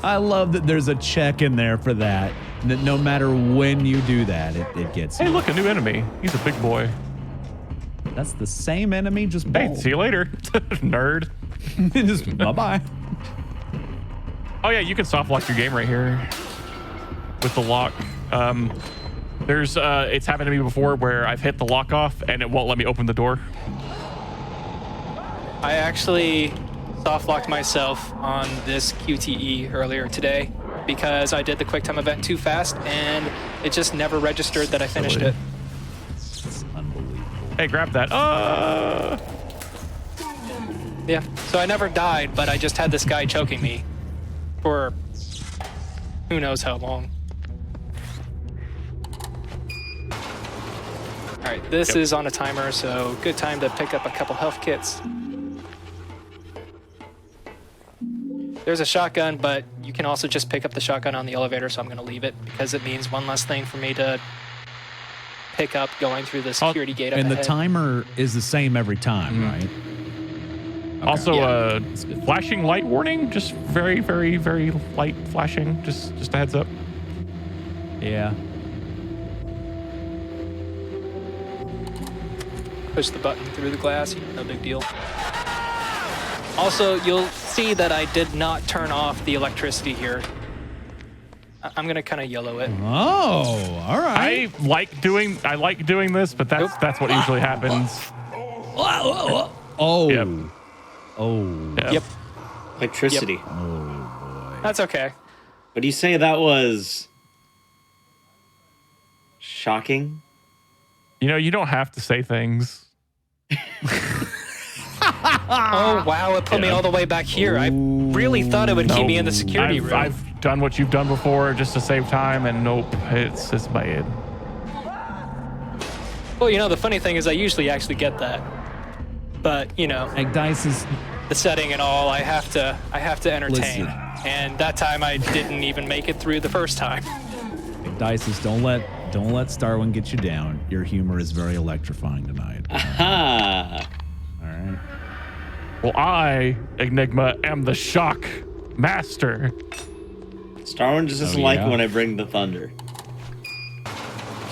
I love that there's a check in there for that. That no matter when you do that, it gets Hey, you. look, a new enemy. He's a big boy. That's the same enemy, just Hey, bald. see you later, nerd. Just bye-bye. Oh yeah, you can soft lock your game right here with the lock. There's it's happened to me before where I've hit the lock off and it won't let me open the door. I actually soft locked myself on this QTE earlier today because I did the QuickTime event too fast and it just never registered that I finished it. It's unbelievable. Hey, grab that. Yeah, so I never died, but I just had this guy choking me for who knows how long. All right, this is on a timer, so good time to pick up a couple health kits. There's a shotgun, but you can also just pick up the shotgun on the elevator, so I'm going to leave it because it means one less thing for me to pick up going through the security gate up And the ahead. timer is the same every time, right? Okay. Also, flashing light warning. Just very, very, very light flashing. Just a heads up. Yeah. Push the button through the glass, no big deal. Also, you'll see that I did not turn off the electricity here. I'm gonna kind of yellow it. Oh, all right. I like doing this, but that's what usually happens. Oh. Yep. Oh. Yep, Electricity. that's okay. But you say that was shocking? You know, you don't have to say things. Oh wow, it put me all the way back here. I really thought it would keep me in the security room. I've done what you've done before just to save time, and nope, it's bad. Well, you know, the funny thing is I usually actually get that. But, you know, Egg Dice is the setting and all, I have to entertain. Listen. And that time I didn't even make it through the first time. Egg Dice is don't let Starwin get you down. Your humor is very electrifying tonight. Aha! All right. Well, I, Enigma, am the shock master. Starwin just doesn't Oh, like yeah. when I bring the thunder.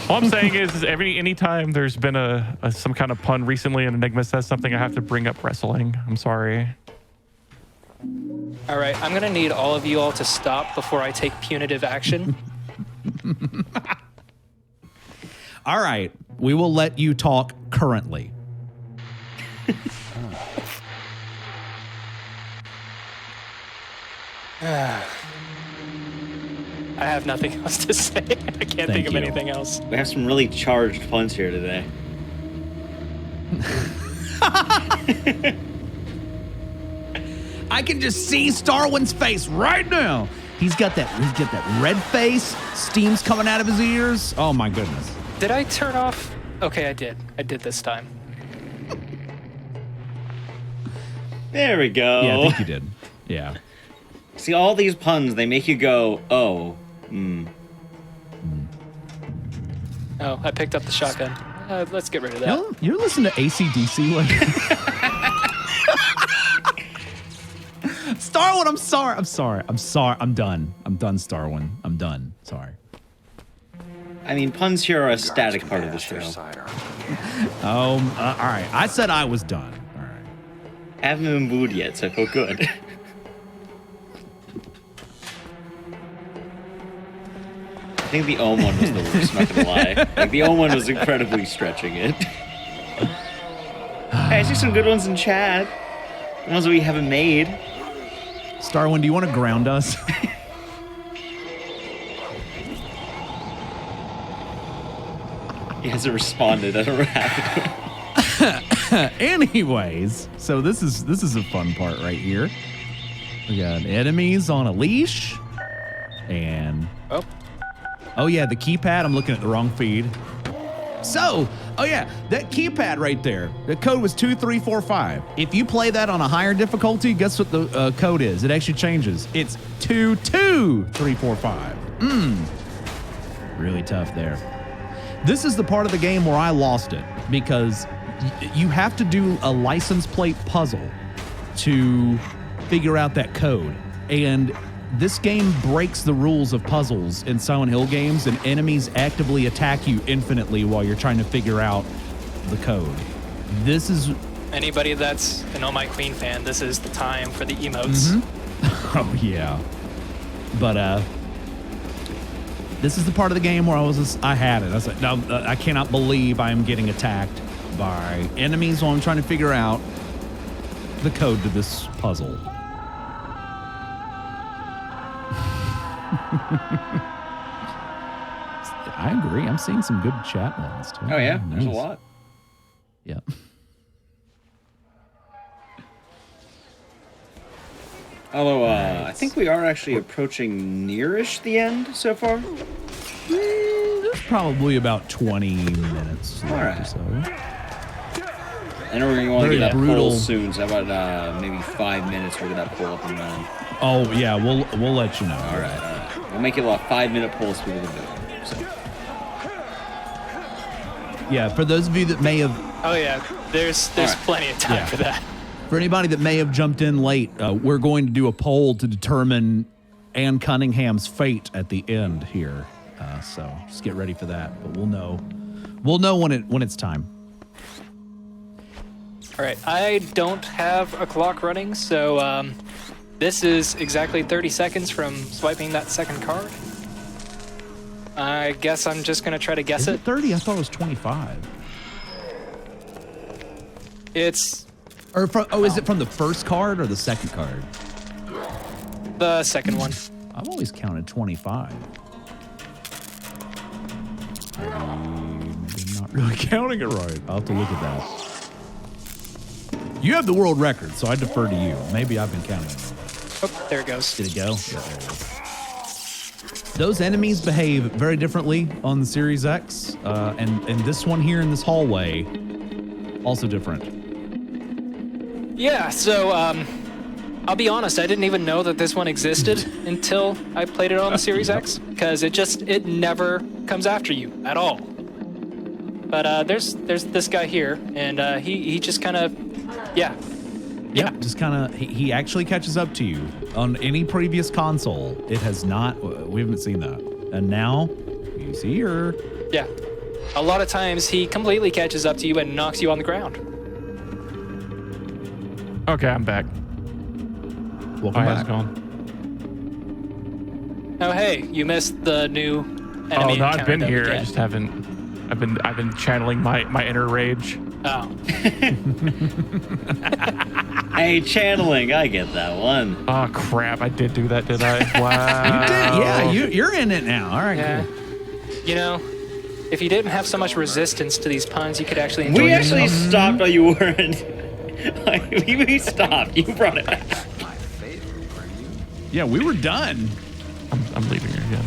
All I'm saying is anytime there's been some kind of pun recently and Enigma says something, I have to bring up wrestling. I'm sorry. All right, I'm gonna need all of you all to stop before I take punitive action. All right, we will let you talk currently. I have nothing else to say. I can't think of anything else. We have some really charged puns here today. I can just see Starwin's face right now. He's got that red face, steam's coming out of his ears. Oh my goodness. Did I turn off? Okay, I did. I did this time. There we go. Yeah, I think you did. Yeah. See, all these puns, they make you go, oh, Oh, I picked up the shotgun. Let's get rid of that. You're listening to AC/DC like Starwin, I'm sorry. I'm done, Starwin. I'm done. Sorry. I mean, puns here are a static part of the show. All right. I said I was done. All right. I haven't been booed yet, so I feel good. I think the Ohm one was the worst, not gonna lie. Like, the Ohm one was incredibly stretching it. Hey, I see some good ones in chat. Ones that we haven't made. Starwin, do you want to ground us? He hasn't responded. I don't know what happened. Anyways, so this is a fun part right here. We got enemies on a leash, and oh yeah, the keypad. I'm looking at the wrong feed. So, oh yeah, that keypad right there. The code was 2345. If you play that on a higher difficulty, guess what the code is? It actually changes. It's 22345. Really tough there. This is the part of the game where I lost it because you have to do a license plate puzzle to figure out that code. And this game breaks the rules of puzzles in Silent Hill games, and enemies actively attack you infinitely while you're trying to figure out the code. This is... Anybody that's an Oh My Queen fan, this is the time for the emotes. Oh, yeah. But, this is the part of the game where I had it. I was like, no, I cannot believe I am getting attacked by enemies while I'm trying to figure out the code to this puzzle. I agree. I'm seeing some good chat ones too. Oh yeah, nice. There's a lot. Yeah. Although, I think we are actually approaching nearish the end so far. There's probably about 20 minutes left right. or so. I know we're going to want to Very get that brutal. poll soon, so how about maybe 5 minutes we'll get that poll up and running. Oh, yeah, we'll let you know. All right. We'll make it a 5-minute poll so people can vote. So. Yeah, for those of you that may have... Oh yeah, there's right. plenty of time for that. For anybody that may have jumped in late, we're going to do a poll to determine Anne Cunningham's fate at the end here. So just get ready for that. But we'll know when it's time. All right, I don't have a clock running, so this is exactly 30 seconds from swiping that second card. I guess I'm just gonna try to guess Is it 30? I thought it was 25. It's Is it from the first card or the second card? the second one. I've always counted 25. Maybe I'm not really counting it right. I'll have to look at that. You have the world record, so I defer to you. Maybe I've been counting it. Oh, there it goes. Did it go? Yeah, there it is. Those enemies behave very differently on the Series X, and this one here in this hallway, also different. Yeah, so I'll be honest, I didn't even know that this one existed until I played it on the Series X, because it never comes after you at all. But there's this guy here, and he just kind of, yeah. Just kind of, he actually catches up to you. On any previous console, it has not, we haven't seen that. And now, he's here. Yeah. a lot of times he completely catches up to you and knocks you on the ground. Okay, I'm back. Welcome How's back. it going? Oh, hey, you missed the new enemy Oh no, encounter I've been that we here. I get. just haven't. I've been channeling my inner rage. Oh. Hey, channeling. I get that one. Oh crap! I did do that, did I? Wow. You did, yeah. You're in it now. All right, Yeah. cool. You know, if you didn't have so much resistance to these puns, you could actually enjoy We actually yourself. stopped while you weren't. we stopped. You brought it back. My favorite for you. Yeah, we were done. I'm leaving her again.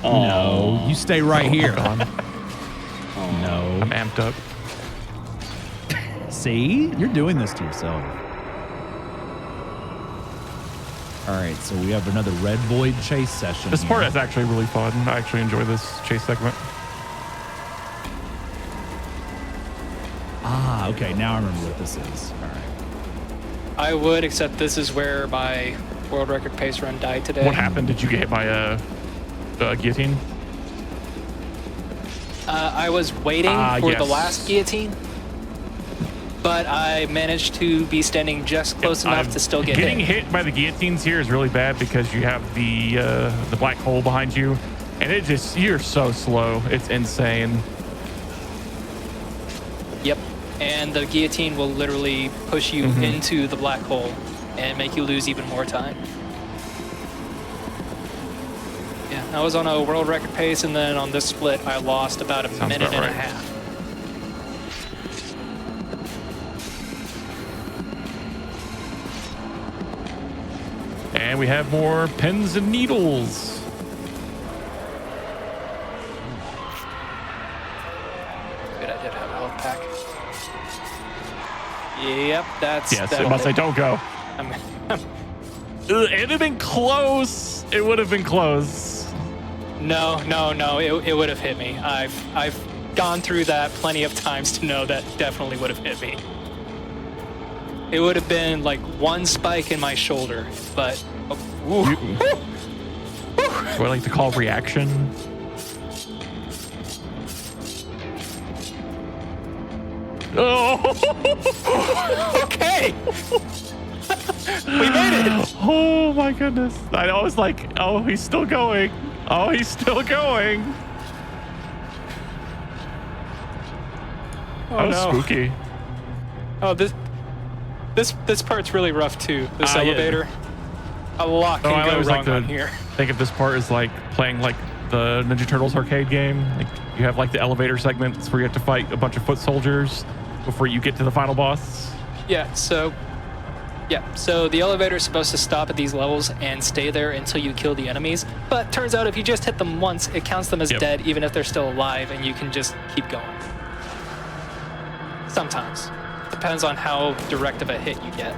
No, you stay right here. I'm No. amped up. See? You're doing this to yourself. All right, so we have another Red Void chase session. This part here. is actually really fun. I actually enjoy this chase segment. Ah, okay. Now I remember what this is. All right. I would, except this is where my world record pace run died today. What happened? Did you get hit by a guillotine? I was waiting for the yes. last guillotine, but I managed to be standing just close enough to still get Getting hit. hit by the guillotines here is really bad because you have the black hole behind you, and it just you're so slow. It's insane. Yep. And the guillotine will literally push you into the black hole and make you lose even more time. Yeah, I was on a world record pace, and then on this split, I lost about a Sounds minute about and a right. half. And we have more pins and needles. Good, I did have a health pack. Yep, that's... Yes, that'll it must say hit. don't go. I'm- It would have been close. It would have been close. No, it would have hit me. I've gone through that plenty of times to know that definitely would have hit me. It would have been like one spike in my shoulder, but ooh. What I like to call reaction. Oh, Okay. We made it. oh my goodness. I was like, oh, he's still going. Oh, he's still going. Oh, That was no. spooky. Oh, this part's really rough too. This Yeah. elevator. A lot Oh, can I go always wrong like to on here. think of this part as like playing like the Ninja Turtles arcade game. Like you have like the elevator segments where you have to fight a bunch of foot soldiers before you get to the final boss. Yeah, so the elevator is supposed to stop at these levels and stay there until you kill the enemies. But turns out if you just hit them once, it counts them as Yep. dead even if they're still alive, and you can just keep going. Sometimes. Depends on how direct of a hit you get.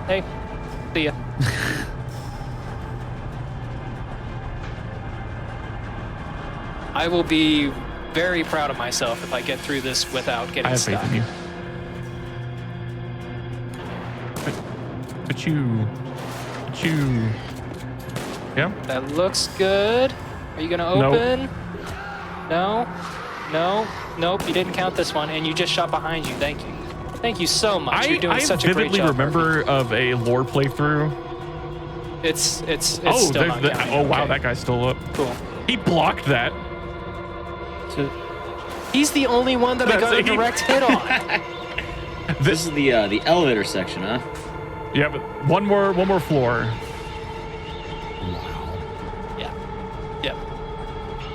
Hey, see ya. I will be very proud of myself if I get through this without getting I have stuck. faith in you. But you. Yeah. That looks good. Are you gonna Nope. open? No. Nope. You didn't count this one, and you just shot behind you. Thank you. Thank you so much. You're doing I such a great vividly job. remember of a lore playthrough. It's still there's not the, counting. oh wow, Okay, that guy's still up. cool. He blocked that. He's the only one that I got a That's- direct hit on. This is the elevator section, huh? Yeah, but one more floor. Yeah.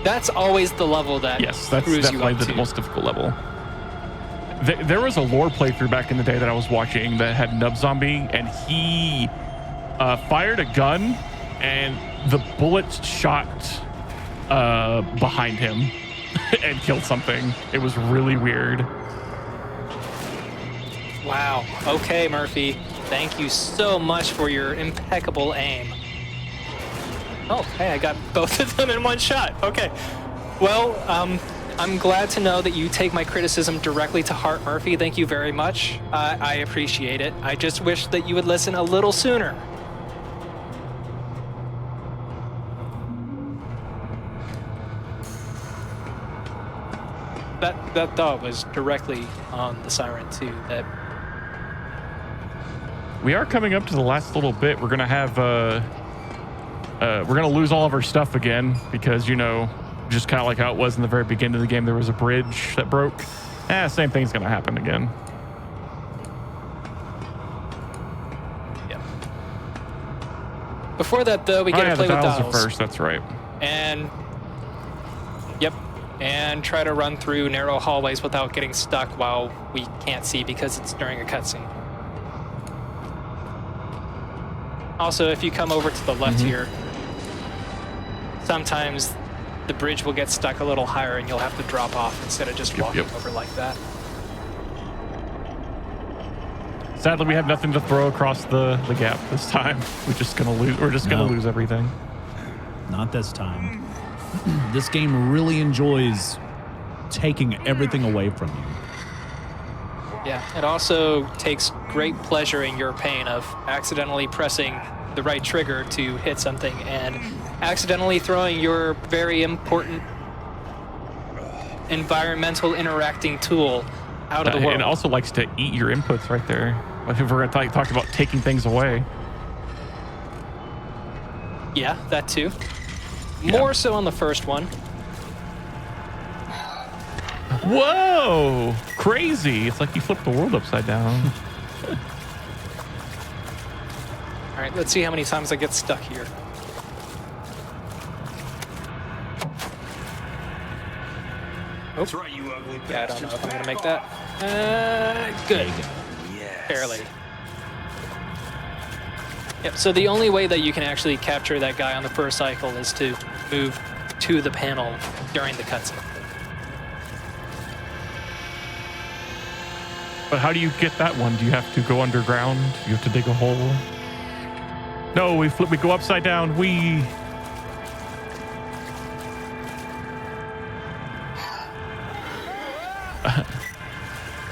That's always the level that Yes, that's screws you definitely up the too. most difficult level. There was a lore playthrough back in the day that I was watching that had Nub Zombie, and he fired a gun, and the bullets shot behind him and killed something. It was really weird. Wow. Okay, Murphy. Thank you so much for your impeccable aim. Oh, hey, I got both of them in one shot. Okay. Well, I'm glad to know that you take my criticism directly to heart, Murphy. Thank you very much. I appreciate it. I just wish that you would listen a little sooner. that thought was directly on the siren too. That We are coming up to the last little bit. We're gonna have we're gonna lose all of our stuff again because, you know, just kind of like how it was in the very beginning of the game, there was a bridge that broke. Same thing's gonna happen again. yeah. Before that though, we get to play the with tiles dials are first. That's right. and and try to run through narrow hallways without getting stuck while we can't see because it's during a cutscene. Also, if you come over to the left here, sometimes the bridge will get stuck a little higher and you'll have to drop off instead of just walking over like that. Sadly, we have nothing to throw across the gap this time. We're just gonna lose. We're just gonna lose everything. Not this time. This game really enjoys taking everything away from you. Yeah, it also takes great pleasure in your pain of accidentally pressing the right trigger to hit something and accidentally throwing your very important environmental interacting tool out of the world. And it also likes to eat your inputs right there. Like if we're gonna talk about taking things away. Yeah, that too. More so on the first one. Whoa! Crazy! It's like you flipped the world upside down. All right, let's see how many times I get stuck here. That's right, you ugly Yeah, I don't know bastard. if I'm gonna make that. Good. Barely. Yep, so the only way that you can actually capture that guy on the first cycle is to move to the panel during the cutscene. But how do you get that one? Do you have to go underground? You have to dig a hole? No, we go upside down.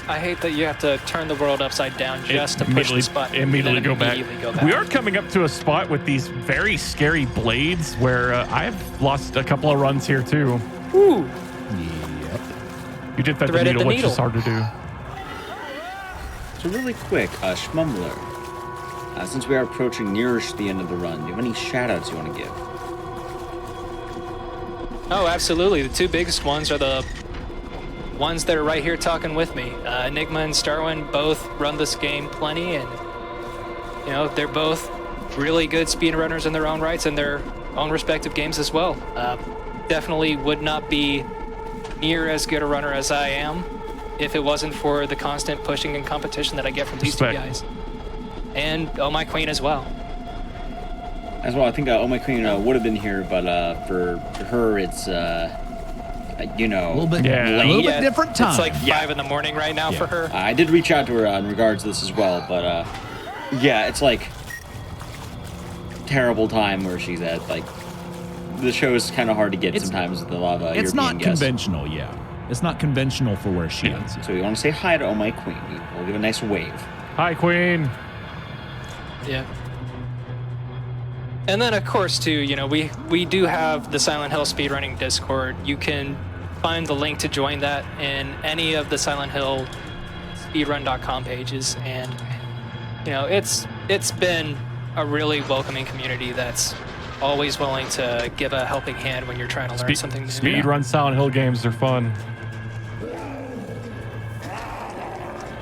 I hate that you have to turn the world upside down just to push this button. Immediately and then go back. immediately go back. We are coming up to a spot with these very scary blades where I've lost a couple of runs here too. Ooh. Yep. You did that the Threaded needle, the which needle. is hard to do. So really quick, Shmumbler, since we are approaching nearish the end of the run, do you have any shout-outs you want to give? Oh, absolutely. The two biggest ones are the ones that are right here talking with me. Enigma and Starwin both run this game plenty, and you know they're both really good speedrunners in their own rights and their own respective games as well. Definitely would not be near as good a runner as I am if it wasn't for the constant pushing and competition that I get from these two guys. And Oh My Queen as well. As well, I think Oh My Queen would have been here, but for her, it's you know, A little bit, late. a little bit different time. It's like 5 in the morning right now for her. I did reach out to her in regards to this as well, but yeah, it's like terrible time where she's at. Like the show is kind of hard to get sometimes with a lot of It's European not guests. conventional, yeah. It's not conventional for where she is. So we want to say hi to Oh My Queen. We'll give a nice wave. Hi, Queen. Yeah. And then, of course, too, you know, we do have the Silent Hill speedrunning Discord. You can find the link to join that in any of the Silent Hill speedrun.com pages. And, you know, it's been a really welcoming community that's always willing to give a helping hand when you're trying to learn something new. Speedrun Silent Hill games are fun.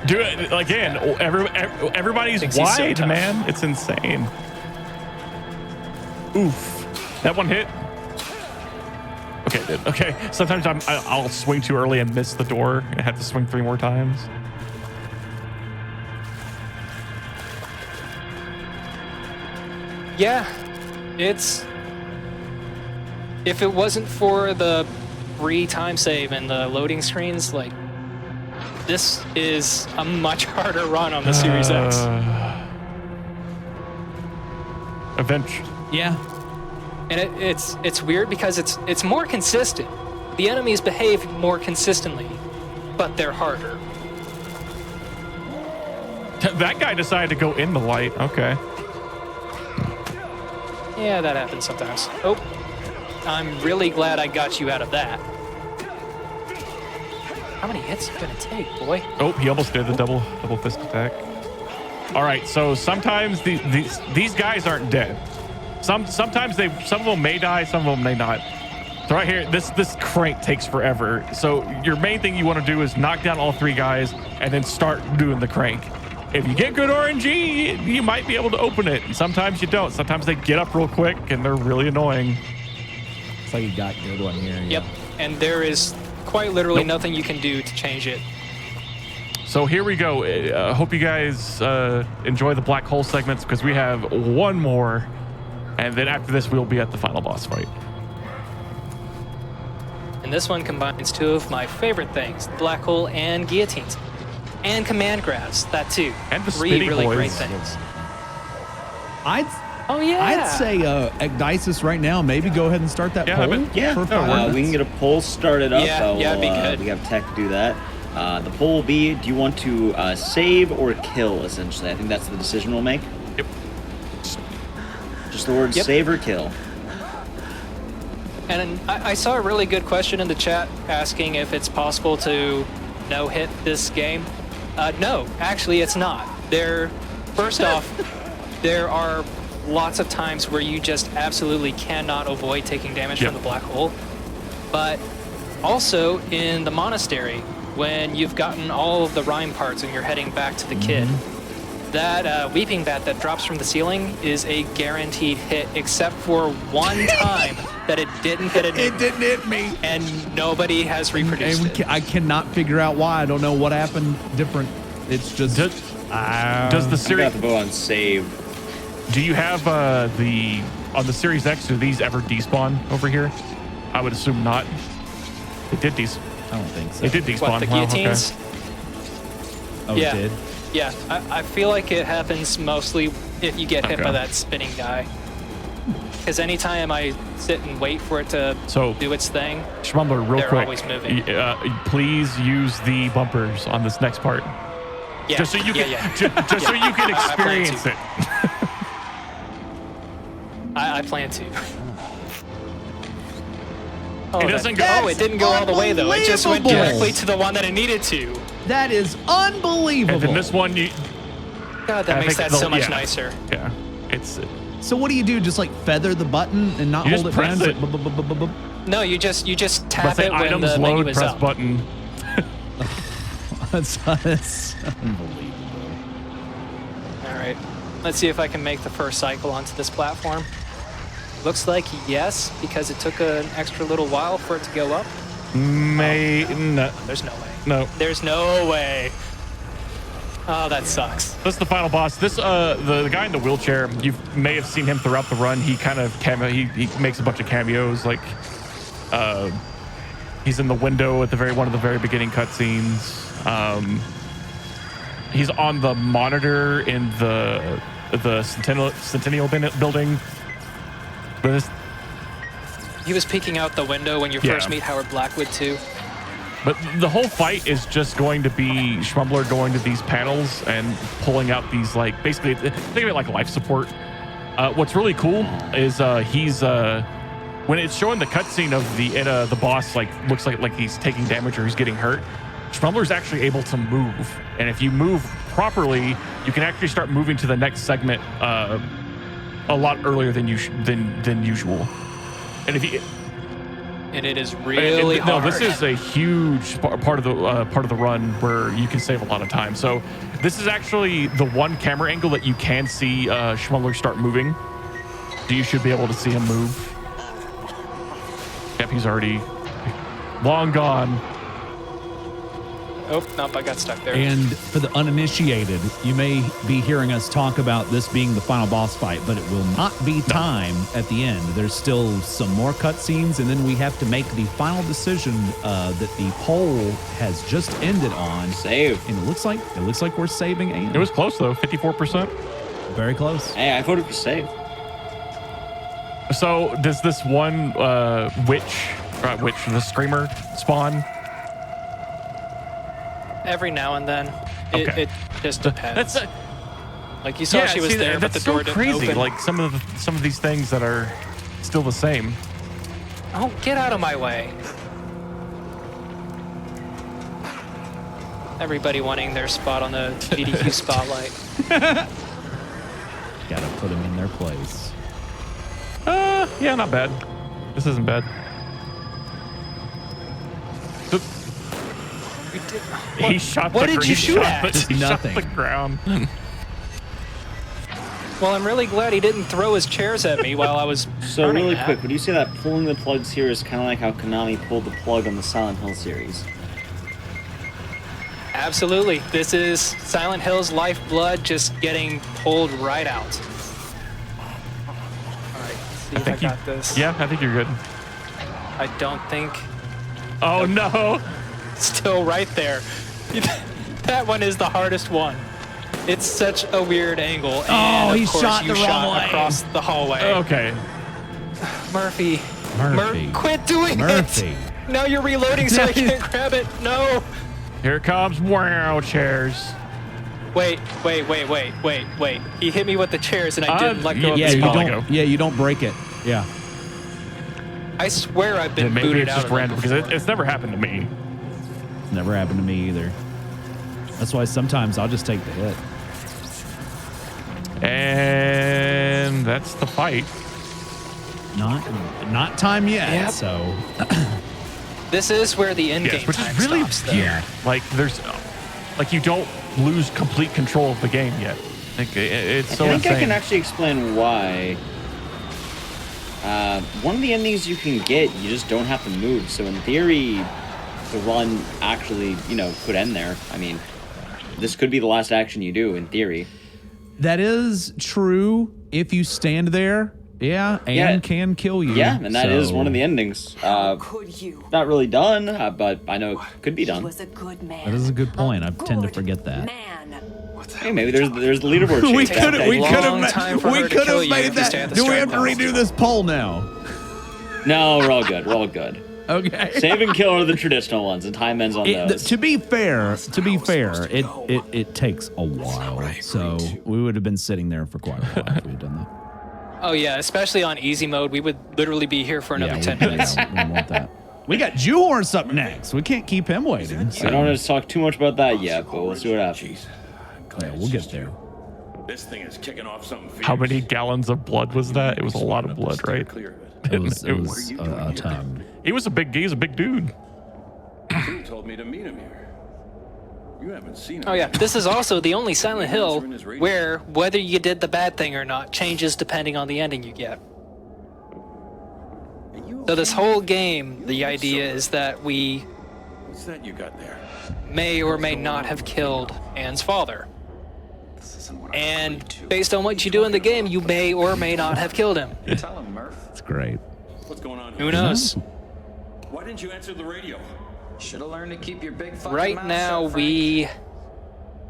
Do it again. Everybody's Thinks he's so wide, tough. man. It's insane. Oof. That one hit. Okay, good. Okay. Sometimes I'll swing too early and miss the door and have to swing 3 more times. Yeah, it's... If it wasn't for the free time save and the loading screens, like, this is a much harder run on the Series X. Eventually. Yeah. And it's weird because it's more consistent. The enemies behave more consistently, but they're harder. That guy decided to go in the light. Okay. Yeah, that happens sometimes. Oh, I'm really glad I got you out of that. How many hits are you gonna take, boy? Oh, he almost did the double fist attack. All right, so sometimes these guys aren't dead. Some of them may die, some of them may not. So right here, this crank takes forever. So your main thing you want to do is knock down all 3 guys and then start doing the crank. If you get good RNG, you might be able to open it. And sometimes you don't. Sometimes they get up real quick and they're really annoying. It's like you got a good one here. Yep, and there is quite literally nothing you can do to change it. So here we go. Hope you guys enjoy the black hole segments because we have one more. And then after this, we'll be at the final boss fight. And this one combines 2 of my favorite things, black hole and guillotines. And command grabs, that too. And the 3 spinny really boys. great things. I'd say Ecdysis right now, maybe go ahead and start that poll. For 5 minutes. We can get a poll started up. Yeah, it'd be good. We have tech do that. The poll will be, do you want to save or kill, essentially? I think that's the decision we'll make. Yep. Just the word save or kill. And I saw a really good question in the chat asking if it's possible to no-hit this game. No, actually it's not. First off, there are lots of times where you just absolutely cannot avoid taking damage from the black hole. But also in the monastery, when you've gotten all of the rhyme parts and you're heading back to the kid, that weeping bat that drops from the ceiling is a guaranteed hit, except for one time that it didn't hit it. It didn't hit me. And nobody has reproduced it. I cannot figure out why. I don't know what happened different. It's just... Does the series... I'm about to vote on save. Do you have on the Series X, do these ever despawn over here? I would assume not. It did despawn. I don't think so. It did despawn. What, the guillotines? Oh, yeah. it did? Yeah, I feel like it happens mostly if you get hit by that spinning guy. Because anytime I sit and wait for it to do its thing, Shmumbler, real they're quick, always moving. please use the bumpers on this next part. Yeah, just so you can, just so you can experience it. I plan to. It doesn't go. Oh, it didn't go all the way though. It just went directly to the one that it needed to. That is unbelievable. And then this one, God, that makes that so much nicer. Yeah, it's. So what do you do? Just like feather the button and not hold it down? Press it. No, you just tap it when items the load, menu is press up. button. That's unbelievable. All right, let's see if I can make the first cycle onto this platform. Looks like yes, because it took an extra little while for it to go up. No. There's no way. No. There's no way. Oh, that sucks. This is the final boss. This the guy in the wheelchair. You may have seen him throughout the run. He kind of he makes a bunch of cameos. Like he's in the window at one of the very beginning cutscenes. He's on the monitor in the Centennial building. But he was peeking out the window when you first meet Howard Blackwood too. But the whole fight is just going to be Shmumbler going to these panels and pulling out these, like, basically, think of it like life support. What's really cool is he's when it's showing the cutscene of the boss, like, looks like he's taking damage or he's getting hurt. Shmumbler's actually able to move, and if you move properly, you can actually start moving to the next segment a lot earlier than usual. And if you and it is really hard. No, this is a huge part of the run where you can save a lot of time. So this is actually the one camera angle that you can see Shmumbler start moving. So you should be able to see him move. Yep, he's already long gone. Oh, nope, I got stuck there. And for the uninitiated, you may be hearing us talk about this being the final boss fight, but it will not be time at the end. There's still some more cutscenes, and then we have to make the final decision that the poll has just ended on. Save. And it looks like we're saving. It was close though, 54%. Very close. Hey, I voted for save. So does this one witch, the screamer, spawn? Every now and then, Okay. it just depends. That's like you saw, she was there, but the door didn't crazy. open. Like some of these things that are still the same. Oh, get out of my way! Everybody wanting their spot on the GDQ spotlight. Gotta put them in their place. Yeah, not bad. This isn't bad. He shot What the did you shoot at? He shot Nothing. the ground. Well, I'm really glad he didn't throw his chairs at me while I was So burning really that. quick, would you say that pulling the plugs here is kind of like how Konami pulled the plug on the Silent Hill series? Absolutely. This is Silent Hill's lifeblood just getting pulled right out. All right, see if I think you- got this. Yeah, I think you're good. I don't think. Oh no! Still right there. That one is the hardest one. It's such a weird angle. And he of course shot you the wrong shot way. across the hallway. Okay. Murphy. Murphy. Quit doing Murphy. it. Now you're reloading so I can't grab it. No. Here comes wow chairs. Wait. He hit me with the chairs and I didn't let go of Yeah, his you ball. don't. Yeah, you don't break it. Yeah. I swear I've been Maybe booted it's out just of that random because before. it's never happened to me. Never happened to me either. That's why sometimes I'll just take the hit. And that's the fight. Not time yet. Yep. So This is where the end game Which time is really stops, though. weird. Like you don't lose complete control of the game yet. Like it's so I think insane. I can actually explain why. One of the endings you can get, you just don't have to move. So in theory, the run actually, could end there. I mean, this could be the last action you do in theory. that is true if you stand there. Yeah, and can kill you. Yeah, and that is So- one of the endings. Could you? Not really done, but I know it could be He done. was a good man. That is a good point. I tend to forget that. Man. Hey, maybe there's the leaderboard change. We Take could a have. We long could have. time for We her to could kill have you made if you stay that. at the Do we strike have to post. redo this poll now? No, we're all good. We're all good. Okay. Save and kill are the traditional ones, and time ends on those. To be fair, it takes a while. So we would have been sitting there for quite a while if we had done that. Oh yeah, especially on easy mode, we would literally be here for another 10 minutes. We don't want that. We got Jewhorse up next. We can't keep him waiting. I don't want to talk too much about that yet, but we'll see what happens. Yeah, we'll get there. This thing is kicking off something fierce. How many gallons of blood was that? It was a lot of blood, right? Clear of it. It was a ton. He's a big dude. You told me to meet him here. You haven't seen him. Oh yeah, this is also the only Silent Hill where whether you did the bad thing or not changes depending on the ending you get. So this whole game, the idea is that we What's that you got there? may or may not have killed Anne's father. And based on what you do in the game, you may or may not have killed him. Tell him, Murph. It's great. What's going on? Who knows? Why didn't you answer the radio? Should have learned to keep your big fucking Right mouth now shut, Frank.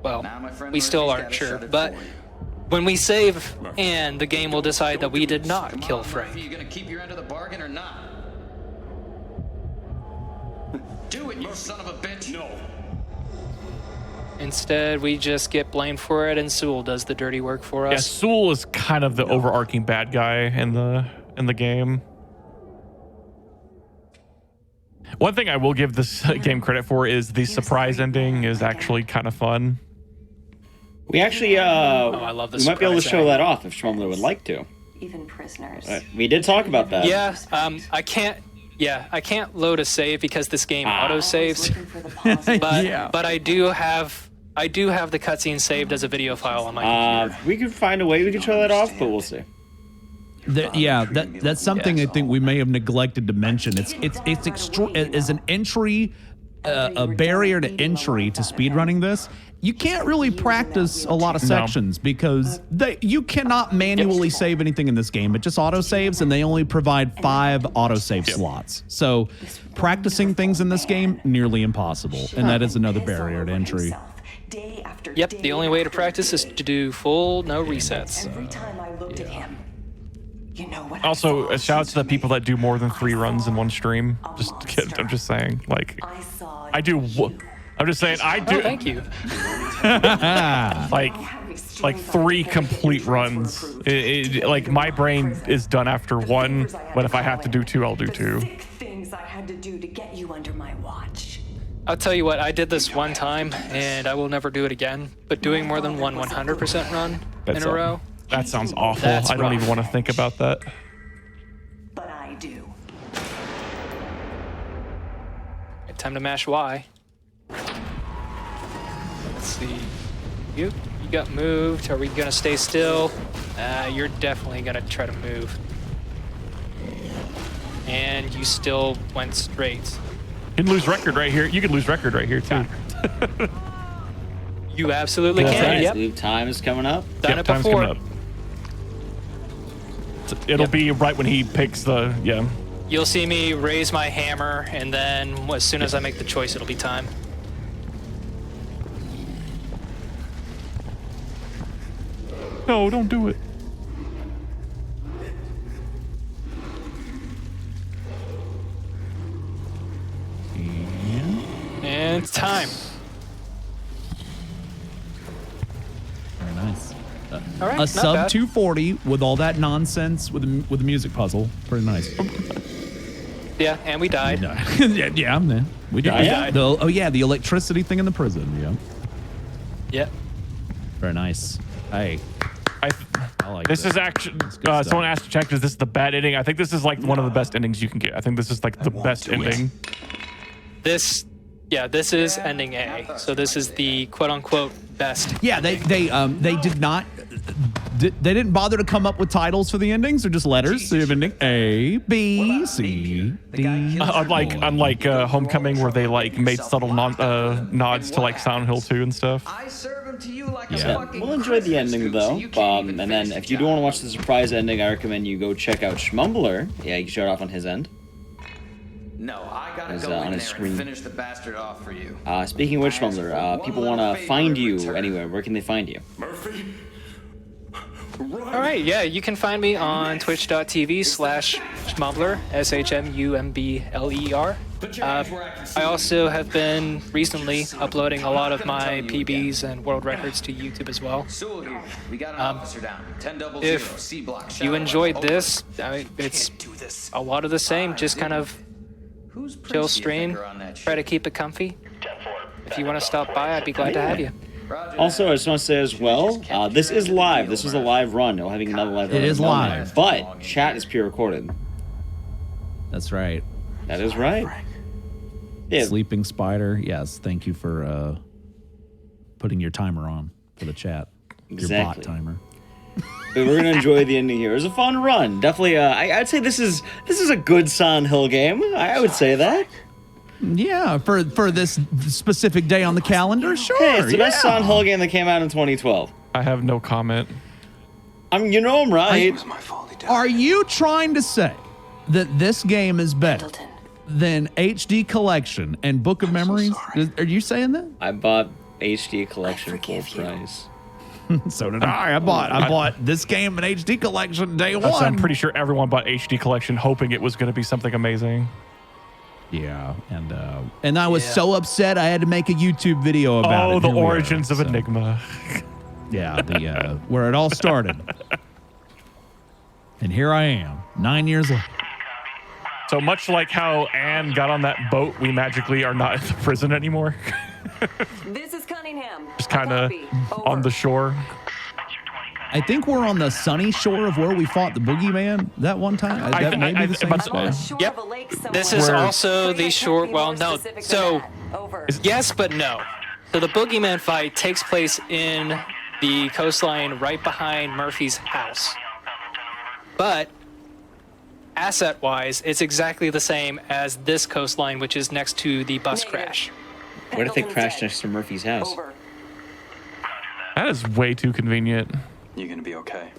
well, Now my friend we still Murphy's aren't gotta sure, shut it but for you. when we save Anne, the game will decide that we did not Come kill on, Murphy, Frank. you gonna keep your end of the bargain or not? Do it, you son of a bitch! No. Instead, we just get blamed for it, and Sewell does the dirty work for Yeah, us. Sewell is kind of the overarching bad guy in the game. One thing I will give this game credit for is the surprise ending is actually kind of fun. We actually, I love the we might be able to surprise show ending. that off if Shmumbler would like to. Even prisoners. We did talk about that. Yeah, I can't. Yeah, I can't load a save because this game auto saves. Looking for the positive. But I do have the cutscene saved as a video file on my computer. We could find a way we could show that off, but we'll see. That's something I think we may have neglected to mention. It's as an entry, a barrier to entry to speedrunning this. You can't really practice a lot of sections because you cannot manually save anything in this game. It just auto saves, and they only provide 5 autosave slots. So practicing things in this game nearly impossible, and that is another barrier to entry. Day after Yep, day the only way to after practice day. is to do full no resets. Every time I looked at him, you know what? Also, I a saw? shout out to the people that do more than 3 runs in one stream. I'm just saying, like, I saw I do. I'm just saying, I do. Oh, thank you. like 3 complete runs. Like my brain is done after 1, but if I have to do 2, I'll do 2. Sick things I had to do to get you under my watch. I'll tell you what, I did this one time, and I will never do it again. But doing more than one 100% run in a row, that sounds awful. That's I don't even rough. want to think about that. But I do. time to mash Y. Let's see. You got moved. Are we gonna stay still? You're definitely gonna try to move. And you still went straight. You can lose record right here. You can lose record right here too. You absolutely That's can. right. Yep. Sleep time is coming up. Done it time's before. coming up. It'll be right when he picks the You'll see me raise my hammer, and then as soon as I make the choice, it'll be time. No, don't do it. And it's time. Very nice. All right, A not sub bad. 240 with all that nonsense with the music puzzle. Pretty nice. Yeah, and we died. yeah, I'm there. We died. died. Oh yeah, the electricity thing in the prison. Yeah. Yep. Very nice. Hey, I like This is actually good stuff. someone asked to check. Is this the bad ending? I think this is like one of the best endings you can get. I think this is like the best ending. This is ending A. So this is the quote-unquote best. Yeah, they did not. They didn't bother to come up with titles for the endings. They're just letters. So you have ending A, B, C, D. Unlike Homecoming, where they like made subtle nods to like Silent Hill 2 and stuff. I serve him to you like Yeah. a fucking We'll enjoy the Christmas ending scoop, so though. you can't even And then finish if the you do job. want to watch the surprise ending, I recommend you go check out Shmumbler. Yeah, you can show it off on his end. No, I gotta Is, go on in his there screen. and finish the bastard off for you. Speaking of which, Shmumbler, people want to find you anywhere. Where can they find you? Murphy? All right, yeah, you can find me on twitch.tv/Shmumbler, SHMUMBLER. I also have been recently uploading a lot of my PBs and world records to YouTube as well. Sewell here. We got an officer down. 10-0, If C block. you enjoyed this, it's a lot of the same, just kind of Who's chill stream, try to keep it comfy. If you want to stop by, I'd be glad to have you. Also, I just want to say as well, this is live. This was a live run. No having another live run. It is live. But chat is pre-recorded. That's right. That is right. Yeah. Sleeping Spider. Yes, thank you for putting your timer on for the chat. Exactly. Your bot timer. But we're gonna enjoy the ending here. It was a fun run. Definitely. I'd say this is a good Silent Hill game. I would say that. Yeah, for this specific day on the calendar, sure. Hey, it's the best Silent Hill game that came out in 2012. I have no comment. I'm right. Are you trying to say that this game is better than HD Collection and Book of Memories? Are you saying that? I bought HD Collection full price. So did I. I bought this game in HD Collection day one. I'm pretty sure everyone bought HD Collection hoping it was going to be something amazing. Yeah, and I was so upset I had to make a YouTube video about it. Oh, the Here we are, origins of so. Enigma. Yeah, the where it all started. And here I am, 9 years later. So much like how Anne got on that boat, we magically are not in the prison anymore. This is Cunningham. Just kind of on the shore. I think we're on the sunny shore of where we fought the boogeyman that one time. That may be the same spot. Yep. This is also the short. Well, no. So, yes, but no. So the boogeyman fight takes place in the coastline right behind Murphy's house. But asset-wise, it's exactly the same as this coastline, which is next to the bus crash. Where did they crash next to Murphy's house? That is way too convenient. You're gonna be okay.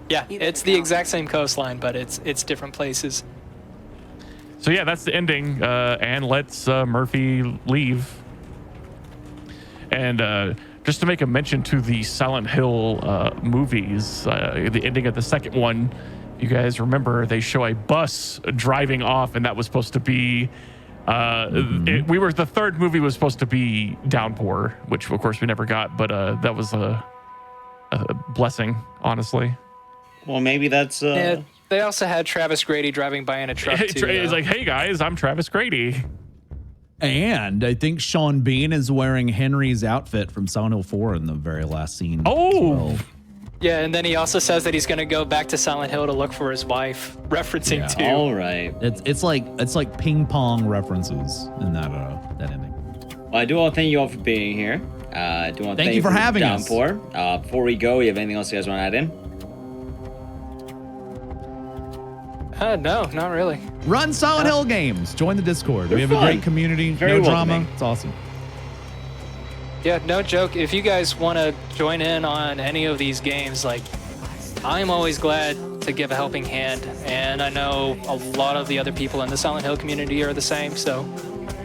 Yeah, it's the exact same coastline, but it's different places. So yeah, that's the ending. Anne lets Murphy leave. And just to make a mention to the Silent Hill movies, the ending of the second one, you guys remember they show a bus driving off, and that was supposed to be the third movie was supposed to be Downpour, which of course we never got, but that was a blessing, honestly. Well, maybe that's. Yeah, they also had Travis Grady driving by in a truck too. It's like, hey guys, I'm Travis Grady. And I think Sean Bean is wearing Henry's outfit from Silent Hill 4 in the very last scene. Oh! Yeah, and then he also says that he's going to go back to Silent Hill to look for his wife, referencing to. All right. It's like ping pong references in that ending. Well, I do want to thank you all for being here. I do want to Thank you for having us. Downpour. Before we go, you have anything else you guys want to add in? No, not really. Run Silent Hill games. Join the Discord. We have fun. a great community. Very no drama. welcoming. It's awesome. Yeah, no joke. If you guys want to join in on any of these games, like, I'm always glad to give a helping hand. And I know a lot of the other people in the Silent Hill community are the same. So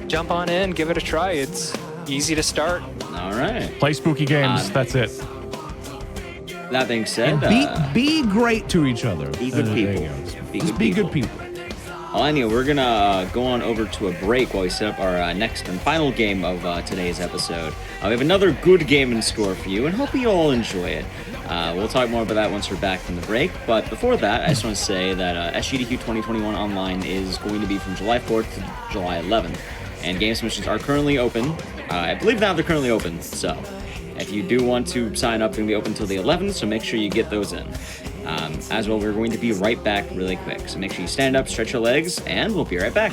jump on in, give it a try. It's easy to start. All right. Play spooky games. That's it. That being said, And be great to each other. Be good people. Just be good people. Well, anyway, we're going to go on over to a break while we set up our next and final game of today's episode. We have another good game in store for you, and hope you all enjoy it. We'll talk more about that once we're back from the break. But before that, I just want to say that SGDQ 2021 Online is going to be from July 4th to July 11th. And game submissions are currently open. I believe now they're currently open, so if you do want to sign up, they're going to be open until the 11th, so make sure you get those in. As well, we're going to be right back really quick. So make sure you stand up, stretch your legs, and we'll be right back.